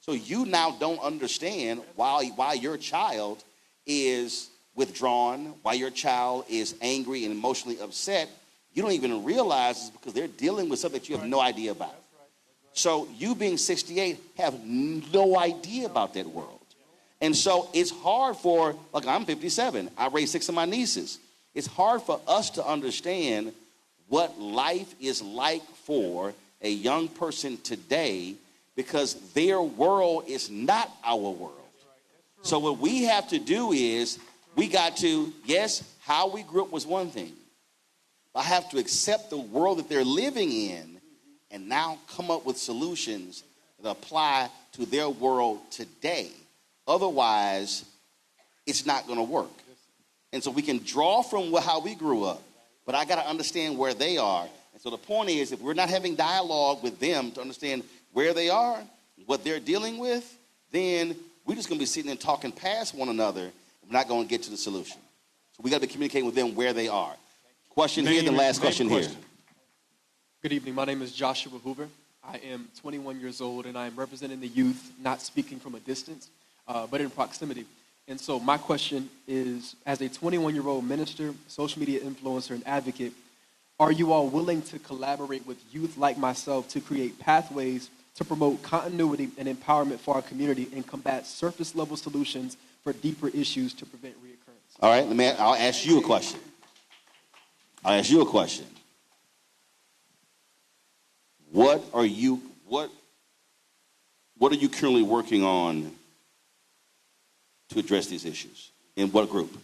So you now don't understand why your child is withdrawn, why your child is angry and emotionally upset. You don't even realize it's because they're dealing with something that you have no idea about. So you being 68 have no idea about that world. And so it's hard for, like I'm 57, I raised 6 of my nieces. It's hard for us to understand what life is like for a young person today because their world is not our world. So what we have to do is we got to, yes, how we grew up was one thing. I have to accept the world that they're living in and now come up with solutions that apply to their world today. Otherwise, it's not going to work. And so we can draw from how we grew up, but I got to understand where they are. And so the point is, if we're not having dialogue with them to understand where they are, what they're dealing with, then we're just going to be sitting and talking past one another. We're not going to get to the solution. So we got to be communicating with them where they are. Question here, then last question here. Good evening. My name is Joshua Hoover. I am 21 years old, and I am representing the youth, not speaking from a distance, but in proximity. And so my question is, as a 21-year-old minister, social media influencer, and advocate, are you all willing to collaborate with youth like myself to create pathways to promote continuity and empowerment for our community and combat surface-level solutions for deeper issues to prevent reoccurrence? All right, I'll ask you a question. What are you currently working on to address these issues? In what group?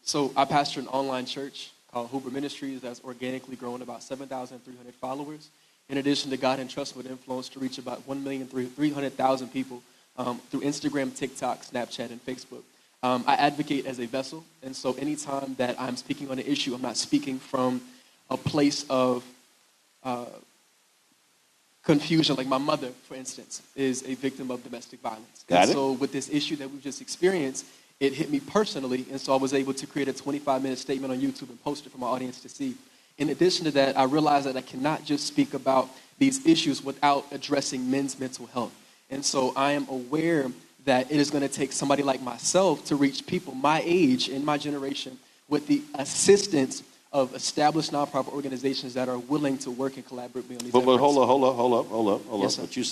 So I pastor an online church called Hoover Ministries that's organically grown about 7,300 followers. In addition to God and Trust with Influence to reach about 1,300,000 people through Instagram, TikTok, Snapchat, and Facebook. I advocate as a vessel, and so anytime that I'm speaking on an issue, I'm not speaking from a place of confusion. Like my mother, for instance, is a victim of domestic violence. Got it. So with this issue that we've just experienced, it hit me personally, and so I was able to create a 25-minute statement on YouTube and post it for my audience to see. In addition to that, I realized that I cannot just speak about these issues without addressing men's mental health. And so I am aware that it is going to take somebody like myself to reach people my age and my generation with the assistance of established nonprofit organizations that are willing to work and collaborate with me on these But efforts. hold up. Yes, sir. What you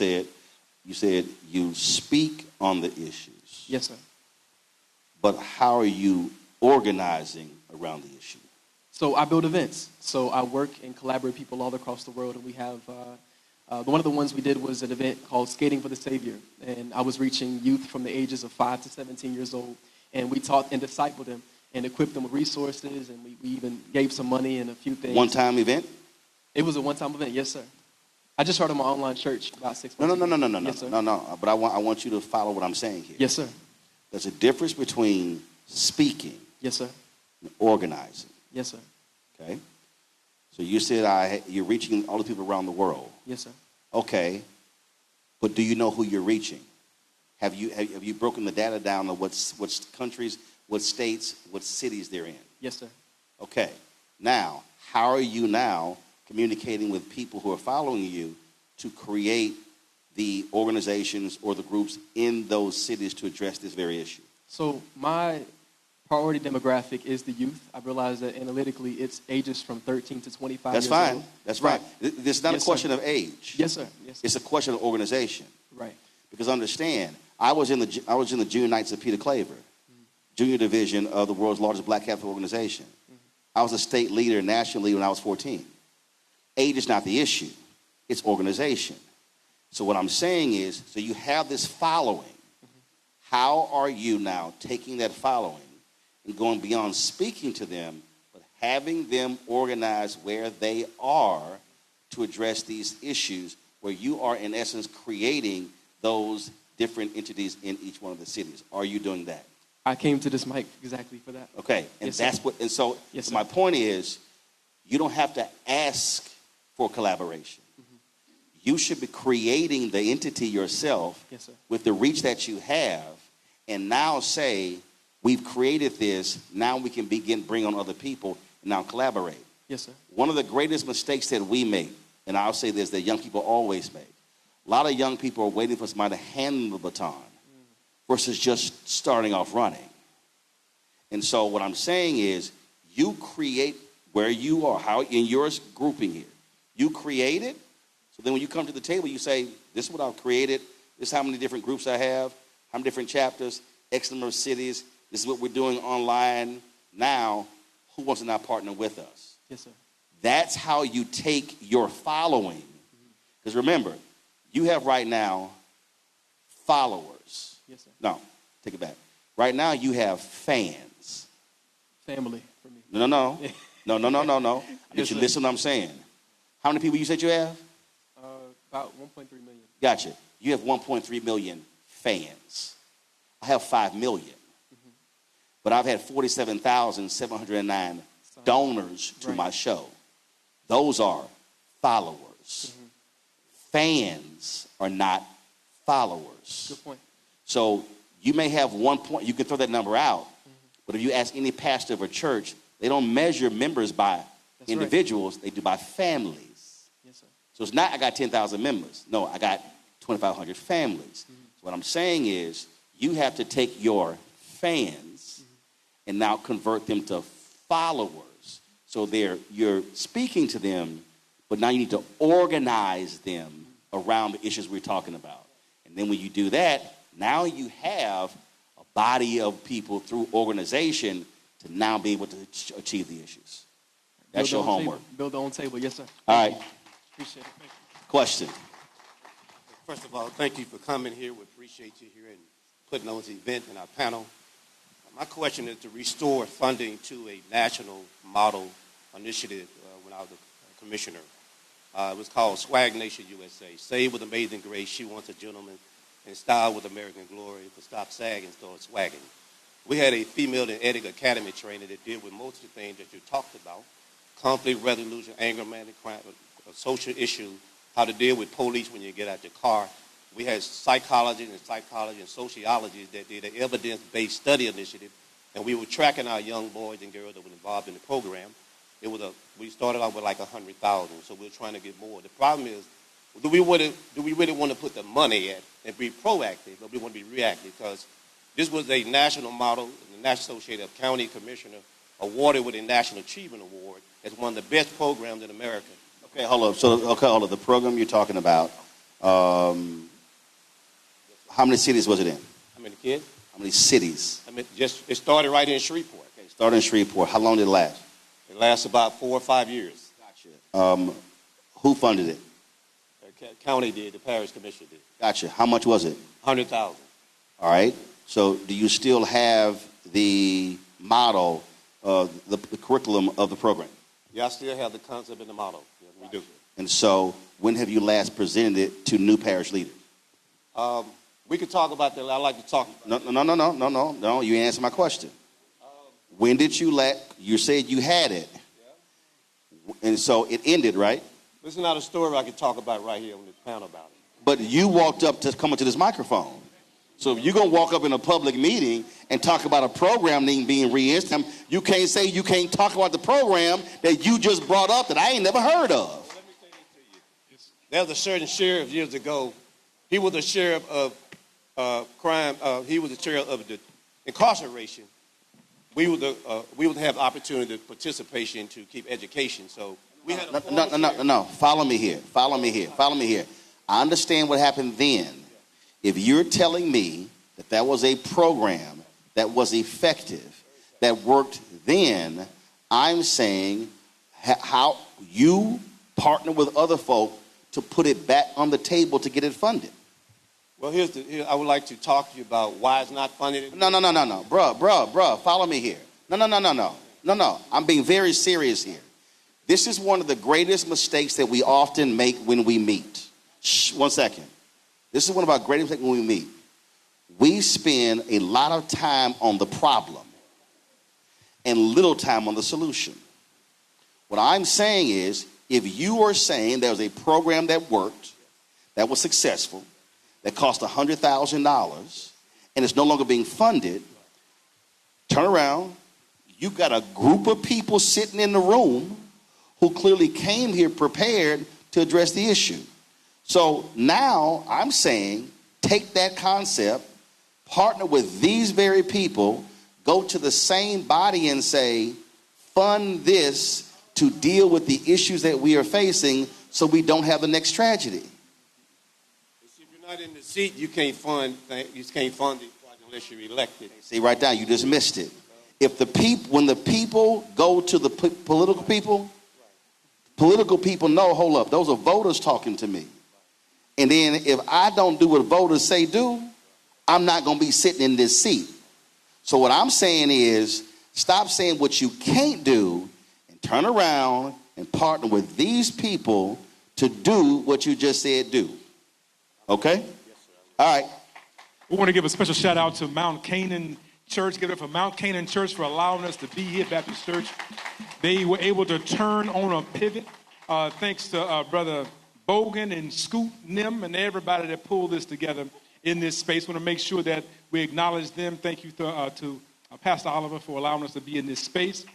said you speak on the issues. Yes, sir. But how are you organizing around the issue? So I build events. So I work and collaborate with people all across the world, and we have one of the ones we did was an event called Skating for the Savior, and I was reaching youth from the ages of 5 to 17 years old, and we taught and discipled them and equipped them with resources, and we even gave some money and a few things. One-time event? It was a one-time event, yes, sir. I just started my online church about 6 months ago. No. Yes, sir. No. But I want you to follow what I'm saying here. Yes, sir. There's a difference between speaking Yes, sir. and organizing. Yes, sir. Okay? So you said you're reaching all the people around the world. Yes, sir. Okay. But do you know who you're reaching? Have you broken the data down on what countries, what states, what cities they're in? Yes, sir. Okay. Now, how are you now communicating with people who are following you to create the organizations or the groups in those cities to address this very issue? So my priority demographic is the youth. I realize that analytically it's ages from 13 to 25 That's years fine. old. That's Right. fine. It's not Yes, a question sir. of age. Yes, sir. Yes, sir. It's a question of organization. Right. Because understand, I was in the Junior Knights of Peter Claver, junior division of the world's largest black Catholic organization. I was a state leader, national leader when I was 14. Age is not the issue. It's organization. So what I'm saying is, so you have this following. How are you now taking that following and going beyond speaking to them, but having them organize where they are to address these issues, where you are, in essence, creating those different entities in each one of the cities? Are you doing that? I came to this mic exactly for that. Okay, and Yes, that's sir. what, and so, Yes, so sir. my point is, you don't have to ask for collaboration. You should be creating the entity yourself Yes, sir. with the reach that you have, and now say, we've created this, now we can bring on other people, and now collaborate. Yes, sir. One of the greatest mistakes that we make, and I'll say this, that young people always make, a lot of young people are waiting for somebody to hand them the baton versus just starting off running. And so what I'm saying is, you create where you are, how in your grouping here. You create it, so then when you come to the table, you say, this is what I've created, this is how many different groups I have, how many different chapters, X number of cities, this is what we're doing online. Now, who wants to now partner with us? Yes, sir. That's how you take your following. Because remember, you have right now followers. Yes, sir. No, take it back. Right now you have fans. Family for me. No. No. I need Yes, you sir. to listen to what I'm saying. How many people you said you have? About 1.3 million. Gotcha. You have 1.3 million fans. I have 5 million. But I've had 47,709 donors to my show. Those are followers. Fans are not followers. Good point. So you may have you can throw that number out, but if you ask any pastor of a church, they don't measure members by individuals, they do by families. Yes, sir. So it's not I got 10,000 members. No, I got 2,500 families. So what I'm saying is you have to take your fans and now convert them to followers. So you're speaking to them, but now you need to organize them around the issues we're talking about. And then when you do that, now you have a body of people through organization to now be able to achieve the issues. That's your homework. Build their own table. Yes, sir. All right. Appreciate it. Thank you. Question. First of all, thank you for coming here. We appreciate you here and putting on this event and our panel. My question is to restore funding to a national model initiative when I was a commissioner. It was called Swag Nation USA. Save with amazing grace, she wants a gentleman, and style with American glory, but stop sagging, start swagging. We had a female and ethics academy trainer that dealt with most of the things that you talked about: conflict resolution, anger management, crime, social issue, how to deal with police when you get out your car. We had psychology and sociology that did an evidence-based study initiative, and we were tracking our young boys and girls that were involved in the program. We started out with like 100,000, so we're trying to get more. The problem is, do we really want to put the money at and be proactive, or we want to be reactive? Because this was a national model, and the National Association of County Commissioner awarded with a National Achievement Award as one of the best programs in America. Okay, hold up. The program you're talking about, how many cities was it in? How many kids? How many cities? It started right in Shreveport. Okay, started in Shreveport. How long did it last? It lasts about 4 or 5 years. Gotcha. Who funded it? The county did. The parish commission did. Gotcha. How much was it? 100,000. All right. So do you still have the model, the curriculum of the program? Yeah, I still have the concept and the model. Yeah, we do. And so when have you last presented it to new parish leaders? We could talk about that. I like to talk. No. You answer my question. When did you said you had it. Yeah. And so it ended, right? This is not a story I could talk about right here on this panel about it. But you walked up to come up to this microphone. So if you're going to walk up in a public meeting and talk about a program being reinstated, you can't say you can't talk about the program that you just brought up that I ain't never heard of. Well, let me say this to you. There was a certain sheriff years ago. He was the sheriff of crime. He was the sheriff of the incarceration. We would have the opportunity to participation to keep education. So we had no. Follow me here. I understand what happened then. If you're telling me that was a program that was effective, that worked then, I'm saying how you partner with other folk to put it back on the table to get it funded. Well, I would like to talk to you about why it's not funded. No. Bruh, follow me here. No. I'm being very serious here. This is one of the greatest mistakes that we often make when we meet. Shh, 1 second. This is one of our greatest mistakes when we meet. We spend a lot of time on the problem and little time on the solution. What I'm saying is, if you are saying there was a program that worked, that was successful, that cost $100,000, and it's no longer being funded, turn around. You got a group of people sitting in the room who clearly came here prepared to address the issue. So now I'm saying, take that concept, partner with these very people, go to the same body and say, fund this to deal with the issues that we are facing so we don't have the next tragedy. If you're not in the seat, you can't fund it unless you're elected. See, right now, you just missed it. When the people go to the political people know, hold up, those are voters talking to me. And then if I don't do what voters say do, I'm not going to be sitting in this seat. So what I'm saying is, stop saying what you can't do and turn around and partner with these people to do what you just said do. Okay? Yes, sir. All right. We want to give a special shout out to Mount Canaan Church. Give it up for Mount Canaan Church for allowing us to be here, Baptist Church. They were able to turn on a pivot thanks to Brother Bogan and Scoot Nim and everybody that pulled this together in this space. We want to make sure that we acknowledge them. Thank you to Pastor Oliver for allowing us to be in this space.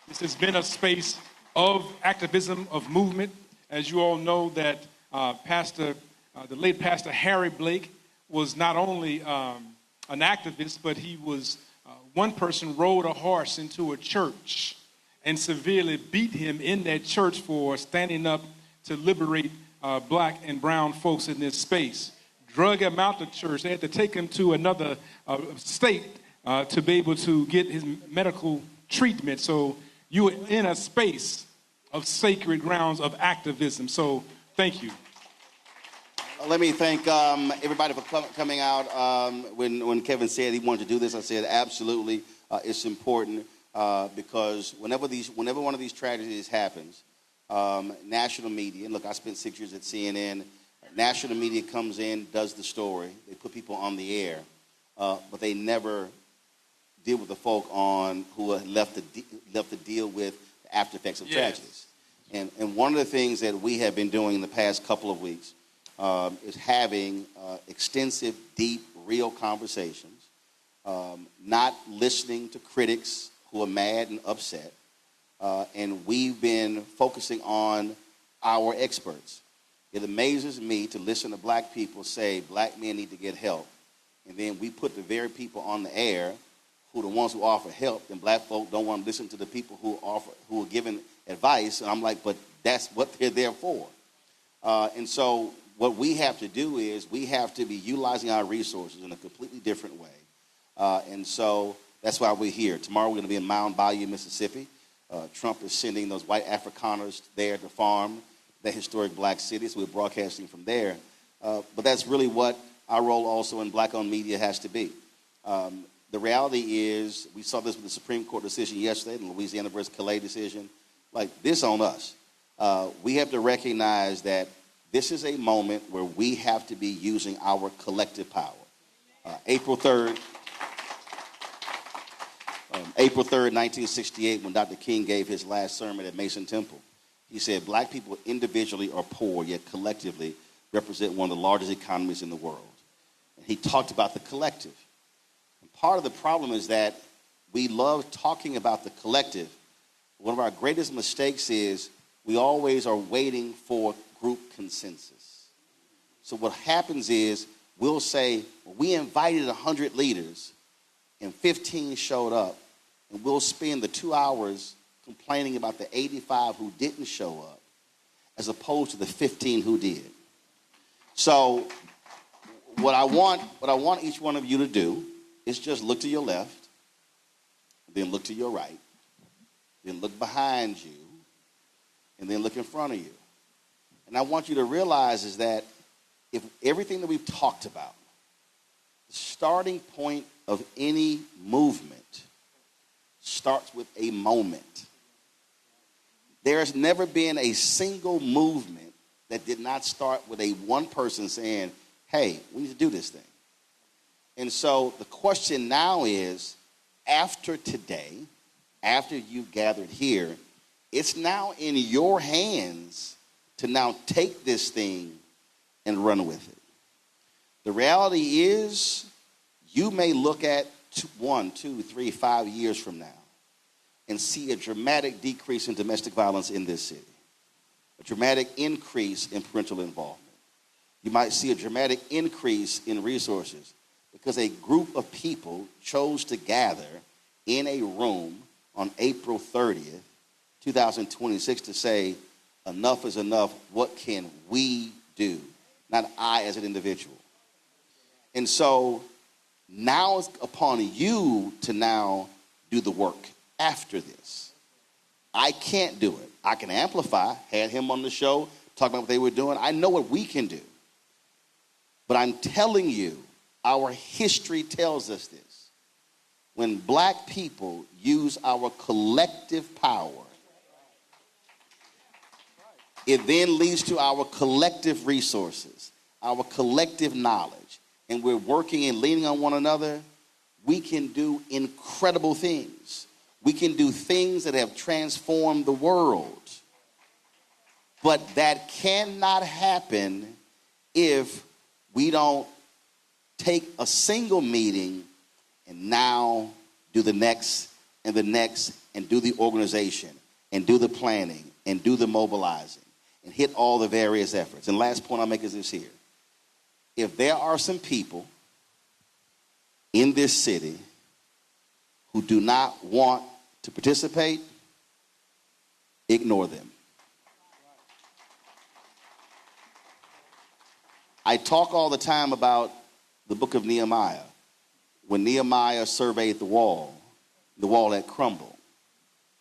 This has been a space of activism, of movement. As you all know, that the late Pastor Harry Blake was not only an activist, but he was, one person rode a horse into a church and severely beat him in that church for standing up to liberate black and brown folks in this space. Drug him out the church. They had to take him to another state to be able to get his medical treatment. So you were in a space of sacred grounds of activism. So thank you. Let me thank everybody for coming out. When Kevin said he wanted to do this, I said absolutely. It's important because whenever one of these tragedies happens, national media, and look, I spent 6 years at CNN. National media comes in, does the story. They put people on the air, but they never deal with the folk who are left to deal with the after effects of tragedies. And one of the things that we have been doing in the past couple of weeks is having extensive, deep, real conversations, not listening to critics who are mad and upset. And we've been focusing on our experts. It amazes me to listen to black people say black men need to get help. And then we put the very people on the air who are the ones who offer help, and black folk don't want to listen to the people who are giving advice. And I'm like, but that's what they're there for. And so what we have to do is we have to be utilizing our resources in a completely different way. And so that's why we're here. Tomorrow we're going to be in Mound Bayou, Mississippi. Trump is sending those white Afrikaners there to farm that historic black city, so we're broadcasting from there. But that's really what our role also in black-owned media has to be. The reality is, we saw this with the Supreme Court decision yesterday, the Louisiana versus Calais decision. Like, this on us. We have to recognize that this is a moment where we have to be using our collective power. April 3rd, 1968, when Dr. King gave his last sermon at Mason Temple, he said, black people individually are poor, yet collectively represent one of the largest economies in the world. And he talked about the collective. And part of the problem is that we love talking about the collective. One of our greatest mistakes is we always are waiting for group consensus. So what happens is we'll say, well, we invited 100 leaders and 15 showed up, and we'll spend the 2 hours complaining about the 85 who didn't show up as opposed to the 15 who did. So what I want each one of you to do is just look to your left, then look to your right, then look behind you, and then look in front of you. And I want you to realize is that if everything that we've talked about, the starting point of any movement starts with a moment. There has never been a single movement that did not start with one person saying, hey, we need to do this thing. And so the question now is, after today, after you've gathered here, it's now in your hands to now take this thing and run with it. The reality is, you may look at 1, 2, 3, 5 years from now and see a dramatic decrease in domestic violence in this city, a dramatic increase in parental involvement. You might see a dramatic increase in resources because a group of people chose to gather in a room on April 30th, 2026 to say, enough is enough. What can we do? Not I as an individual. And so now it's upon you to now do the work after this. I can't do it. I can amplify, had him on the show, talk about what they were doing. I know what we can do. But I'm telling you, our history tells us this. When black people use our collective power, it then leads to our collective resources, our collective knowledge, and we're working and leaning on one another, we can do incredible things. We can do things that have transformed the world. But that cannot happen if we don't take a single meeting and now do the next and the next and do the organization and do the planning and do the mobilizing and hit all the various efforts. And last point I'll make is this here. If there are some people in this city who do not want to participate, ignore them. I talk all the time about the book of Nehemiah. When Nehemiah surveyed the wall had crumbled.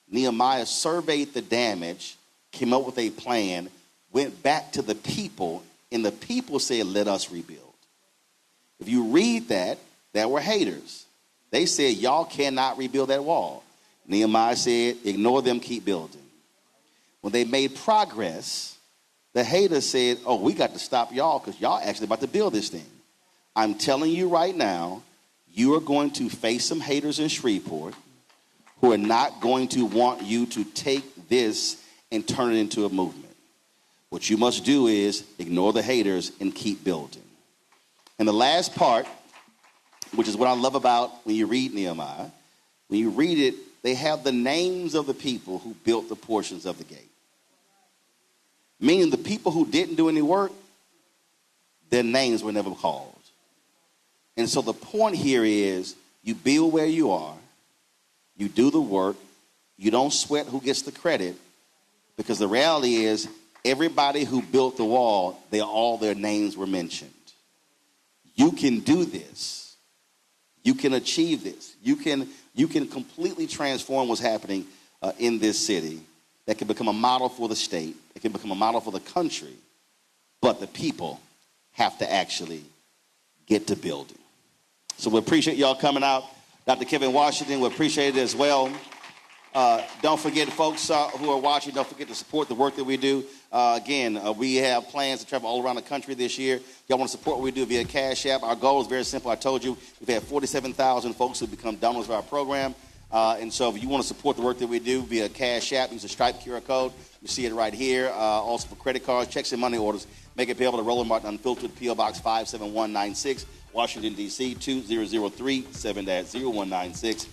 Nehemiah surveyed the damage, came up with a plan, went back to the people, and the people said, let us rebuild. If you read that, there were haters. They said, y'all cannot rebuild that wall. Nehemiah said, ignore them, keep building. When they made progress, the haters said, oh, we got to stop y'all because y'all actually about to build this thing. I'm telling you right now, you are going to face some haters in Shreveport who are not going to want you to take this and turn it into a movement. What you must do is ignore the haters and keep building. And the last part, which is what I love about when you read Nehemiah, when you read it, they have the names of the people who built the portions of the gate. Meaning the people who didn't do any work, their names were never called. And so the point here is you build where you are, you do the work, you don't sweat who gets the credit, because the reality is everybody who built the wall, all their names were mentioned. You can do this. You can achieve this. You can completely transform what's happening in this city. That can become a model for the state. It can become a model for the country. But the people have to actually get to building. So we appreciate y'all coming out. Dr. Kevin Washington, we appreciate it as well. Don't forget, folks who are watching, don't forget to support the work that we do. Again, we have plans to travel all around the country this year. Y'all want to support what we do via Cash App. Our goal is very simple. I told you, we've had 47,000 folks who become donors of our program. And so if you want to support the work that we do via Cash App, use a Stripe QR code. You see it right here. Also for credit cards, checks, and money orders, make it payable to Roland Martin Unfiltered, P.O. Box 57196, Washington, D.C. 20037 7-0196.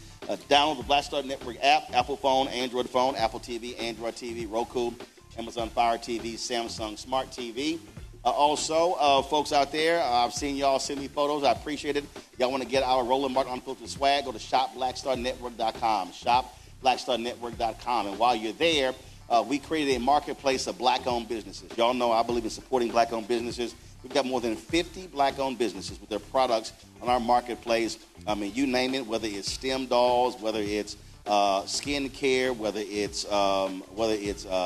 Download the Black Star Network app, Apple phone, Android phone, Apple TV, Android TV, Roku, Amazon Fire TV, Samsung Smart TV. Also, folks out there, I've seen y'all send me photos. I appreciate it. Y'all want to get our Roland Martin Unfiltered swag, go to shopblackstarnetwork.com, shopblackstarnetwork.com. And while you're there, we created a marketplace of black-owned businesses. Y'all know I believe in supporting black-owned businesses. We've got more than 50 black-owned businesses with their products on our marketplace. I mean, you name it, whether it's stem dolls, whether it's skin care, whether it's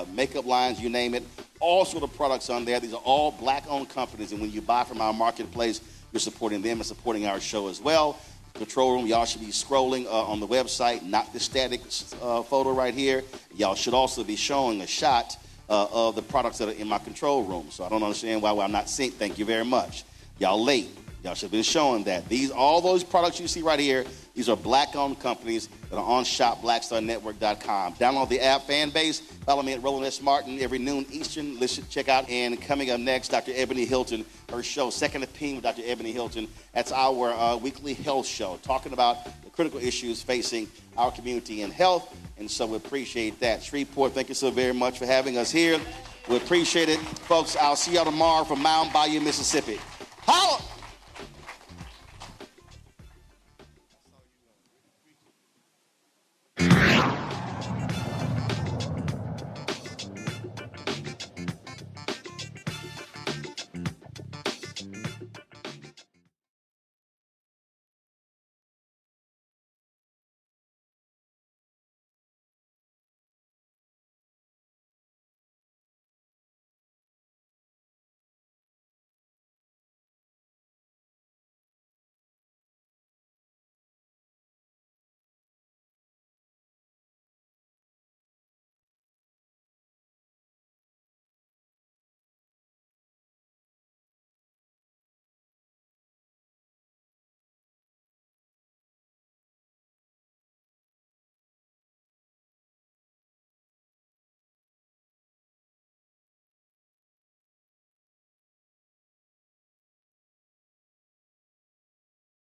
makeup lines, you name it. All sort of products on there. These are all black-owned companies, and when you buy from our marketplace, you're supporting them and supporting our show as well. Control room, y'all should be scrolling on the website, not the static photo right here. Y'all should also be showing a shot of the products that are in my control room. So I don't understand why I'm not synced. Thank you very much. Y'all late. Y'all should have been showing that. All those products you see right here, these are black-owned companies that are on shopblackstarnetwork.com. Download the app, fan base. Follow me at Roland S. Martin every noon Eastern. Listen, check out. And coming up next, Dr. Ebony Hilton, her show, Second Opinion with Dr. Ebony Hilton. That's our weekly health show, talking about the critical issues facing our community in health. And so we appreciate that. Shreveport, thank you so very much for having us here. We appreciate it. Folks, I'll see y'all tomorrow from Mound Bayou, Mississippi. Holla!